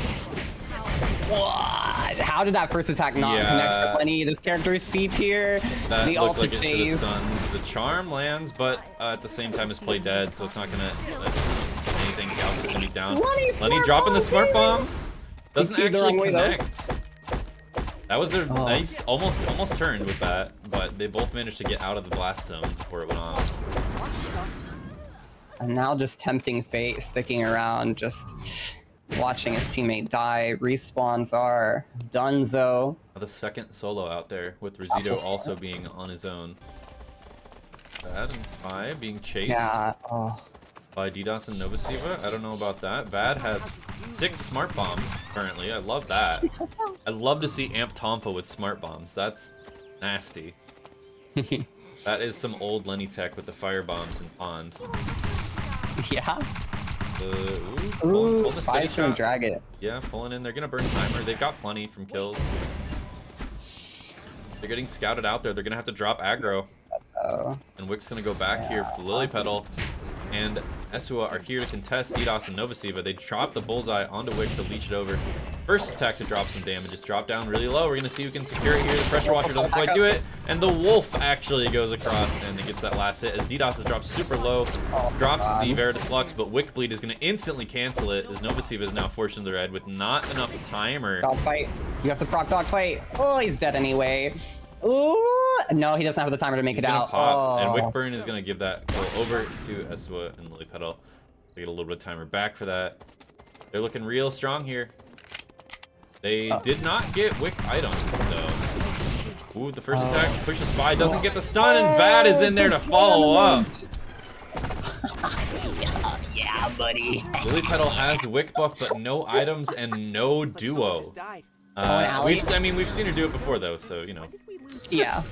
What? How did that first attack not connect for Lenny? This character is C tier. That The looked ulti like it should have phase. stunned. The charm lands, but at the same time is play dead, so it's not gonna let anything else is gonna be down. Lenny dropping the smart bombs. Doesn't queued the actually wrong way, though. connect. That was a nice, almost turned with that, but they both managed to get out of the blast zone before it went off. And now just tempting fate, sticking around, just watching his teammate die. Respawns are donezo. The second solo out there, with Rosito also being on his own. Bad and Spy being chased Yeah. by DDoS and Novasiva. I don't know about that. Bad has 6 smart bombs currently. I love that. I'd love to see Amp Tomfa with smart bombs. That's nasty. That is some old Lenny tech with the fire bombs and pond. Yeah. Pulling the Spy's steady gonna shot. drag it. Yeah, pulling in. They're gonna burn timer. They've got plenty from kills. They're getting scouted out there. They're gonna have to drop aggro. And Wick's gonna go back here for Lily Petal. And Esua are here to contest DDoS and Novasiva. They drop the bullseye onto Wick to leech it over. First attack to drop some damage. Just drop down really low. We're gonna see who can secure it here. The pressure washer doesn't quite do it. And the wolf actually goes across and it gets that last hit as DDoS is dropped super low. Drops the Veritas Flux, but Wick Bleed is gonna instantly cancel it as Novasiva is now forced into the red with not enough timer. Dogfight. You have to proc dogfight. Oh, he's dead anyway. Ooh. No, he doesn't have the timer to make He's it gonna out. pop, and Oh. Wickburn is gonna give that go over to Eswa and Lily Petal. They get a little bit of timer back for that. They're looking real strong here. They did not get Wick items though. Ooh, the first attack, push the Spy, doesn't get the stun, and Vad is in there to follow up. Yeah, buddy. Lily Petal has Wick buff, but no items and no Looks like someone duo. just died. and Ally? We've seen her do it before though, so you know. Yeah.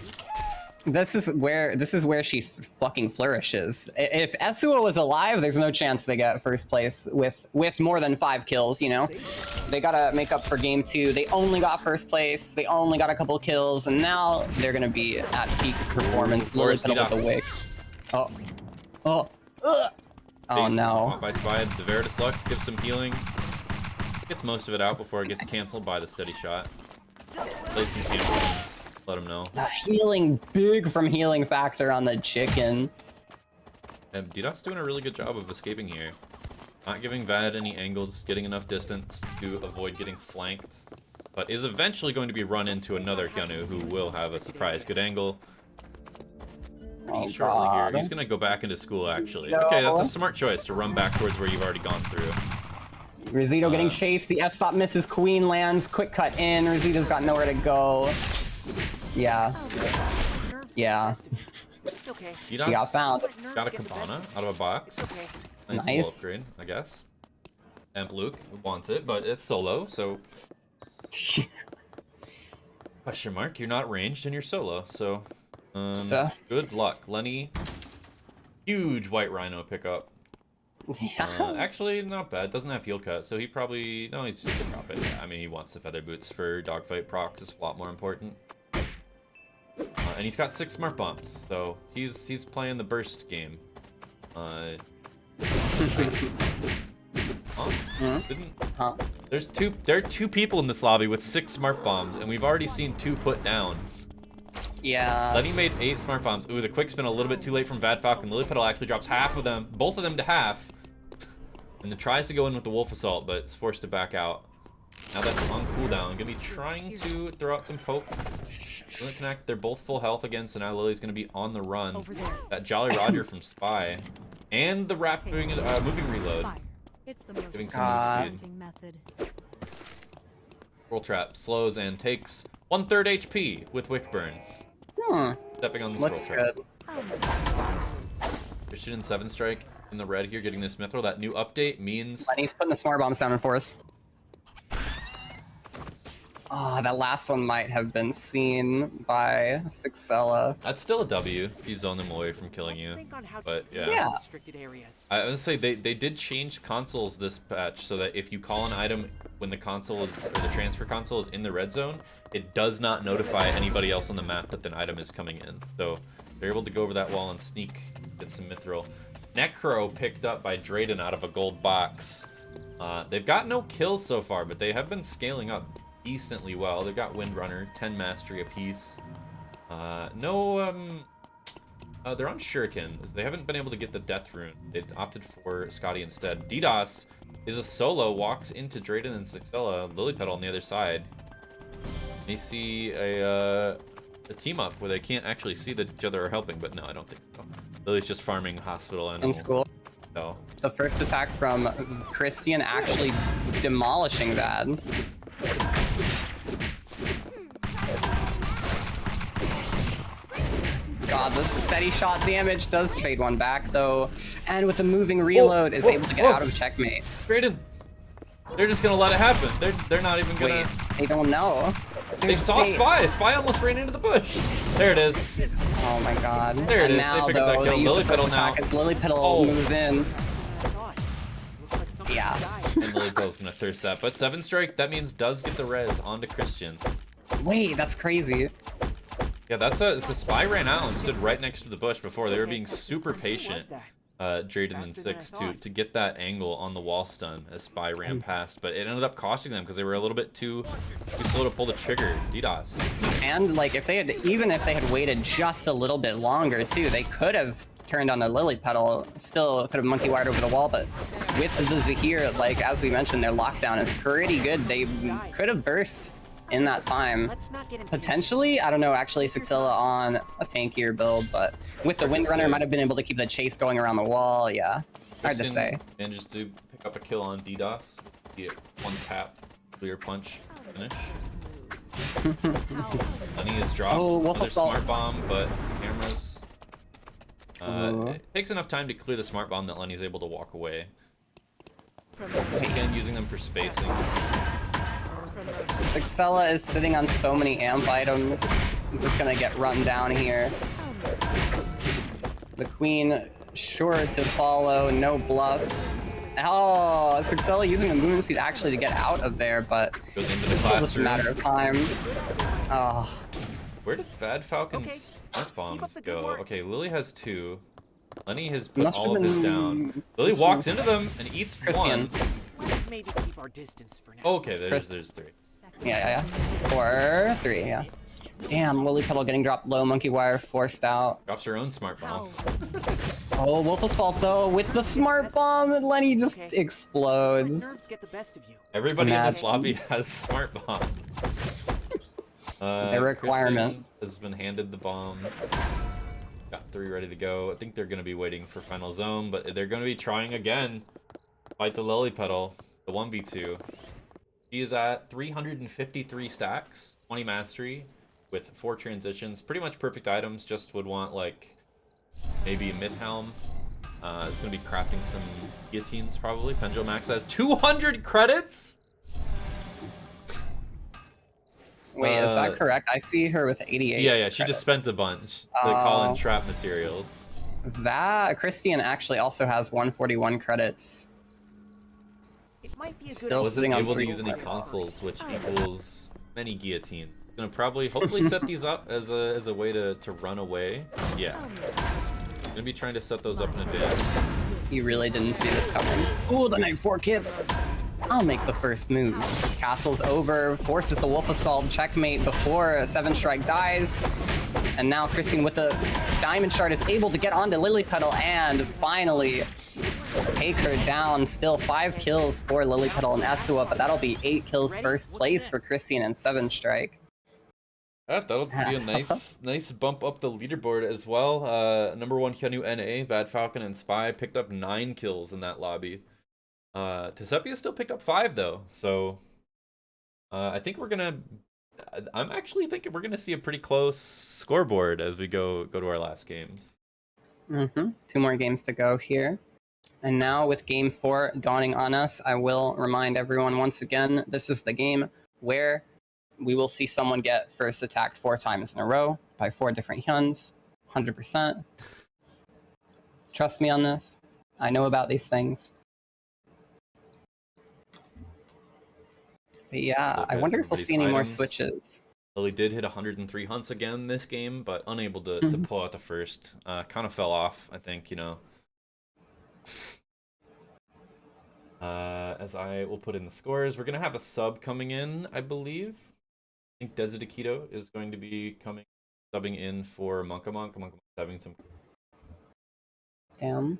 This is where she fucking flourishes. If Esua was alive, there's no chance they get first place with more than 5 kills, you know? They gotta make up for game 2. They only got first place, they only got a couple kills, and now they're gonna be at peak performance. Lily Forest Petal with the DDoS. wick. Oh Phase no. By Spy, the Veritas Lux gives some healing. Gets most of it out before it gets canceled by the steady shot. Plays some campaigns. Let him know. Healing big from healing factor on the chicken. And DDoS doing a really good job of escaping here. Not giving Vad any angles, getting enough distance to avoid getting flanked. But is eventually going to be run into another Hyunwoo who will have a surprise good angle. Oh, Shortly here. God. He's gonna go back into school actually. No. Okay, that's a smart choice to run back towards where you've already gone through. Rosito getting chased, the F-stop misses, Queen lands, quick cut in, Rosito's got nowhere to go. Yeah. Nerves Yeah. get the best of me. It's okay. He got found. Got a Cabana out of a box. It's okay. Nice, Nice. little upgrade, I guess. Amp Luke wants it, but it's solo, so... Question mark, you're not ranged and you're solo, so... So- good luck. Lenny, huge White Rhino pickup. Yeah. Actually, not bad. Doesn't have heal cut, so he probably... No, he's just gonna drop it. Yeah, I mean, he wants the feather boots for dogfight procs. It's a lot more important. And he's got 6 smart bombs, so he's playing the burst game. Huh? Huh? There are 2 people in this lobby with 6 smart bombs, and we've already seen 2 put down. Yeah. Lenny made 8 smart bombs. Ooh, the quick spin a little bit too late from Vad Falcon. Lily Petal actually drops half of them, both of them to half. And then tries to go in with the Wolf Assault, but it's forced to back out. Now that's on cooldown. Gonna be trying to throw out some poke. Gonna connect. They're both full health again, so now Lily's gonna be on the run. That Jolly Roger from Spy. And the moving reload. It's the most Giving some new speed. hunting method. Scroll Trap slows and takes 1/3 HP with Wick Burn. Stepping on the Looks Scroll Trap. good. Christian and 7 Strike in the red here, getting this mithril. That new update means Lenny's putting the smart bombs down in force. Oh, that last one might have been seen by Sixella. that's still a W. He zoned them away from killing Let's you. think on how to But defend Yeah. restricted areas. I would say they did change consoles this patch so that if you call an item when the console is, or the transfer console is in the red zone, it does not notify anybody else on the map that the item is coming in. So they're able to go over that wall and sneak, get some mithril. Necro picked up by Drayden out of a gold box. They've got no kills so far, but they have been scaling up decently well. They've got Windrunner, 10 mastery apiece. They're on Shuriken. They haven't been able to get the Death Rune. They opted for Scotty instead. DDoS is a solo, walks into Drayden and Sixella, Lily Petal on the other side. They see a team up where they can't actually see that each other are helping, but no, I don't think so. Lily's just farming hospital and In school. So The first attack from Christian actually demolishing that. God, the steady shot damage does trade one back though, and with a moving reload is able to get out of checkmate. Drayden, they're just gonna let it happen. They're not even gonna. Wait, they don't know. They saw Spy. Spy almost ran into the bush. There it is. Oh my God. There it and is. now They picked up that though, kill. they use Lily the Petal first now. attack as Lily Petal Oh. moves in. God, looks like someone Yeah. died. And Lily Petal's gonna thirst that. But 7 Strike, that means does get the res onto Christian. Wait, that's crazy. Yeah, that's the Spy ran out and stood right next to the bush before. They were being super patient. Drayden and Faster than I 6 thought. to get that angle on the wall stun as Spy ran past, but it ended up costing them because they were a little bit too slow to pull the trigger. DDoS. And like if they had, even if they had waited just a little bit longer too, they could have turned on the Lily Petal, still could have monkey wired over the wall, but with the Zahir, like as we mentioned, their lockdown is pretty good. They could have burst in that time. Let's not get impatient. Potentially, I don't know, actually Sixella on a tankier build, but with the Windrunner might have been able to keep the chase going around the wall, yeah. Hard to say. And just to pick up a kill on DDoS. Get one tap, clear punch, finish. Lenny is dropped. Oh, Wolf Another Assault. smart bomb, but cameras. Ooh. It takes enough time to clear the smart bomb that Lenny's able to walk away. From the- Again, using them for spacing. from the- Sixella is sitting on so many amp items. It's just gonna get run down here. The queen sure to follow, no bluff. Oh, Sixella using the movement speed actually to get out of there, but Goes into the it's still just a classroom. matter of time. Oh, Where did Vad Falcon's Okay. smart Keep bombs up the good go? work. Okay, Lily has 2. Lenny has put Must all have of his been down. Lily walks into them and eats Christian. one. Let's maybe keep our distance for now. Okay, Chris- there's 3. yeah. 4, 3, yeah. Damn, Lily Petal getting dropped low, monkey wire forced out. Drops her own smart bomb. Oh, Wolf Assault though, with the smart bomb, and Lenny just Okay. explodes. Nerves get the best of you. Everybody in this Imagine. lobby has smart bomb. A requirement. Christian has been handed the bombs. Got 3 ready to go. I think they're going to be waiting for final zone, but they're going to be trying again. Fight the Lily Petal, the 1v2. He is at 353 stacks, 20 mastery, with 4 transitions. Pretty much perfect items, just would want like maybe a myth helm. It's going to be crafting some guillotines probably. Pendulum Max has 200 credits? Wait, is that correct? I see her with 88. Yeah, she credits. just spent a bunch to call in Oh. trap materials. That Christian actually also has 141 credits. It might be a good Still idea. sitting Wasn't on able to 3 use any smart bombs. consoles, which equals many guillotine. Gonna probably, hopefully set these up as a way to run away. Yeah. Gonna be trying to set those up in advance. You really didn't see this coming. Ooh, the Knight 4 kits. I'll make the first move. Castle's over, forces the Wolf Assault checkmate before 7 Strike dies. And now Christian with the Diamond Shard is able to get onto Lily Petal and finally take her down. Still 5 kills for Lily Petal and Esua, but that'll be 8 kills first place for Christian and 7 Strike. That'll be a nice bump up the leaderboard as well. Number 1 Hyunwoo NA, Bad Falcon and Spy picked up 9 kills in that lobby. Tesepia still picked up 5 though, so I think I'm actually thinking we're gonna see a pretty close scoreboard as we go to our last games. 2 more games to go here. And now with game 4 dawning on us, I will remind everyone once again, this is the game where we will see someone get first attacked 4 times in a row by 4 different Hyuns, 100%. Trust me on this. I know about these things. But yeah, I wonder if we'll see any more switches. Lily did hit 103 hunts again this game, but unable to pull out the first. Kind of fell off, I think, you know. As I will put in the scores, we're going to have a sub coming in, I believe. I think Desidakito is going to be subbing in for Monkamonk. Monkamonk's having some... Damn.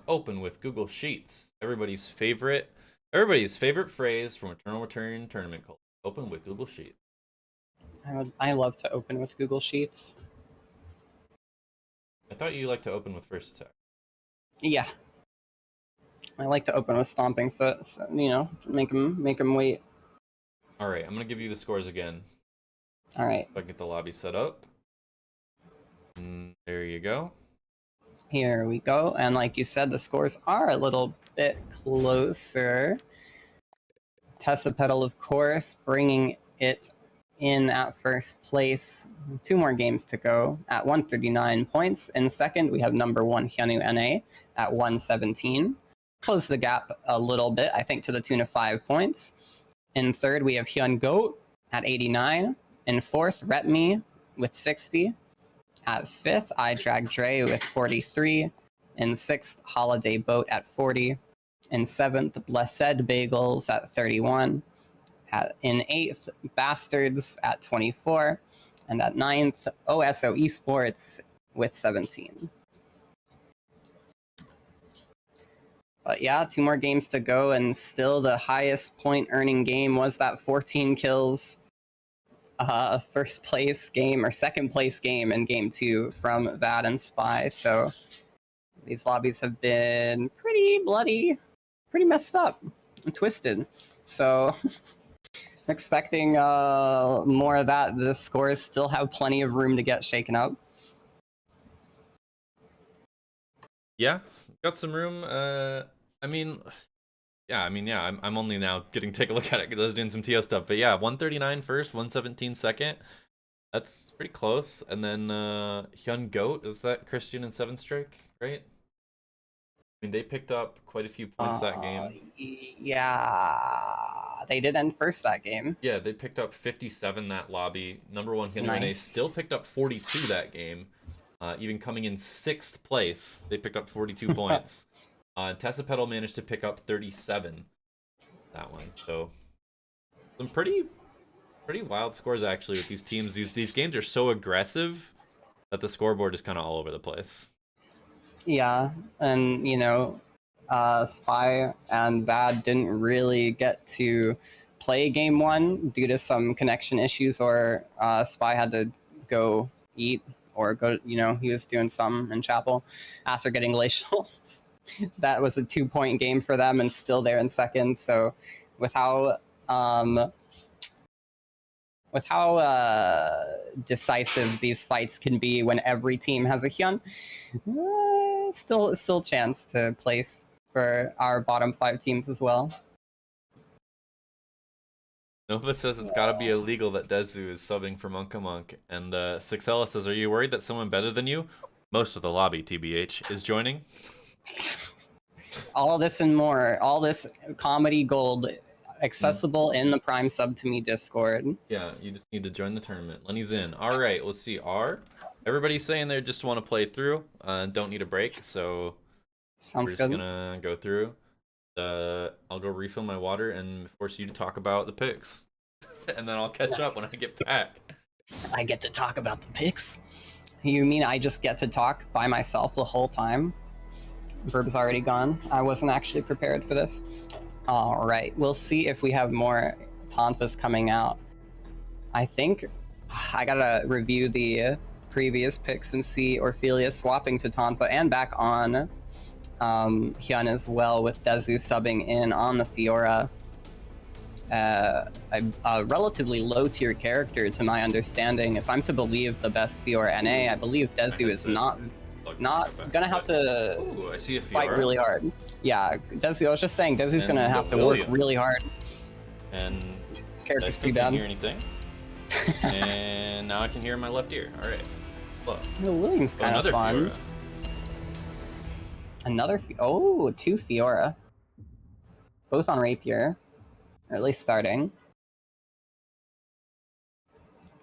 Open with Google Sheets. Everybody's favorite phrase from Eternal Return tournament called open with Google Sheets. I love to open with Google Sheets. I thought you liked to open with first attack. Yeah. I like to open with Stomping Foot, so, you know, make him wait. All right, I'm going to give you the scores again. All right. If I get the lobby set up. There you go. Here we go. And like you said, the scores are a little bit closer. Tessa Petal, of course, bringing it in at first place. 2 more games to go at 139 points. In second, we have number 1 Hyunwoo NA at 117. Close the gap a little bit, I think, to the tune of 5 points. In third, we have Hyun Goat at 89. In fourth, Retmi with 60. At fifth, I Drag Dre with 43. In sixth, Holiday Boat at 40. In seventh, Blessed Bagels at 31. In eighth, Bastards at 24. And at ninth, OSO Esports with 17. But yeah, 2 more games to go, and still the highest point earning game was that 14 kills first place game or second place game in game 2 from Vad and Spy. So these lobbies have been pretty bloody, pretty messed up and twisted. So expecting more of that. The scores still have plenty of room to get shaken up. Yeah, got some room. I'm only now getting to take a look at it because I was doing some TO stuff. But yeah, 139 first, 117 second. That's pretty close. And then Hyun Goat, is that Christian and 7 Strike, right? I mean, they picked up quite a few points that game. Yeah, they did end first that game. Yeah, they picked up 57 that lobby. Number 1 Hyunwoo NA still picked up 42 that game. Even coming in 6th place, they picked up 42 points. Tessa Petal managed to pick up 37 that one. So some pretty wild scores actually with these teams. These games are so aggressive that the scoreboard is kind of all over the place. Yeah, and you know, Spy and Vad didn't really get to play game 1 due to some connection issues, or Spy had to go eat or go, you know, he was doing something in chapel after getting glacials. That was a 2-point game for them, and still there in second. So with how decisive these fights can be when every team has a Hyun, still chance to place for our bottom 5 teams as well. Nova says it's gotta be illegal that Dezu is subbing for Monkamonk. And Sixella says, are you worried that someone better than you, most of the lobby, TBH, is joining? All this and more, all this comedy gold accessible in the Prime Sub to Me Discord. Yeah, you just need to join the tournament. Lenny's in. All right, let's see. Everybody's saying they just want to play through, don't need a break, so Sounds we're just good. gonna go through. I'll go refill my water and force you to talk about the picks, and then I'll catch up when I get back. I get to talk about the picks. You mean I just get to talk by myself the whole time? Verb's already gone. I wasn't actually prepared for this. All right, we'll see if we have more Tonfas coming out. I think I gotta review the previous picks and see Orphelia swapping to Tonfa and back on Hyun as well, with Dezu subbing in on the Fiora. A relatively low tier character to my understanding. If I'm to believe the best Fiora NA, I believe Dezu is not gonna have to Ooh, I see a fight Fiora. really hard. Yeah, Dezu. I was just saying, Dezu's And gonna have to work William. really hard. And His I character's still pretty can't bad. hear anything. And now I can hear in my left ear. All right. Look. No, William's Oh, kind of another fun. Fiora. Another two Fiora, both on Rapier, or at least starting.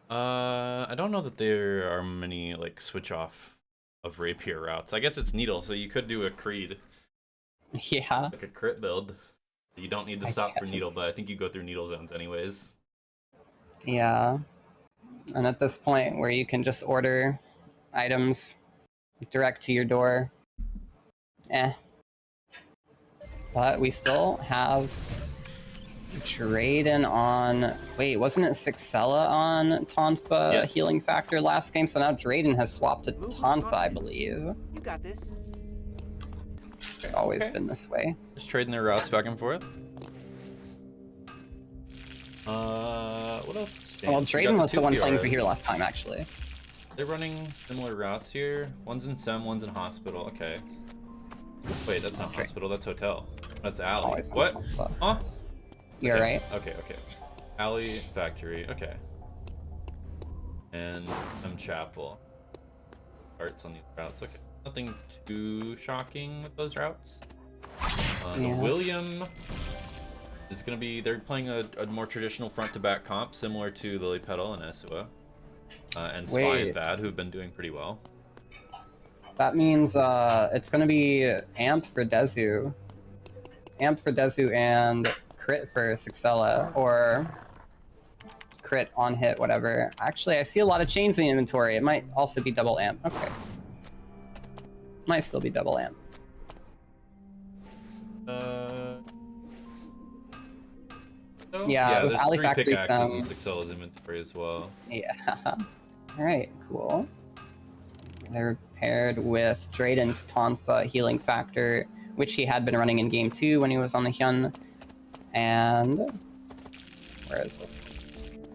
I don't know that there are many like switch off of rapier routes. I guess it's needle, so you could do a creed, Yeah, like a crit build. You don't need to I stop for guess. needle, but I think you go through needle zones anyways. yeah. And at this point, where you can just order items direct to your door, But we still have Drayden on. Wait, wasn't it Sixella on Tonfa Yes. healing factor last game? So now Drayden has swapped to Move with Tonfa, I confidence. believe. You got this. It's always Okay. been this way. Just trading their routes back and forth. What else? changed? Well, We got Drayden was two the one playing Fioras. Zahir last time, actually. They're running similar routes here. One's in Sem, one's in hospital. Okay. Wait, that's not Okay. hospital. That's hotel. That's alley. Always been What? Tonfa. Huh? You're right. Okay. Alley, factory. Okay. And some chapel. Arts on these routes. Okay. Nothing too shocking with those routes. The Yeah. William is going to be. They're playing a more traditional front to back comp, similar to Lily Petal and Esua. And Spy Wait. and Vad, who've been doing pretty well. That means it's gonna be Amp for Dezu. Amp for Dezu and crit for Sixella, or crit on hit, whatever. Actually, I see a lot of chains in the inventory. It might also be double amp. Okay. Might still be double amp. So, Yeah, with there's Alley 3 Factory pickaxes in some- Sixella's inventory as well. Yeah. Alright, cool. They're paired with Drayden's Tonfa healing factor, which he had been running in game 2 when he was on the Hyun. And where is it?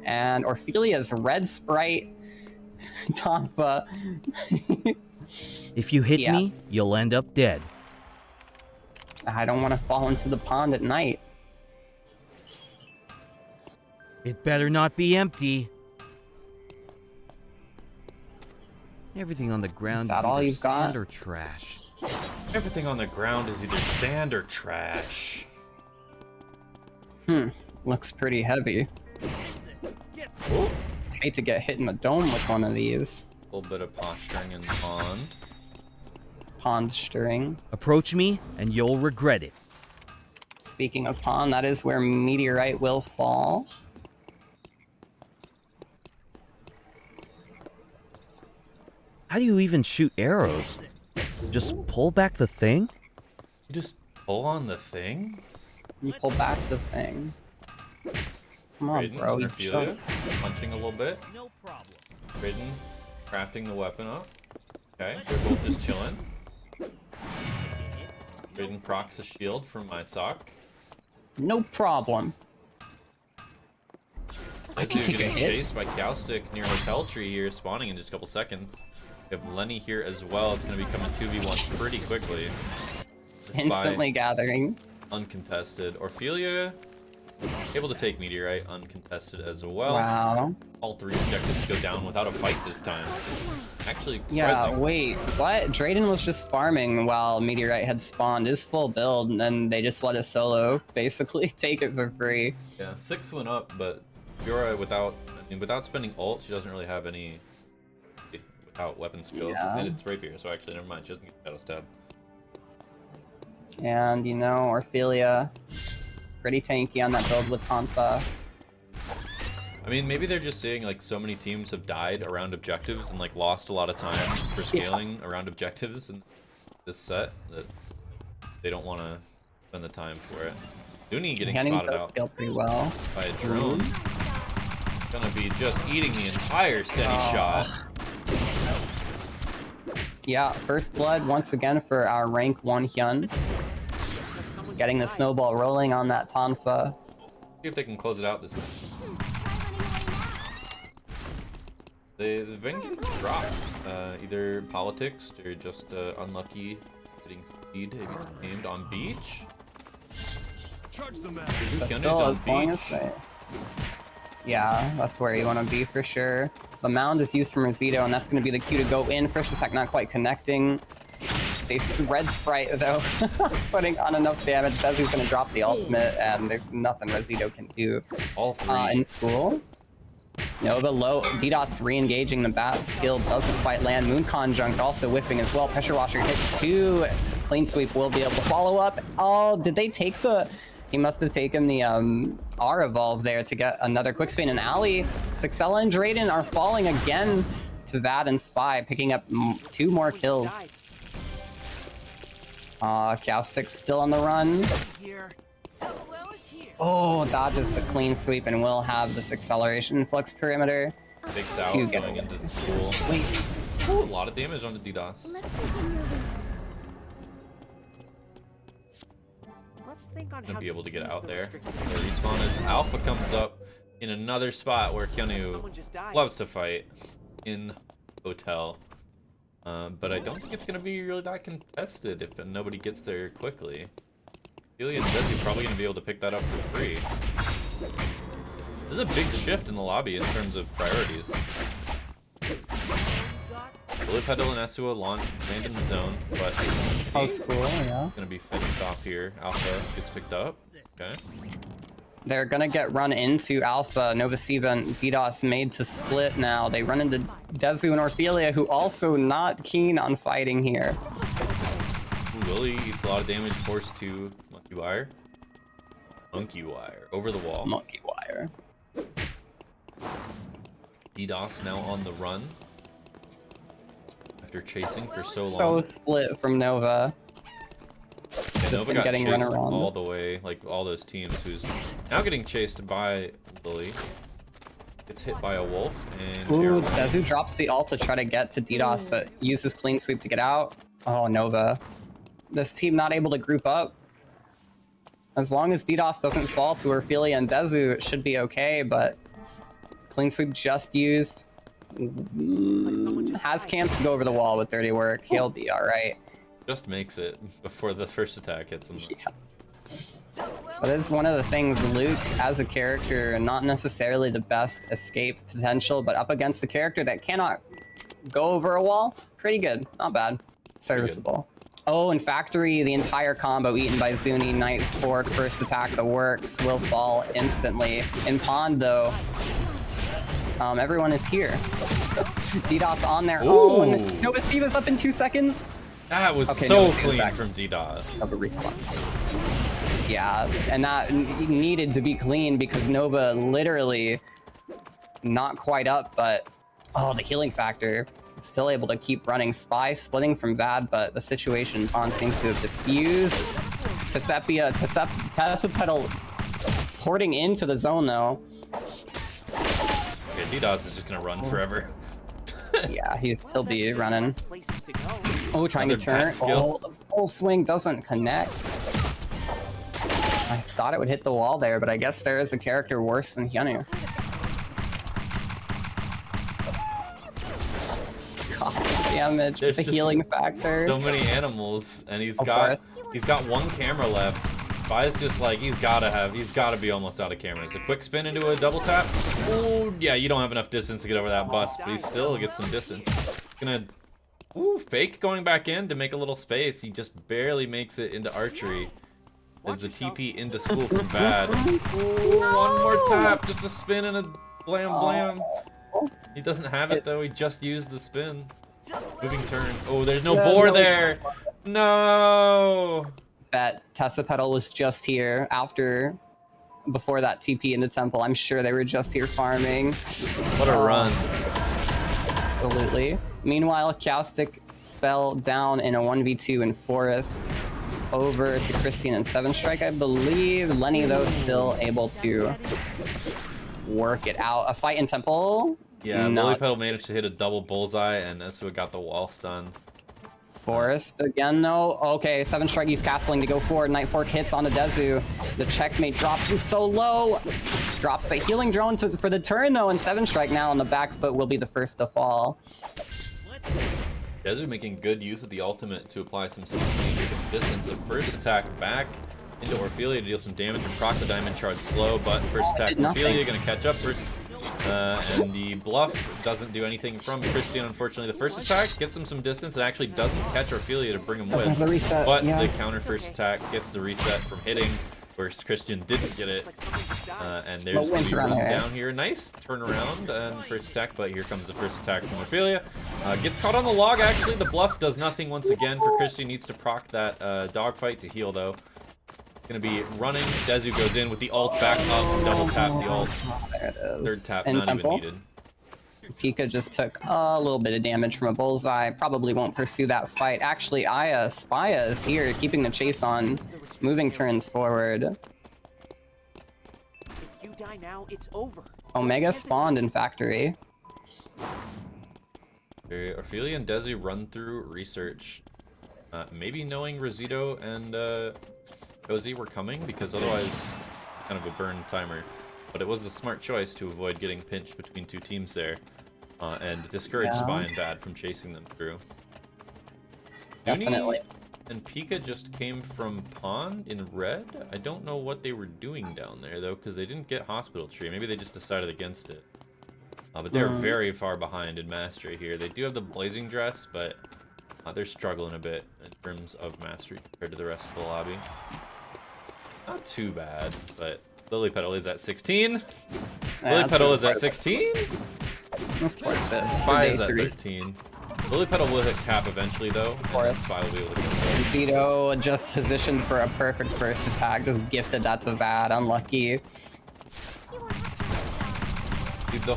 And Orphelia's red sprite Tonfa. If you hit Yeah. me, you'll end up dead. I don't want to fall into the pond at night. It better not be empty. Everything on the ground is that all either you've got? sand or trash. Everything on the ground is either sand or trash. Looks pretty heavy. Hate to get hit in the dome with one of these. A little bit of posturing in the pond. Pond stirring. Approach me, and you'll regret it. Speaking of pond, that is where meteorite will fall. How do you even shoot arrows? Just pull back the thing? You just pull on the thing? You pull back the thing. Come on, Raiden, bro. You Orphelia, just... punching a little bit. No problem. Raiden, crafting the weapon up. Okay, they're both just chilling. Raiden procs a shield from my sock. No problem. Let's can see, take a getting hit. chased by Cowstick near Hotel Tree here, spawning in just a couple seconds. We have Lenny here as well. It's going to be coming 2v1 pretty quickly. The Spy Instantly gathering. uncontested. Orphelia Able to take Meteorite uncontested as well. Wow. All 3 objectives go down without a fight this time. Actually, Yeah, surprising. wait, what? Drayden was just farming while Meteorite had spawned his full build, and then they just let us solo basically take it for free. Yeah, 6 went up, but Fiora without spending ult, she doesn't really have any without weapon skill. Yeah. And it's rapier, so actually never mind, she doesn't get shadow stab. And, you know, Orphelia, pretty tanky on that build with Tonfa. I mean, maybe they're just seeing like so many teams have died around objectives and like lost a lot of time for scaling around objectives in this set that they don't want to spend the time for it. Dooney getting Canning spotted does out scale pretty well. by a drone. Gonna be just eating the entire steady shot. Yeah, first blood once again for our rank 1 Hyun. Getting the snowball rolling on that Tonfa. See if they can close it out this time. They've been getting dropped. Either politics or just unlucky hitting speed aimed on beach. But Hyunwoo's still, on as long as beach. they... Yeah, that's where you want to be for sure. The mound is used from Rosito, and that's going to be the cue to go in. First attack not quite connecting. They red sprite though, putting on enough damage. Dezu's going to drop the ultimate, and there's nothing Rosito can do. All 3. In school. Nova low. DDOT's re-engaging the bat. Skill doesn't quite land. Moon Conjunct also whiffing as well. Pressure Washer hits 2. Clean Sweep will be able to follow up. Oh, did they take the... He must have taken the R evolve there to get another quick spin. And Ali, Sixella and Drayden are falling again to Vad and Spy, picking up 2 more kills. Caustic's still on the run. Here. Oh, dodges the clean sweep and will have this acceleration flux perimeter. Big South Two going get- into the school. Wait, Ooh, a lot of damage on the DDoS. Let's think on Gonna how be able to get use out the there. restricted The respawn as Alpha comes up in another spot where Hyunwoo someone just died. loves to fight in hotel. But I don't think it's gonna be really that contested if nobody gets there quickly. Ophelia says he's probably gonna be able to pick that up for free. There's a big shift in the lobby in terms of priorities. Blue Petal and Esua land in the zone, but post school, yeah. gonna be finished off here. Alpha gets picked up. Okay. They're gonna get run into Alpha. Nova Siva and DDoS made to split now. They run into Dezu and Orphelia, who also not keen on fighting here. Ooh, Willie eats a lot of damage, forced to Monkey Wire. Monkey Wire, over the wall. Monkey Wire. DDoS now on the run. After chasing for so long. So split from Nova. Yeah, Nova been got getting chased run around. all the way, like all those teams, who's now getting chased by Lily. Gets hit by a wolf, and Ooh, Arrow. Dezu drops the ult to try to get to DDoS, but uses clean sweep to get out. Oh, Nova. This team not able to group up. As long as DDoS doesn't fall to Orphelia and Dezu, it should be okay, but clean sweep just used. Has camps to go over the wall with dirty work. He'll be alright. Just makes it before the first attack hits him. Yeah. But it's one of the things, Luke, as a character, not necessarily the best escape potential, but up against a character that cannot go over a wall, pretty good. Not bad. Serviceable. Oh, and Factory, the entire combo eaten by Zuni, Night Fork, first attack that works, will fall instantly. In Pond, though, everyone is here. DDoS on their own. Ooh. Nova Siva's up in 2 seconds. That was Okay, so Nova Siva's clean back. from DDoS. Of a respawn. Yeah, and that needed to be clean because Nova literally not quite up, but oh, the healing factor. Still able to keep running. Spy splitting from Vad, but the situation on seems to have diffused. Tessapedal porting into the zone though. Okay, DDoS is just gonna run forever. Yeah, he'll be running. Places to go. Oh, trying to Another turn. bat skill. Oh, the full swing doesn't connect. I thought it would hit the wall there, but I guess there is a character worse than Hyunwoo. God, damage with There's the just healing factor. So many animals, and he's Of got course. one camera left. Spy's just like, he's gotta be almost out of cameras. A quick spin into a double tap. Oh, yeah, you don't have enough distance to get over that bust, but he still gets some distance. Gonna, fake going back in to make a little space. He just barely makes it into archery. As the TP into school from bad. Ooh, one more tap, just a spin and a blam blam. He doesn't have it though, he just used the spin. Moving turn. Oh, there's no boar there. No. That Tessa Petal was just here before that TP into temple. I'm sure they were just here farming. What a run. Absolutely. Meanwhile, Caustic fell down in a 1v2 in Forest over to Christian and 7 Strike, I believe. Lenny, though, still able to work it out. A fight in temple. Yeah, Lily Petal managed to hit a double bullseye, and Esua got the wall stun. Forest again, though. Okay, 7 Strike, he's castling to go forward. Night Fork hits onto Dezu. The checkmate drops him so low. Drops the healing drone for the turn, though, and 7 Strike now on the back foot will be the first to fall. Dezu making good use of the ultimate to apply some significant distance. The first attack back into Orphelia to deal some damage and proc the diamond charge slow, but first attack from Orphelia gonna catch up first. And the bluff doesn't do anything from Christian, unfortunately. The first attack gets him some distance. It actually doesn't catch Orphelia to bring him with. But the counter first attack gets the reset from hitting, where Christian didn't get it. And there's the run down here. Nice turnaround and first attack, but here comes the first attack from Orphelia. Gets caught on the log, actually. The bluff does nothing once again for Christian. Needs to proc that dogfight to heal, though. Gonna be running. Dezu goes in with the ult back up, double tap the ult. There it is. Third tap, In not temple. even needed. Pika just took a little bit of damage from a bullseye. Probably won't pursue that fight. Actually, Spya is here, keeping the chase on, moving turns forward. If you die now, it's over. Omega spawned in factory. Orphelia and Dezu run through research. Maybe knowing Rosito and Cozy were coming, because otherwise kind of a burn timer. But it was a smart choice to avoid getting pinched between two teams there, and discourage Spy and Bad from chasing them through. Definitely. Uni and Pika just came from Pawn in red. I don't know what they were doing down there though, because they didn't get Hospital Tree. Maybe they just decided against it. But they're very far behind in Mastery here. They do have the Blazing Dress, but they're struggling a bit in terms of Mastery compared to the rest of the lobby. Not too bad, but Lily Petal is at 16. Lily Petal is at 16. That's quite a bit. Spy is at 13. Lily Petal will hit cap eventually, though. Forest. Spy will be able to kill And Zito just positioned for a perfect first attack. Just gifted that to Bad. Unlucky. See, the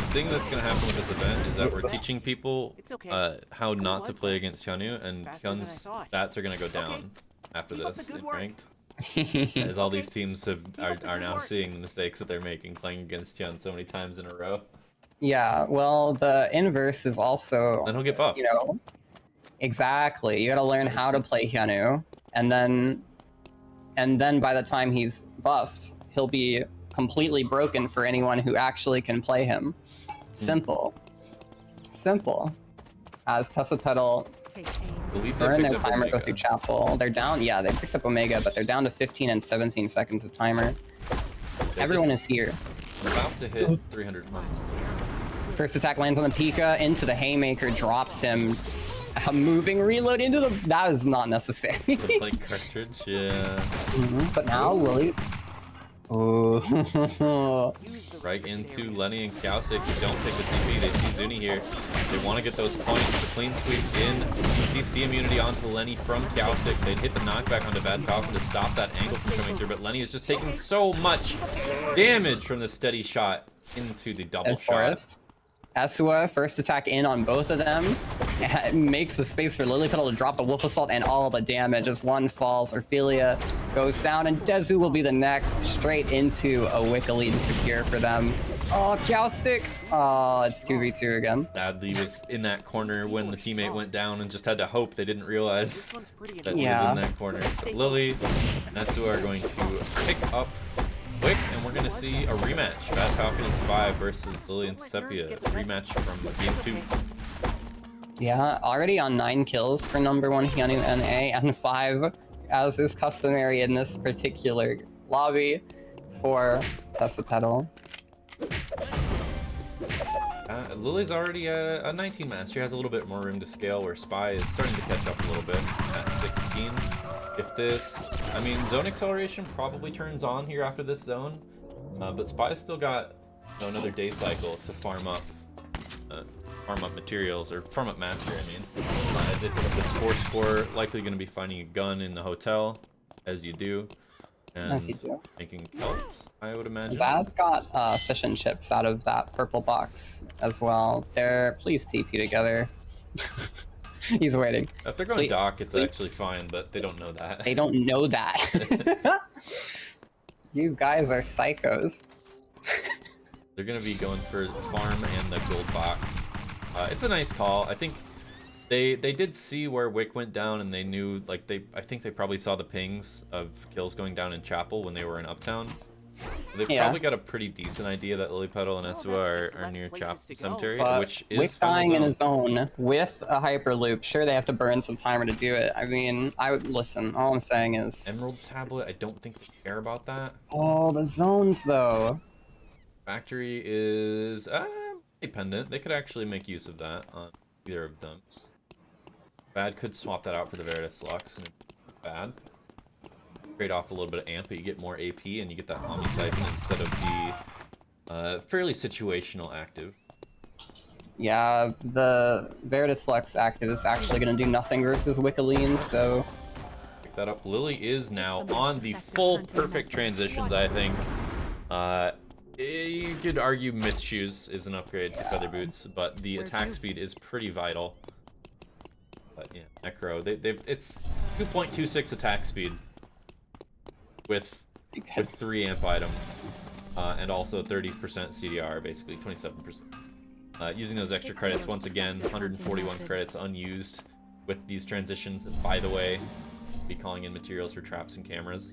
thing that's going to happen with this event is that we're teaching people how not to play against Hyunwoo, and Hyun's stats are going to go down after this in ranked. As all these teams are now seeing the mistakes that they're making playing against Hyun so many times in a row. Yeah, well, the inverse is also... Then he'll get buffed. You know, exactly. You gotta learn how to play Hyunwoo, and then by the time he's buffed, he'll be completely broken for anyone who actually can play him. Simple. Simple. As Tessa Petal burn their timer, go through Chapel. They're down, yeah, they picked up Omega, but they're down to 15 and 17 seconds of timer. Everyone is here. I'm about to hit 300 points. First attack lands on the Pika, into the Haymaker, drops him. A moving reload into the... That is not necessary. The plate cartridge, yeah. But now, Lily... Oh. Right into Lenny and Caustic, who don't take the TP. They see Zuni here. They want to get those points. The clean sweep in. DC immunity onto Lenny from Caustic. They'd hit the knockback onto Bad Falcon to stop that angle from coming through, but Lenny is just taking so much damage from the steady shot into the double shot. Esua, first attack in on both of them. It makes the space for Lily Petal to drop the Wolf Assault, and all the damage as one falls. Orphelia goes down, and Dezu will be the next, straight into a Wicca lead secure for them. Oh, Caustic! Oh, it's 2v2 again. Badly was in that corner when the teammate went down and just had to hope they didn't realize that he was in that corner. So Lily and Esua are going to pick up quick, and we're going to see a rematch. Bad Falcon and Spy versus Lily and Sepia. Rematch from game 2. Yeah, already on 9 kills for number 1 Hyunwoo NA, and 5 as is customary in this particular lobby for Tessa Petal. Lily's already a 19 master, has a little bit more room to scale, where Spy is starting to catch up a little bit at 16. If this, I mean, zone acceleration probably turns on here after this zone, but Spy's still got another day cycle to farm up materials, or farm up mastery, I mean. As they put up this 4 score, likely going to be finding a gun in the hotel, as you do. And As you do. making kelts, I would imagine. Vad's got fish and chips out of that purple box as well. Please TP together. He's waiting. If they're going dock, it's actually fine, but they don't know that. They don't know that. You guys are psychos. They're gonna be going for farm and the gold box. It's a nice call. I think they did see where Wick went down, and they knew, like, I think they probably saw the pings of kills going down in Chapel when they were in Uptown. They've probably got a pretty decent idea that Lily Petal and Esua are near Cemetery, which is Wick dying in a zone with a hyperloop. Sure, they have to burn some timer to do it. I mean, listen. All I'm saying is Emerald Tablet. I don't think they care about that. Oh, the zones though. Factory is dependent. They could actually make use of that on either of them. Bad could swap that out for the Veritas Lux, and bad. Trade off a little bit of amp, but you get more AP, and you get that Omni Siphon instead of the fairly situational active. Yeah, the Veritas Lux active is actually going to do nothing versus Wickaleen, so... Pick that up. Lily is now on the full perfect transitions, I think. You could argue Myth Shoes is an upgrade to Feather Boots, but the attack speed is pretty vital. But yeah, Necro, it's 2.26 attack speed with 3 amp items, and also 30% CDR, basically 27%. Using those extra credits, once again, 141 credits unused with these transitions. And by the way, be calling in materials for traps and cameras.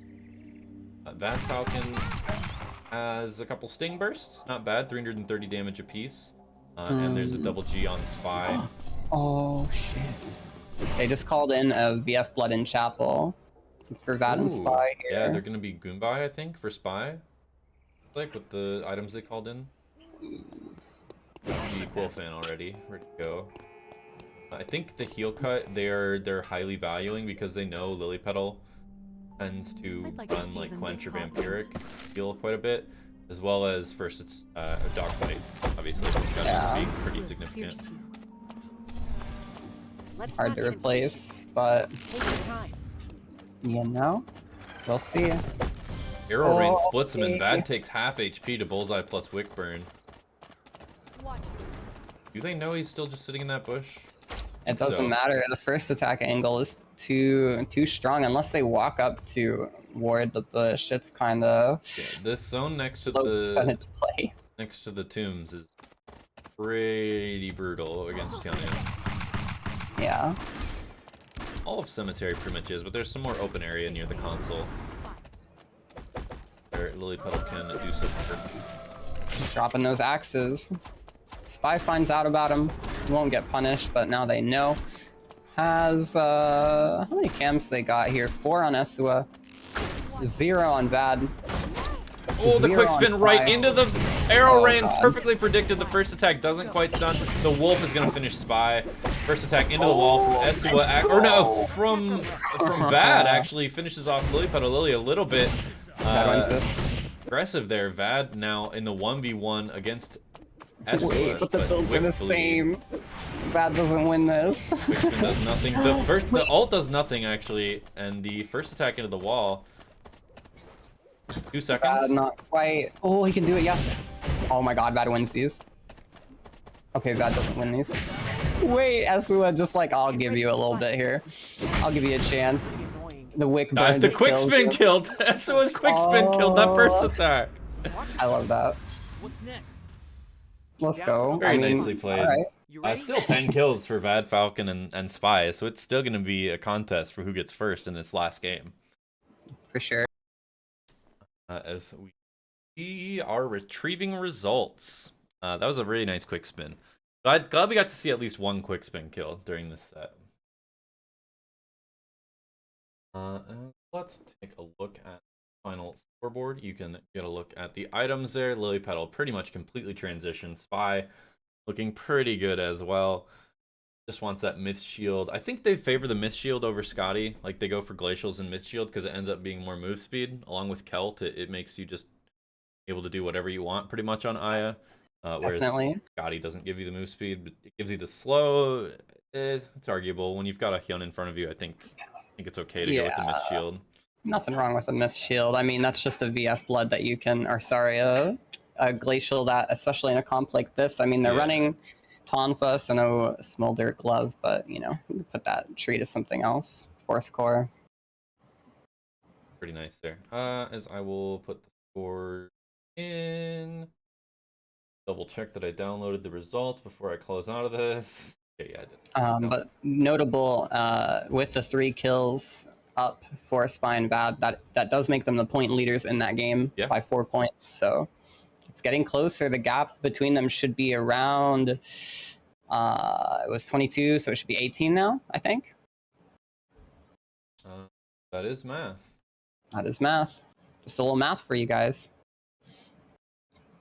Van Falcon has a couple Sting Bursts, not bad, 330 damage apiece. And there's a double G on Spy. Oh shit. They just called in a VF Blood in Chapel for Vad and Spy here. Yeah, they're gonna be Goombai, I think, for Spy. Like, with the items they called in. The Quill Fan already, ready to go. I think the heal cut they're highly valuing because they know Lily Petal tends to run like Quench or Vampiric heal quite a bit, as well as first it's a dogfight, obviously, which being pretty significant. Hard to replace, but you know, we'll see. Arrow Rain splits him, and Vad takes half HP to Bullseye plus Wick Burn. Do they know he's still just sitting in that bush? It doesn't matter. The first attack angle is too strong unless they walk up to ward the bush. It's kind of this zone next to the tombs is pretty brutal against Hyunwoo. Yeah. All of Cemetery pretty much is, but there's some more open area near the console where Lily Petal can do some work. Dropping those axes. Spy finds out about him. He won't get punished, but now they know. Has how many cams they got here? 4 on Esua, 0 on Vad. Oh, the quick spin right into the Arrow Rain. Perfectly predicted. The first attack doesn't quite stun. The Wolf is gonna finish Spy. First attack into the wall from Esua, or no, from Vad actually finishes off Lily Petal. Lily a little bit aggressive there. Vad now in the 1v1 against Esua. Wait, but the builds are the same. Vad doesn't win this. Quickspin does nothing. The ult does nothing actually, and the first attack into the wall. 2 seconds. Vad not quite. Oh, he can do it. Yeah. Oh my God, Vad wins these. Okay, Vad doesn't win these. Wait, Esua just like, I'll give you a little bit here. I'll give you a chance. The Wick burn. The quick spin killed. Esua's quick spin killed that first attack. I love that. What's next? Let's go. Very nicely played. All right. Still 10 kills for Vad Falcon and Spy, so it's still going to be a contest for who gets first in this last game. For sure. As we are retrieving results. That was a really nice quick spin. Glad we got to see at least one quick spin kill during this set. Let's take a look at the final scoreboard. You can get a look at the items there. Lily Petal pretty much completely transitioned. Spy looking pretty good as well. Just wants that Myth Shield. I think they favor the Myth Shield over Scotty. Like, they go for Glacials and Myth Shield because it ends up being more move speed. Along with Kelt, it makes you just able to do whatever you want pretty much on Aya. Whereas Definitely. Scotty doesn't give you the move speed, but it gives you the slow. It's arguable. When you've got a Hyun in front of you, I think it's okay to go with the Myth Shield. Nothing wrong with a Mist Shield. I mean, that's just a VF Blood that you can, or sorry, a Glacial that, especially in a comp like this. I mean, they're running Tonfa, so no Smolder Glove, but, you know, you can put that tree to something else. Force Core. Pretty nice there. As I will put the score in. Double check that I downloaded the results before I close out of this. Okay, yeah, I did. But notable, with the 3 kills up for Spine Vad, that does make them the point leaders in that game by 4 points. So it's getting closer. The gap between them should be around, it was 22, so it should be 18 now, I think. That is math. That is math. Just a little math for you guys.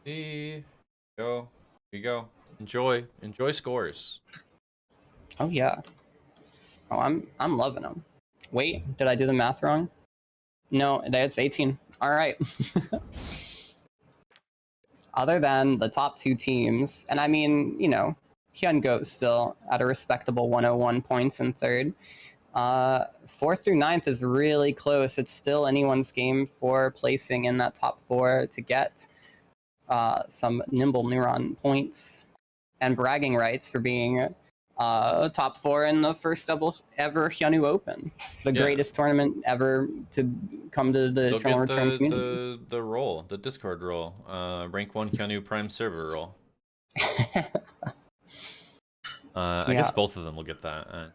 Here you go. Enjoy scores. Oh yeah. Oh, I'm loving them. Wait, did I do the math wrong? No, it's 18. All right. Other than the top 2 teams, and I mean, you know, Hyun Goat still at a respectable 101 points in third. 4th through 9th is really close. It's still anyone's game for placing in that top 4 to get some Nimble Neuron points and bragging rights for being top 4 in the first ever Hyunwoo Open, the greatest tournament ever to come to the Eternal Return community. The role, the Discord role, rank 1 Hyunwoo Prime server role. I guess both of them will get that. I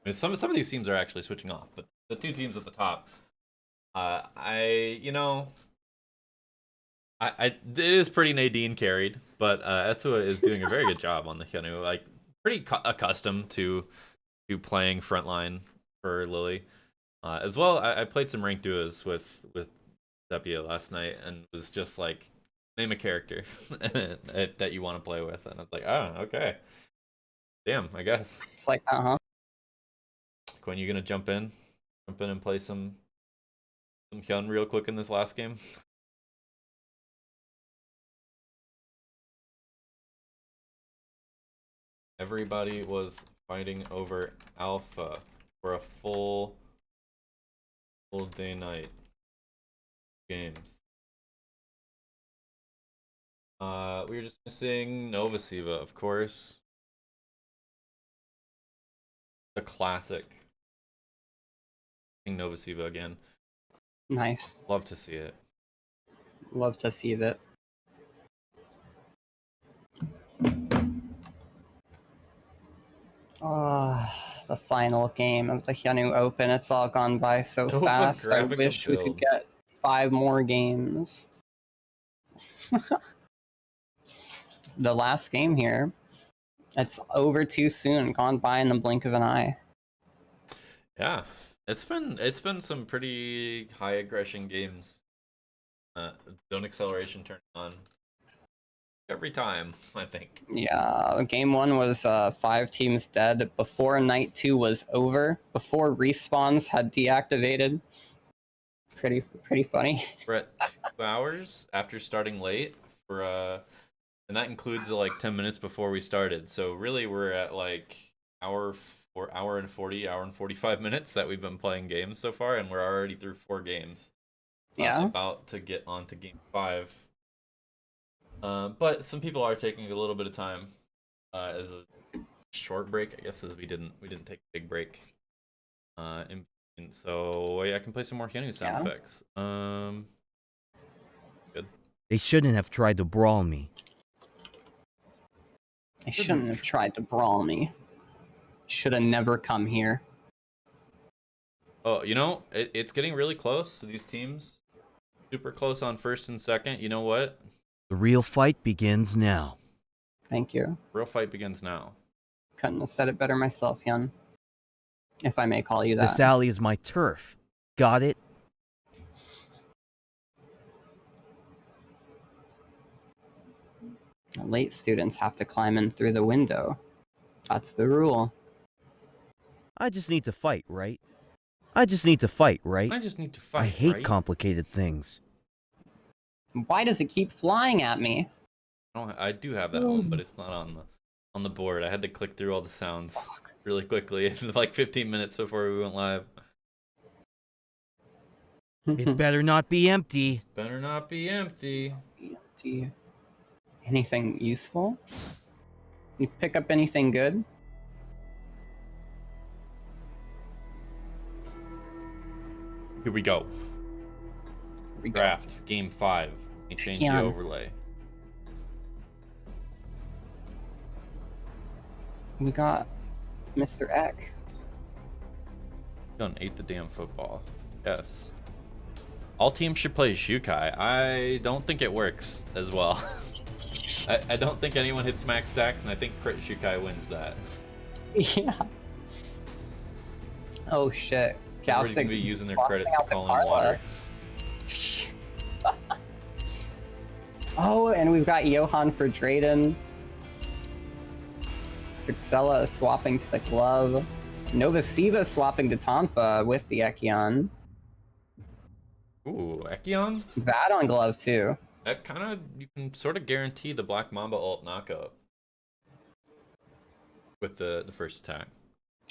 mean, some of these teams are actually switching off, but the 2 teams at the top, it is pretty Nadine carried, but Esua is doing a very good job on the Hyunwoo. Like, pretty accustomed to playing frontline for Lily. As well, I played some ranked duos with Sepia last night, and was just like, name a character that you want to play with, and I was like, oh, okay, damn, I guess it's like that, huh? Quinn, you gonna jump in and play some Hyun real quick in this last game? Everybody was fighting over Alpha for a full day night games. We were just missing Nova Siva, of course. The classic. Nova Siva again. Nice. Love to see it. Love to see that. The final game of the Hyunwoo Open. It's all gone by so fast. I wish we could get 5 more games. The last game here. It's over too soon. Gone by in the blink of an eye. Yeah, it's been some pretty high aggression games. Zone acceleration turned on every time, I think. Yeah, game 1 was 5 teams dead before night 2 was over, before respawns had deactivated. Pretty funny. We're at 2 hours after starting late for and that includes like 10 minutes before we started. So really we're at like hour and 45 minutes that we've been playing games so far, and we're already through 4 games. Yeah. About to get on to game 5. But some people are taking a little bit of time as a short break, I guess, as we didn't take a big break. So yeah, I can play some more Hyunwoo sound effects. Good. They shouldn't have tried to brawl me. They shouldn't have tried to brawl me. Should have never come here. Oh, you know, it's getting really close to these teams. Super close on first and second. You know what? The real fight begins now. Thank you. Real fight begins now. Couldn't have said it better myself, Hyun. If I may call you that. This alley is my turf. Got it? Late students have to climb in through the window. That's the rule. I just need to fight, right? I just need to fight, right? I just need to fight. I hate right? complicated things. Why does it keep flying at me? I do have that one, but it's not on the board. I had to click through all the sounds really quickly, like 15 minutes before we went live. It better not be empty. Better not be empty. Anything useful? You pick up anything good? Here we go. Here we go. Draft game 5. Let me change the Keon. overlay. We got Mr. Eck. Done ate the damn football. Yes. All teams should play Shukai. I don't think it works as well. I don't think anyone hits max stacks, and I think Crit Shukai wins that. Yeah. Oh shit. Everybody's gonna be using their credits to call in water. Oh, and we've got Johan for Drayden. Suxella is swapping to the glove. Nova Siva swapping to Tonfa with the Ekion. Ooh, Ekion? That on glove too. That kind of, you can sort of guarantee the Black Mamba ult knockup with the first attack.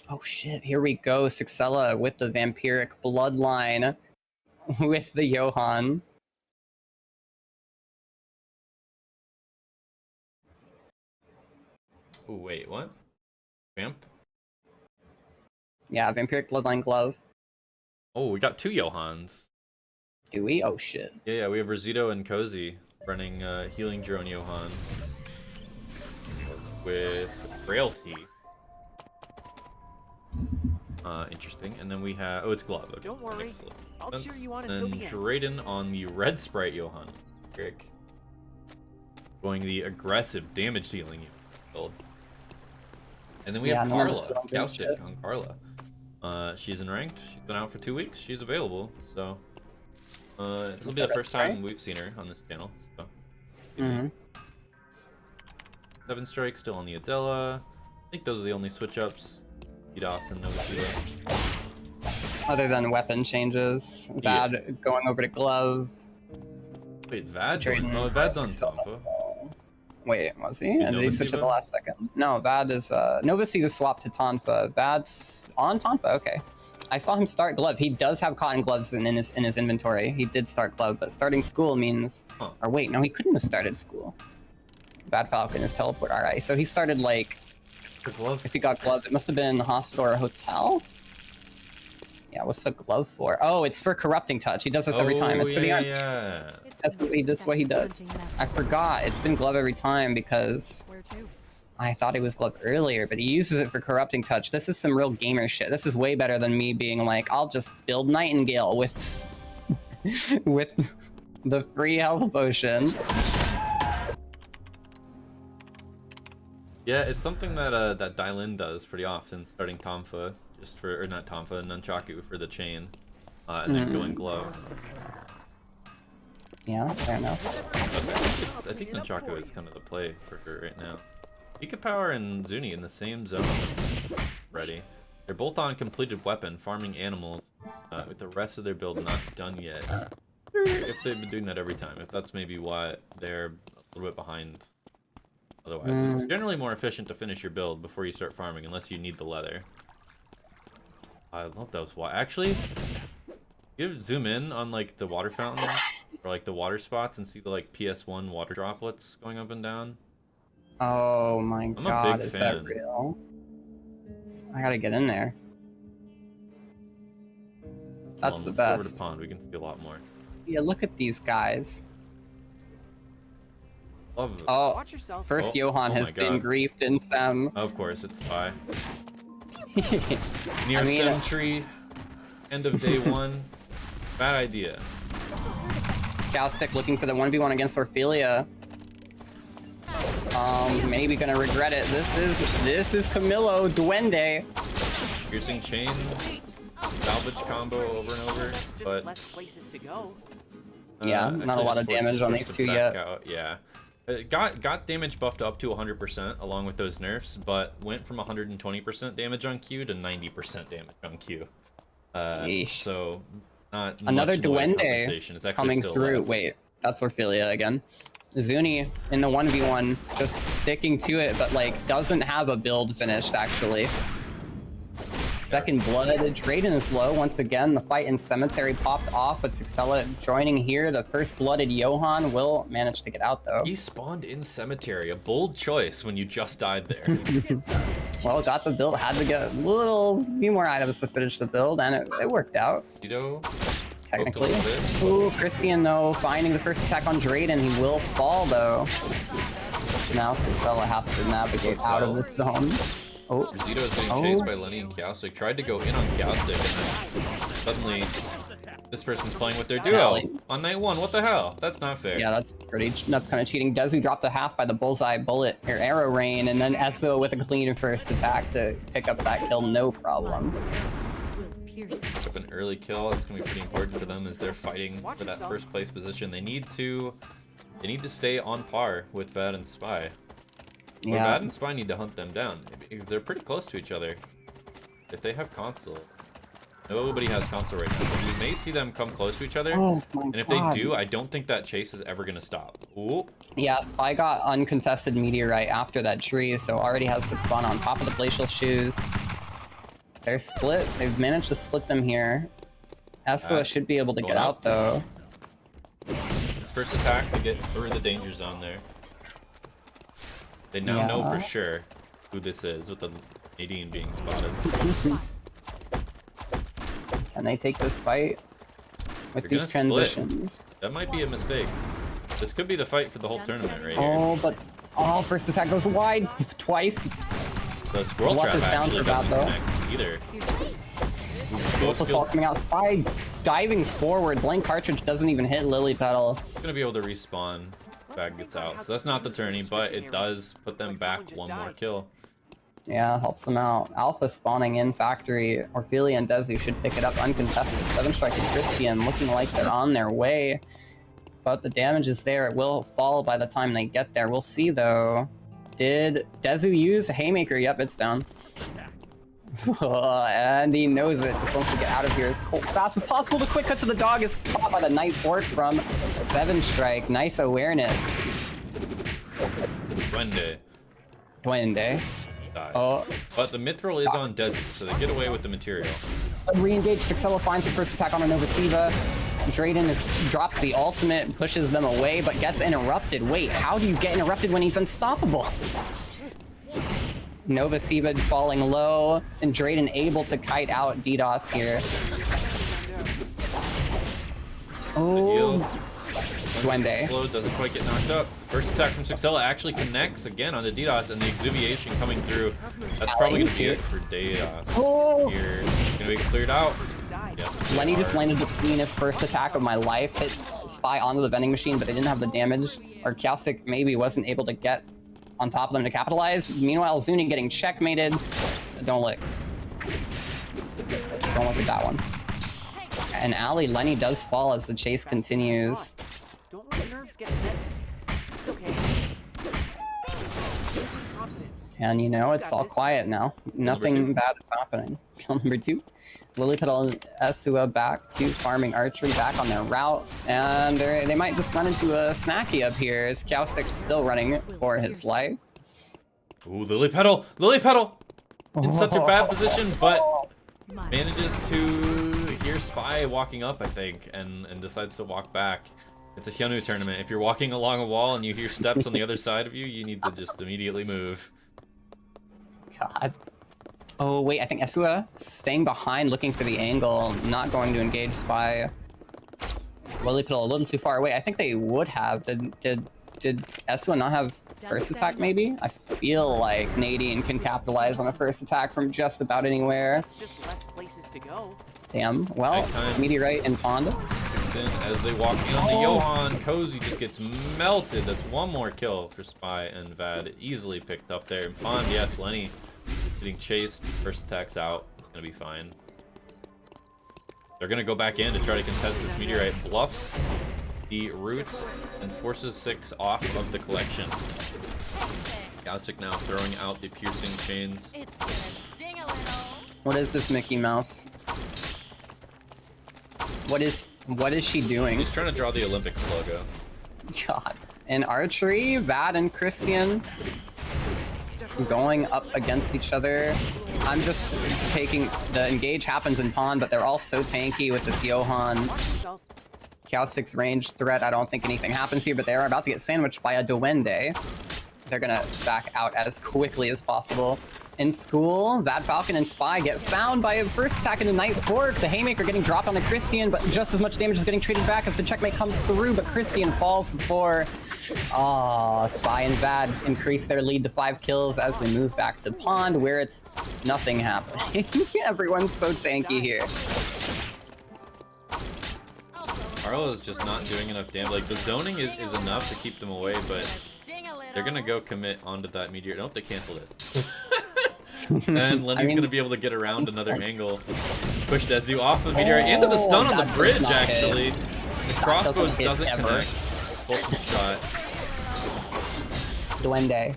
Oh shit, here we go. Suxella with the vampiric bloodline with the Johan. Ooh, wait, what? Vamp? Yeah, vampiric bloodline glove. Oh, we got 2 Johans. Do we? Oh shit. Yeah, we have Rosito and Cozy running Healing Drone Johan with Frailty. Interesting. And then we have... Oh, it's Glove. Okay. Don't worry. Excellent. I'll cheer you on until And the end. Drayden on the Red Sprite Johan. Rick. Going the aggressive damage dealing build. And then we have Yeah, none of us Carla. don't do Cowstick shit. on Carla. She's in ranked. She's been out for 2 weeks. She's available. So this will be the That's first time right. we've seen her on this channel. So Mm-hmm. 7 strike still on the Adela. I think those are the only switch ups. EDOS and Nova Siva. Other than weapon changes. Vad going over to glove. Wait, Vad? Drayden No, Vad's on Suxella. Tampa. Wait, was he? Did And did he Nova switch at the Siva? last second? No, Vad is Nova Siva swapped to Tonfa. Vad's on Tonfa, okay. I saw him start glove. He does have cotton gloves in his inventory. He did start glove, but starting school means Huh. or wait, no, he couldn't have started school. Bad Falcon is teleport. Alright, so he started like The glove. if he got glove, it must have been in the hospital or a hotel. Yeah, what's the glove for? Oh, it's for corrupting touch. He does this every time. It's for the arm. yeah. That's what he does. I forgot. It's been glove every time because Where to? I thought it was glove earlier, but he uses it for corrupting touch. This is some real gamer shit. This is way better than me being like, I'll just build Nightingale with with the free health potion. Yeah, it's something that that Dylan does pretty often, starting Tomfa, just for, or not Tomfa, Nunchaku for the chain, and then going glove. Yeah, fair enough. I think Nunchaku is kind of the play for her right now. Pika Power and Zuni in the same zone. Ready. They're both on completed weapon, farming animals, with the rest of their build not done yet. If they've been doing that every time, if that's maybe why they're a little bit behind. Otherwise, it's generally more efficient to finish your build before you start farming, unless you need the leather. I love those. Actually, you zoom in on like the water fountain or like the water spots and see the like PS1 water droplets going up and down. Oh my a god, big is fan. that real? I gotta get in there. That's the Let's go over to best. pond. We can see a lot more. Yeah, look at these guys. Love it. Oh, Watch yourself. first Oh, Johan oh has my been God. griefed in Sem. Of course, it's Spy. Near I mean, Sentry. End of day 1. Bad idea. Cowstick looking for the 1v1 against Orphelia. Maybe gonna regret it. This is Camilo Duende. piercing chain salvage combo over and over, Just but less places to go. Yeah, not a lot of damage on these two yet. Yeah. It got damage buffed up to 100% along with those nerfs, but went from 120% damage on Q to 90% damage on Q. So not Another much in the way of Duende compensation. It's actually coming still through. less. Wait, that's Orphelia again. Zuni in the 1v1, just sticking to it, but like doesn't have a build finished actually. Second blood. Drayden is low once again. The fight in Cemetery popped off, but Sixella joining here. The first blooded Johan will manage to get out though. He spawned in Cemetery, a bold choice when you just died there. Well, got the build, had to get a few more items to finish the build, and it worked out. Tito, Technically. poked a little bit. Ooh, Christian though, finding the first attack on Drayden. He will fall though. Now Sixella has to navigate out of this zone. Oh, Rizito is getting chased by Lenny and Kiaustic. Tried to go in on Kiaustic, and then suddenly this person's playing with their duo on night one. What the hell? That's not fair. yeah, that's kind of cheating. Dezu dropped a half by the bullseye bullet or arrow rain, and then Esso with a clean first attack to pick up that kill, no problem. Pick up an early kill. It's gonna be pretty important for them as they're fighting for that first place position. They need to stay on par with Vad and Spy. Or Vad and Spy need to hunt them down. They're pretty close to each other. If they have console, nobody has console right now. So you may see them come close to each other. Oh my and if God. they do, I don't think that chase is ever gonna stop. Ooh. Yeah, Spy got uncontested meteorite after that tree, so already has the fun on top of the glacial shoes. They're split. They've managed to split them here. Esua should be able to get out though. His first attack to get through the danger zone there. They now know for sure who this is with the Nadine being spotted. Can they take this fight with They're these gonna split. transitions? That might be a mistake. This could be the fight for the whole tournament right here. Oh, but first attack goes wide twice. The squirrel What trap is down actually for that, doesn't though? connect either. Both the fall coming out. Spy diving forward. Blank cartridge doesn't even hit Lily Petal. It's gonna be able to respawn. Bag gets out. So that's not the tourney, but it does put them back one more kill. Yeah, helps them out. Alpha spawning in factory. Orphelia and Desi should pick it up uncontested. 7 strike to Christian, looking like they're on their way. But the damage is there. It will fall by the time they get there. We'll see though. Did Dezu use a haymaker? Yep, it's down. And he knows it. Just wants to get out of here as fast as possible. The quick cut to the dog is caught by the Night Fork from 7 strike. Nice awareness. Duende. Dies. Oh. But the mithril is on Desi, so they get away with the material. Re-engage. Sixella finds the first attack on a Nova Siva. Drayden drops the ultimate, pushes them away, but gets interrupted. Wait, how do you get interrupted when he's unstoppable? Nova Siva falling low, and Drayden able to kite out DDoS here. Oh, Duende. Slow, doesn't quite get knocked up. First attack from Sixella actually connects again onto DDoS, and the exuviation coming through. That's probably gonna be it for DDoS. Oh. Here, gonna be cleared out. Yep, Lenny just landed the cleanest first attack of my life. Hit Spy onto the vending machine, but they didn't have the damage. Or Kiaustic maybe wasn't able to get on top of them to capitalize. Meanwhile, Zuni getting checkmated. Don't look. Don't look at that one. And Ali, Lenny does fall as the chase continues. Don't let nerves get the best. It's okay. Confidence. And you know, it's all quiet now. Nothing bad is happening. Kill number 2. Lily Petal and Esua back to farming archery, back on their route. And they might just run into a snacky up here as Kiaustic's still running for his life. Ooh, Lily Petal! Lily Petal! In such a bad position, but manages to hear Spy walking up, I think, and decides to walk back. It's a Hyunwoo tournament. If you're walking along a wall and you hear steps on the other side of you, you need to just immediately move. God. Oh, wait, I think Esua staying behind, looking for the angle, not going to engage Spy. Lily Petal a little too far away. I think they would have. Did Esua not have first attack, maybe? I feel like Nadine can capitalize on a first attack from just about anywhere. It's just less places to go. Damn. Well, Nighttime. Meteorite and Pond. Then as they walk in on the Johan, Cozy just gets melted. That's one more kill for Spy and Vad. Easily picked up there. And Pond, yes, Lenny getting chased. First attack's out. gonna be fine. They're gonna go back in to try to contest this meteorite. Bluffs the root and forces 6 off of the collection. Gaussic now throwing out the piercing chains. It's gonna sting a little. What is this Mickey Mouse? What is she doing? He's trying to draw the Olympics logo. God. In archery, Vad and Christian going up against each other. I'm just taking the engage happens in pawn, but they're all so tanky with this Johan. Yourself. Kaustic's range threat. I don't think anything happens here, but they are about to get sandwiched by a Duende. They're gonna back out as quickly as possible. In school, Vad Falcon and Spy get found by a first attack into Night Fork. The Haymaker getting dropped on the Christian, but just as much damage is getting traded back as the checkmate comes through, but Christian falls before. Spy and Vad increase their lead to 5 kills as we move back to Pond, where it's nothing happening. Everyone's so tanky here. Arlo is just not doing enough damage. Like, the zoning is enough to keep them away, but Sting a little. they're gonna go commit onto that meteor. Nope, they canceled it. And Lenny's gonna be able to get around another angle. Push Dezu off the meteorite into the stun on the that does bridge, not hit. actually. The crossbow doesn't hit doesn't ever. connect. Full shot. Duende.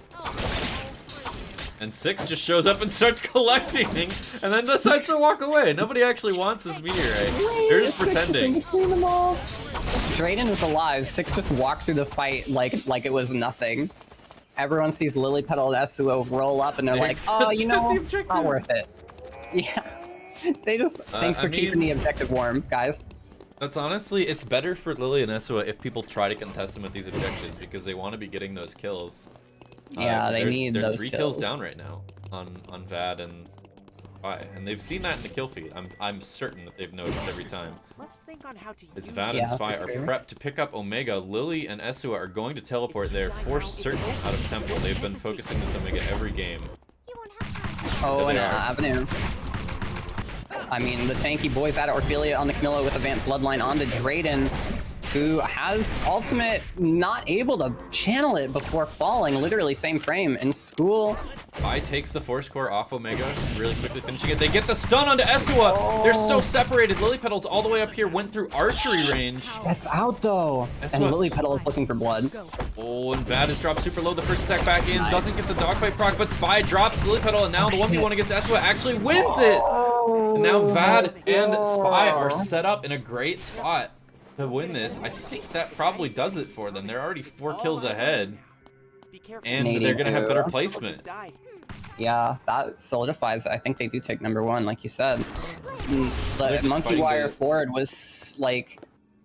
And 6 just shows up and starts collecting, and then decides to walk away. Nobody actually wants this meteorite. They're just pretending. Drayden is alive. 6 just walked through the fight like it was nothing. Everyone sees Lily Petal and Esuo roll up, and they're like, "Oh, you know, The objective. not worth it." Yeah, they just thanks for keeping the objective warm, guys. That's honestly, it's better for Lily and Esua if people try to contest them with these objectives, because they want to be getting those kills. Yeah, they need they're those 3 kills down right now on Vad and Spy, and they've seen that in the kill feed. I'm certain that they've noticed every time. Let's think on how to It's use Vad it. and Yeah, Spy for are sure. prepped to pick up Omega. Lily and Esua are going to teleport there, force certain out of Temple. They've been focusing this Omega every game. You won't have time. Oh, Yeah, and they are. Avenue. I mean, the tanky boys at Orphelia on the Camilla with Advanced Bloodline on to Drayden, who has ultimate, not able to channel it before falling. Literally same frame. In school, Spy takes the Force Core off Omega, really quickly finishing it. They get the stun onto Esua. They're so separated. Lily Petal's all the way up here, went through archery range. that's out though. That's And what- Lily Petal is looking for blood. Oh, and Vad is dropped super low. The first attack back in, doesn't get the dogfight proc, but Spy drops Lily Petal, and now the 1v1 against Esua actually wins it. And now Vad and Spy are set up in a great spot to win this. I think that probably does it for them. They're already 4 kills ahead, Be careful. and Canadian they're gonna have better hero. placement. Just died. Yeah, that solidifies it. I think they do take number 1, like you said. They're But just Monkey fighting Wire the- forward was like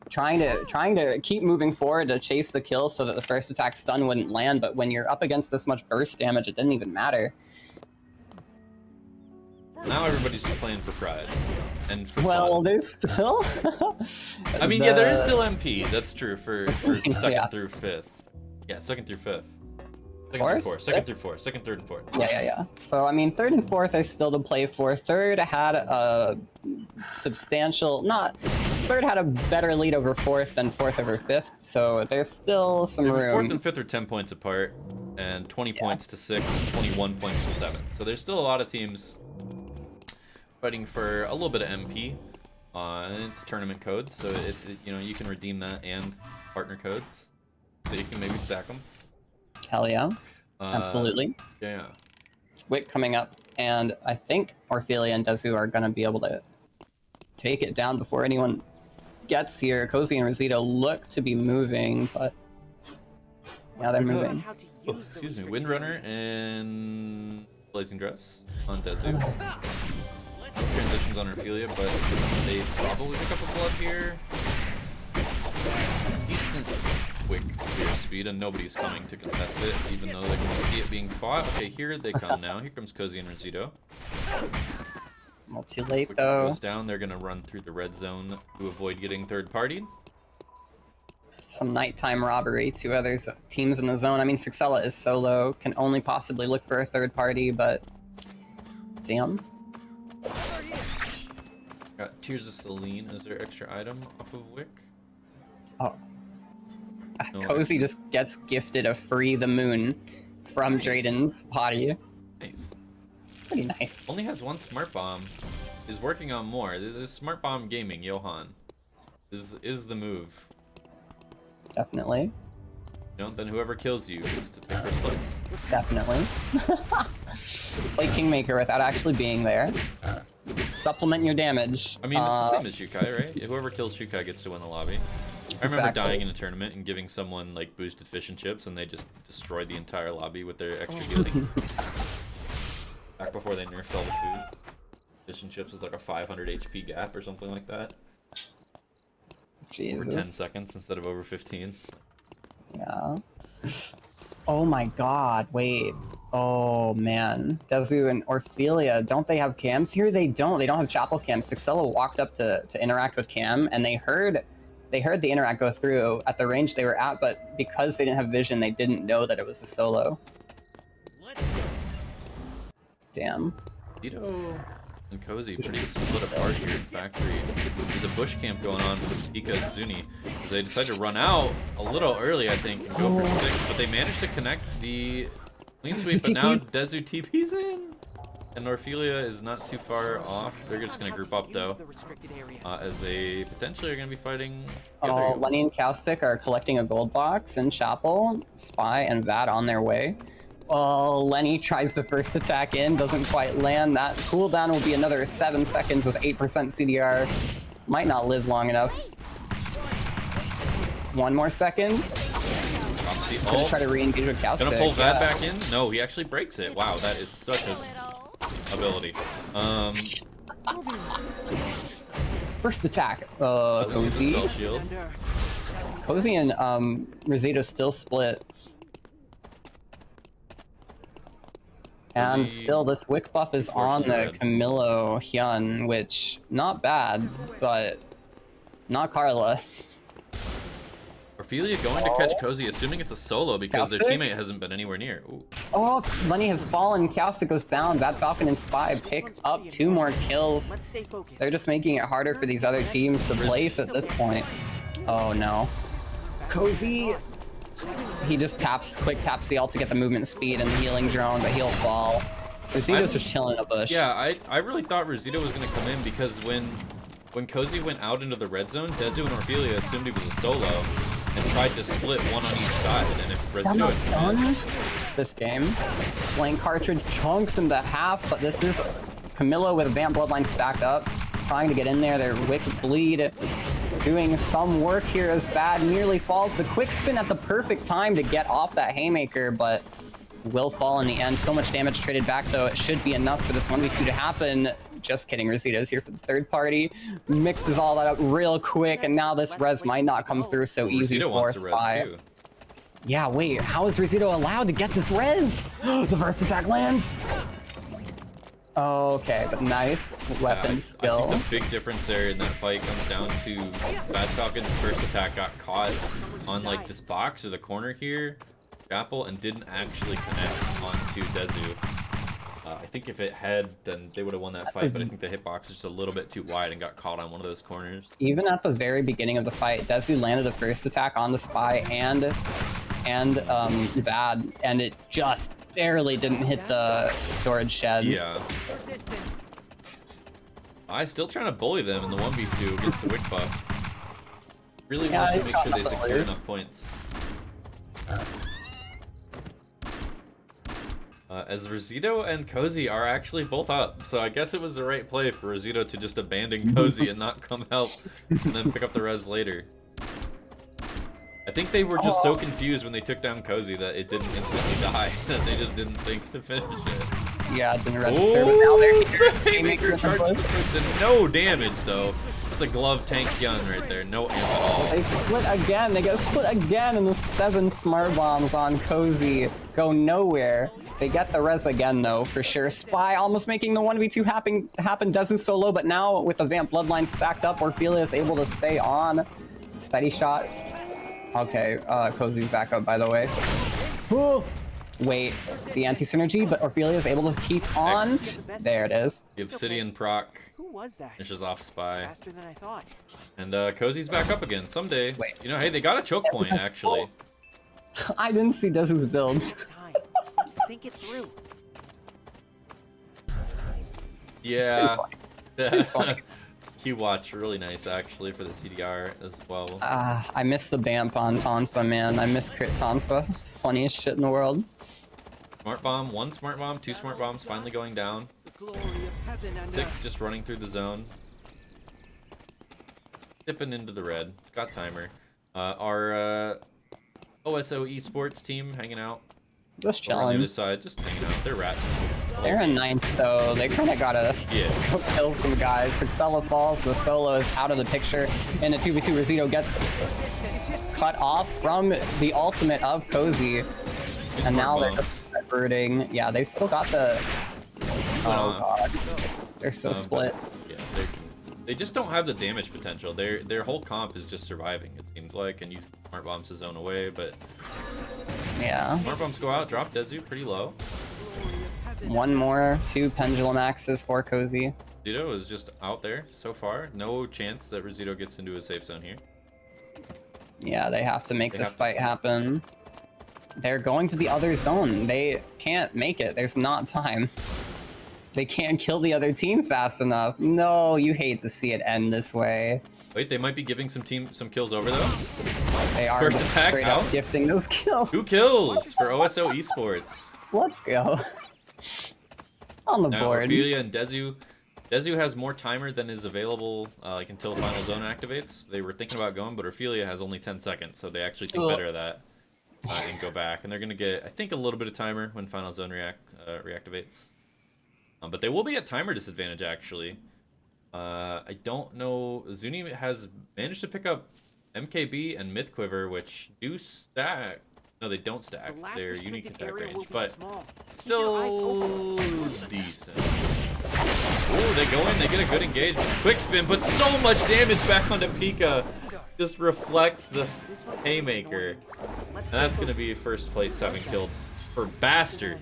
trying to keep moving forward to chase the kill so that the first attack stun wouldn't land. But when you're up against this much burst damage, it didn't even matter. Now everybody's just playing for pride and for Well, fun. there's still. I mean, yeah, there is still MP. That's true for second Yeah. through 5th. Yeah, 2nd through 5th. Second Fourth? through 4th. Second Fifth? through 4th. Second, 3rd, and 4th. Yeah. So I mean, 3rd and 4th are still to play for. 3rd had a substantial, not. 3rd had a better lead over 4th than 4th over 5th. So there's still some room. 4th and 5th are 10 points apart, and 20 points to 6th, and 21 points to 7th. So there's still a lot of teams fighting for a little bit of MP. It's tournament codes, so you know, you can redeem that and partner codes, so you can maybe stack them. Hell yeah, absolutely. Yeah. Wick coming up, and I think Orphelia and Dezu are gonna be able to take it down before anyone gets here. Cozy and Rosita look to be moving, but yeah, they're Let's think on moving. how to Oh, use the excuse me, restricted Windrunner areas. and Blazing Dress on Dezu. Transitions on Ophelia, but they probably pick up a blood here. Decent quick clear speed, and nobody's coming to contest it, even though they can see it being fought. Okay, here they come now. Here comes Cozy and Rizito. Well, too late Quick though. goes down. They're gonna run through the red zone to avoid getting third party. Some nighttime robbery. 2 other teams in the zone. I mean, Suxella is solo. Can only possibly look for a third party, but damn. Got Tears of Selene as their extra item off of Wick. Oh. No. Cozy just gets gifted a free the moon from Nice. Drayden's body. Nice. Pretty nice. Only has 1 smart bomb. is working on more. This is Smart Bomb Gaming, Johan. Is the move. Definitely. You know, then whoever kills you gets to take first place. Definitely. Play Kingmaker without actually being there. Supplement your damage. I mean, it's the same as Shukai, right? Whoever kills Shukai gets to win the lobby. I remember Exactly. dying in a tournament and giving someone like boosted fish and chips, and they just destroyed the entire lobby with their extra healing. Back before they nerfed all the food. Fish and chips was like a 500 HP gap or something like that. Jesus. For 10 seconds instead of over 15. Yeah. Oh my god, wait. Oh man. Dezu and Orphelia, don't they have cams? Here they don't. They don't have chapel cams. Sixella walked up to interact with Cam, and they heard the interact go through at the range they were at, but because they didn't have vision, they didn't know that it was a solo. Damn. Tito and Cozy pretty split apart here in Factory. There's a bush camp going on with Pika and Zuni, because they decided to run out a little early, I think, and go for 6, but they managed to connect the clean sweep, but now Dezu TP's in, and Orphelia is not too far off. They're just going to group up, though, as they potentially are going to be fighting together. Oh, Lenny and Caustic are collecting a gold box in Chapel. Spy and Vad on their way. Oh, Lenny tries the first attack in, doesn't quite land. That cooldown will be another 7 seconds with 8% CDR. Might not live long enough. 1 more second. Gonna try to re-engage with Caustic. Gonna pull Vad back in? No, he actually breaks it. Wow, that is such a ability. First attack. Cozy. Spell shield. Cozy and Rosito still split. And Cozy still, this wick buff is on the red. Camilo Hyun, which, not bad, but not Carla. Orphelia going to catch Cozy, assuming it's a solo because their Caustic? teammate hasn't been anywhere near. Ooh. Oh, Lenny has fallen, Caustic goes down, Bad Falcon and Spy pick up 2 more kills. Let's stay focused. They're just making it harder for these other teams to place at this point. Oh no. Cozy, he just quick taps the ult to get the movement speed and the healing drone, but he'll fall. Rosito's just chilling in a bush. Yeah, I really thought Rosito was going to come in because when Cozy went out into the red zone, Dezu and Orphelia assumed he was a solo and tried to split one on each side. And if Rosito had Done this game. Flame cartridge chunks into half, but this is Camilla with Vamp Bloodline stacked up, trying to get in there. Their Wicked Bleed doing some work here as Bad nearly falls. The quick spin at the perfect time to get off that haymaker, but will fall in the end. So much damage traded back, though. It should be enough for this 1v2 to happen. Just kidding, Rosito's here for the third party. Mixes all that up real quick, and now this res might not come through so easy Rosito for wants to res Spy. too. Yeah, wait, how is Rosito allowed to get this res? The first attack lands. Okay, but nice weapon skill. I think the big difference there in that fight comes down to Bad Falcon's first attack got caught on like this box or the corner here, Chapel, and didn't actually connect onto Dezu. I think if it had, then they would have won that fight, but I think the hitbox is just a little bit too wide and got caught on one of those corners. Even at the very beginning of the fight, Dezu landed the first attack on the Spy and Vad, and it just barely didn't hit the storage shed. Yeah. I still trying to bully them in the 1v2 against the Wick buff. Really Yeah, wants to he's make got sure they nothing to secure lose. enough points. As Rosito and Cozy are actually both up, so I guess it was the right play for Rosito to just abandon Cozy and not come help, and then pick up the res later. I think they were just so confused when they took down Cozy that it didn't instantly die, that they just didn't think to finish it. Yeah, it didn't register, but now they're here. The Haymaker Haymaker charged the push. first, no damage though. It's a glove tank gun right there, no amp at all. They split again. They get split again, and the 7 smart bombs on Cozy go nowhere. They get the res again, though, for sure. Spy almost making the 1v2 happen. Dezu solo, but now with the Vamp Bloodline stacked up, Orphelia is able to stay on. Steady shot. Okay, Cozy's back up, by the way. Ooh. Wait, the anti-synergy, but Orphelia is able to keep on. X. There it is. The Obsidian proc Who was that? finishes off Spy. Faster than I thought. And Cozy's back up again someday. Wait. You know, hey, they got a choke point actually. I didn't see Dezu's build. Time. Let's think it through. Yeah. Pretty funny. Key watch, really nice actually for the CDR as well. I miss the Bamp on Tonfa, man. I miss Crit Tonfa. It's the funniest shit in the world. Smart bomb, one smart bomb, two smart bombs finally going down. The glory of heaven and 6 just running through the zone. Dipping into the red. Got timer. Our OSO esports team hanging out. Just Over on the other chilling. side, just hanging out. They're rats. They're in 9th though. They kind of gotta Yeah. go kill some guys. Suxella falls. The solo is out of the picture, and the 2v2 Rosito gets cut off from the ultimate of Cozy, and now they're just diverting. Yeah, they've still got the. Oh god, they're so split. Yeah, they just don't have the damage potential. Their whole comp is just surviving, it seems like, and use smart bombs to zone away, but Yeah. smart bombs go out, drop Dezu pretty low. One more, 2 pendulum axes for Cozy. Rosito is just out there so far. No chance that Rosito gets into a safe zone here. Yeah, they have to make They this have to. fight happen. They're going to the other zone. They can't make it. There's not time. They can't kill the other team fast enough. No, you hate to see it end this way. Wait, they might be giving some kills over though. They are First just attack straight up out. gifting those kills. 2 kills for OSO esports. Let's go. On the Now board. Ophelia and Dezu. Dezu has more timer than is available like until final zone activates. They were thinking about going, but Ophelia has only 10 seconds, so they actually think better of that and go back. And they're gonna get, I think, a little bit of timer when final zone reactivates. But they will be at timer disadvantage actually. I don't know. Zuni has managed to pick up MKB and Myth Quiver, which do stack. No, they don't stack. The last They're unique restricted attack area will range, be but small. Keep your eyes still open. decent. Oh, they go in, they get a good engagement. Quick spin, but so much damage back onto Pika. Just reflects the This one's haymaker. annoying. Let's And that's take gonna be first place 7 kills for bastards.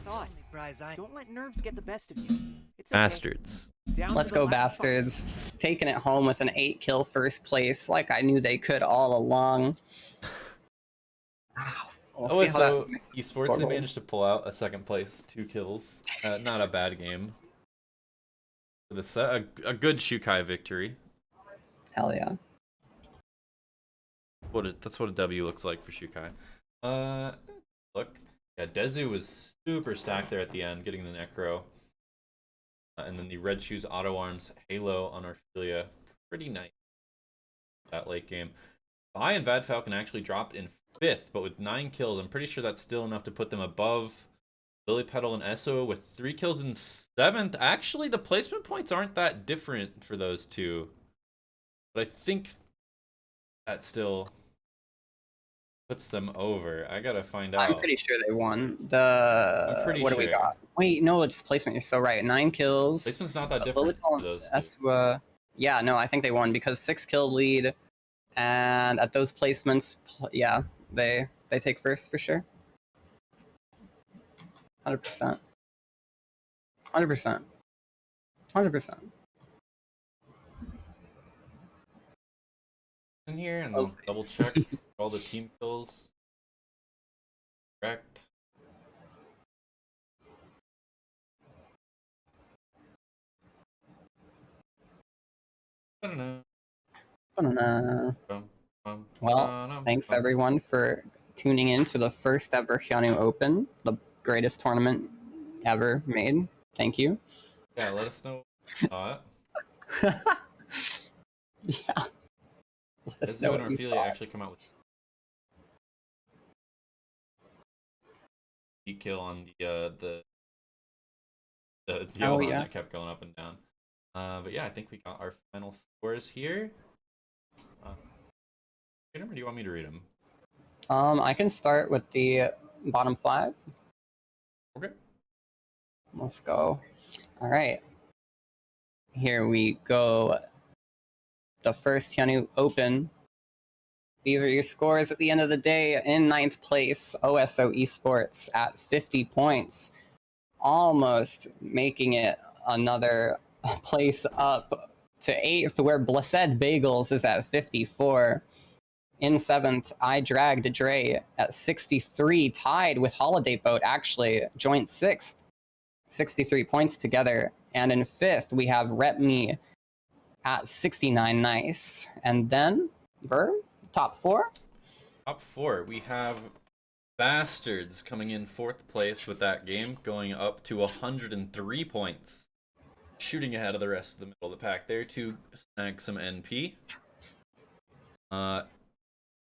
Don't let nerves get the best of you. It's okay. Bastards. Down to Let's the go, last fight. bastards. Taking it home with an 8-kill first place, like I knew they could all along. We'll see how OSO that makes the esports, they scoreboard. managed to pull out a 2nd place, 2 kills. Not a bad game. For the a good Shukai victory. Hell yeah. That's what a W looks like for Shukai. Look, yeah, Dezu was super stacked there at the end, getting the Necro. And then the Red Shoes Auto Arms Halo on Arphelia. Pretty nice. That late game. I and Vad Falcon actually dropped in 5th, but with 9 kills, I'm pretty sure that's still enough to put them above Lily Petal and Esso with 3 kills in 7th. Actually, the placement points aren't that different for those two. But I think that still puts them over. I gotta find out. I'm pretty sure they won. The I'm pretty what do we sure. got? Wait, no, it's placement. You're so right. 9 kills. Placement's not that different Lilital for those and two. Eswa. Yeah, no, I think they won because 6-kill lead, and at those placements, yeah, they take first for sure. 100%. 100%. 100%. In here and I'll then see. double check all the team kills. Correct. Ba-na-na. Well, Well, thanks everyone for tuning in to the first ever Hyunwoo Open, the greatest tournament ever made. Thank you. Yeah, let us know. Yeah. Let us Dezu know and what you Orphelia thought. actually come out with a kill on the Oh, one yeah. that kept going up and down. But yeah, I think we got our final scores here. Read 'em, or do you want me to read them? I can start with the bottom 5. Okay. Let's go. All right. Here we go. The first Hyunwoo Open. These are your scores at the end of the day. In 9th place, OSO Esports at 50 points. Almost making it another place up to 8th, where Blessed Bagels is at 54. In 7th, I Dragged Dre at 63, tied with Holiday Boat, actually, joint 6th. 63 points together. And in 5th, we have Rep Me at 69. Nice. And then, Verb, top 4. Top 4, we have Bastards coming in 4th place with that game, going up to 103 points. Shooting ahead of the rest of the middle of the pack there to snag some NP.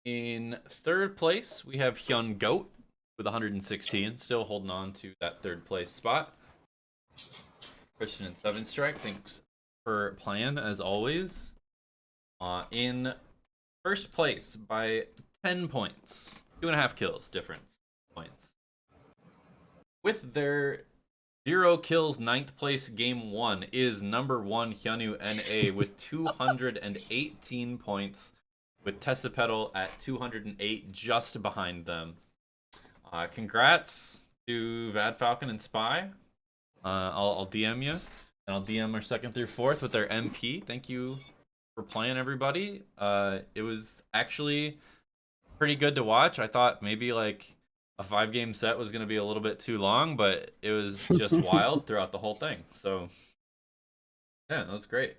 In 3rd place, we have Hyun Goat with 116, still holding on to that 3rd place spot. Christian and 7 Strike, thanks for playing as always. In 1st place by 10 points, 2.5 kills difference points. With their 0 kills, 9th place game 1 is number 1 Hyunwoo NA with 218 points, with Tessa Petal at 208 just behind them. Congrats to Vad Falcon and Spy. I'll DM you, and I'll DM our 2nd through 4th with their MP. Thank you for playing, everybody. It was actually pretty good to watch. I thought maybe like a 5-game set was going to be a little bit too long, but it was just wild throughout the whole thing. So yeah, that was great.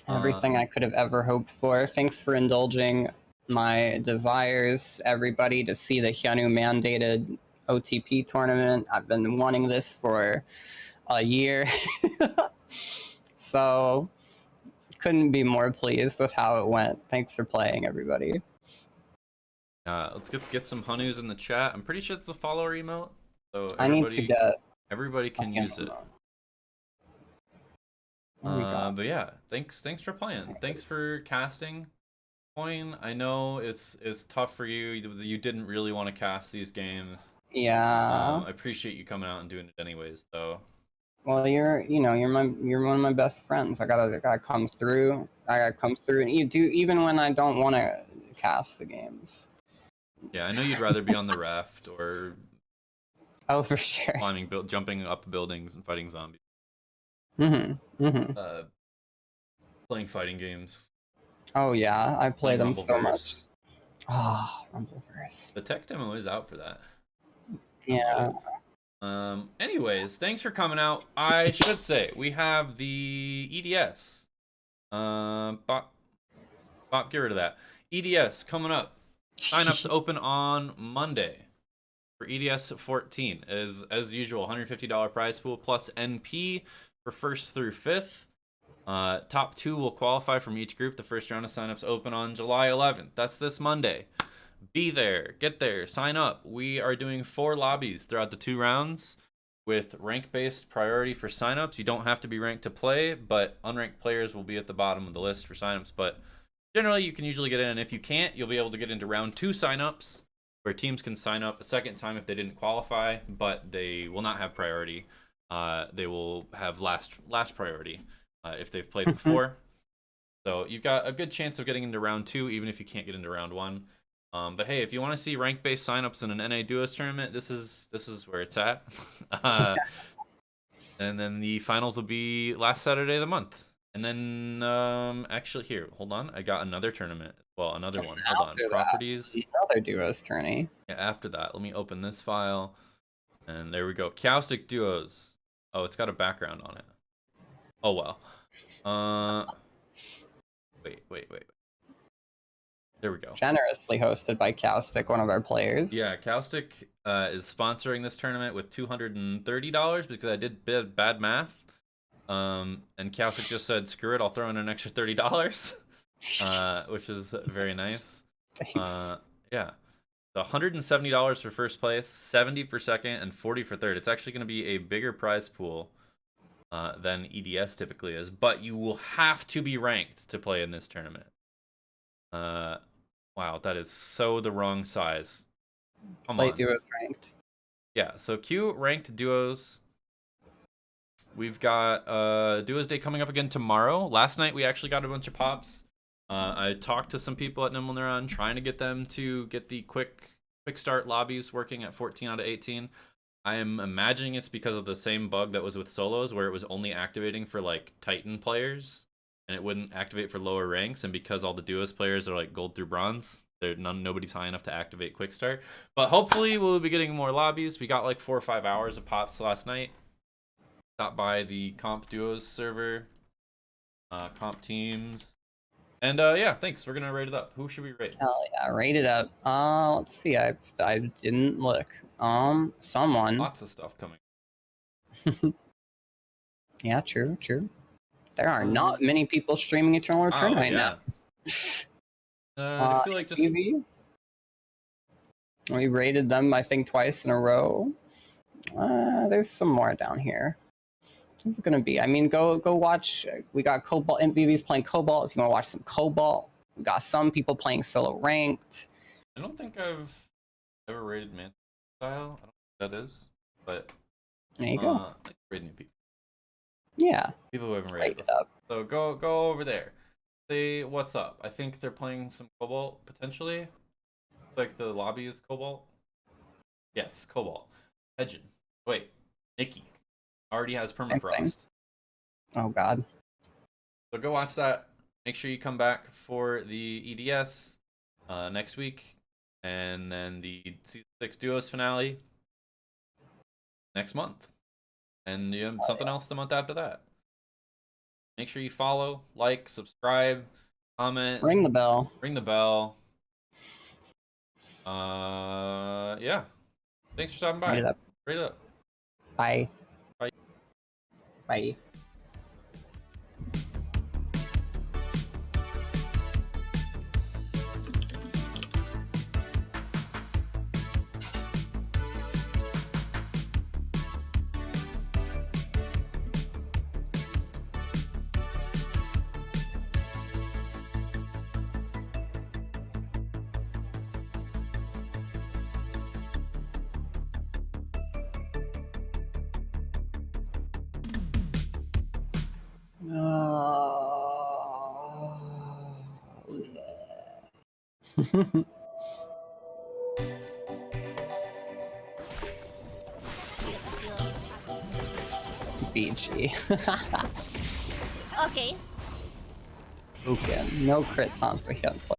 Everything I could have ever hoped for. Thanks for indulging my desires, everybody, to see the Hyunwoo mandated OTP tournament. I've been wanting this for a year. So couldn't be more pleased with how it went. Thanks for playing, everybody. Let's get some Hunus in the chat. I'm pretty sure it's a follower emote, so I need to get. everybody can use it. But yeah, thanks for playing. Thanks for casting. Coin, I know it's tough for you. You didn't really want to cast these games. Yeah. I appreciate you coming out and doing it anyways, though. Well, you're one of my best friends. I gotta come through. And you do, even when I don't want to cast the games. Yeah, I know you'd rather be on the raft or Oh, for sure. jumping up buildings and fighting zombies. Mm-hmm. Playing fighting games. Oh yeah, I play them so Rumbleverse. much. Ah, Rumbleverse. The tech demo is out for that. Yeah. Anyways, thanks for coming out. I should say we have the EDS. Bob, get rid of that. EDS coming up. Signups open on Monday for EDS 14. As usual, $150 prize pool plus NP for 1st through 5th. Top 2 will qualify from each group. The first round of signups open on July 11th. That's this Monday. Be there, get there, sign up. We are doing 4 lobbies throughout the 2 rounds with rank-based priority for signups. You don't have to be ranked to play, but unranked players will be at the bottom of the list for signups. But generally, you can usually get in, and if you can't, you'll be able to get into round 2 signups, where teams can sign up a second time if they didn't qualify, but they will not have priority. They will have last priority if they've played before. So you've got a good chance of getting into round 2, even if you can't get into round 1. But hey, if you want to see rank-based signups in an NA Duos tournament, this is where it's at. And then the finals will be last Saturday of the month. And then, actually, here, hold on. I got another tournament. Well, another one. Hold on. Properties. Another Duos tourney. Yeah, after that, let me open this file. And there we go. Caustic Duos. Oh, it's got a background on it. Oh, well. Wait. There we go. Generously hosted by Caustic, one of our players. Yeah, Caustic is sponsoring this tournament with $230 because I did bad math. And Caustic just said, screw it, I'll throw in an extra $30, which is very nice. Thanks. Yeah. So $170 for first place, $70 for second, and $40 for third. It's actually going to be a bigger prize pool than EDS typically is, but you will have to be ranked to play in this tournament. Wow, that is so the wrong size. Come Play on. Duos ranked. Yeah, so Q ranked duos. We've got Duos Day coming up again tomorrow. Last night we actually got a bunch of pops. I talked to some people at Nimble Neuron trying to get them to get the quick start lobbies working at 14 out of 18. I am imagining it's because of the same bug that was with solos, where it was only activating for like Titan players and it wouldn't activate for lower ranks. And because all the duos players are like gold through bronze, nobody's high enough to activate quick start. But hopefully we'll be getting more lobbies. We got like 4 or 5 hours of pops last night. Stopped by the comp duos server. comp teams. And yeah, thanks. We're gonna rate it up. Who should we rate? Hell yeah, rate it up. Let's see. I didn't look. Someone. Lots of stuff coming. Yeah, true. There are not many people streaming Eternal Return right now. I feel like just TV? We rated them, I think, twice in a row. There's some more down here. What's it gonna be? I mean, go watch. We got Cobalt MVVs playing Cobalt. If you want to watch some Cobalt, we got some people playing solo ranked. I don't think I've ever rated Man style. I don't know what that is, but There you go. I like rating people. Yeah, People who haven't rate rated it before. up. So go over there. Say what's up. I think they're playing some Cobalt potentially. Like the lobby is Cobalt. Yes, Cobalt. Legend. Wait, Nikki already has permafrost. Oh God. So go watch that. Make sure you come back for the EDS next week, and then the Season 6 Duos finale next month, and you have something else the month after that. Make sure you follow, like, subscribe, comment, Ring the bell. ring the bell. Yeah. Thanks for stopping by. Rate it up. Rate it up. Bye. Bye. Bye. BG. Okay. Okay. No crit taunts for Hyun play.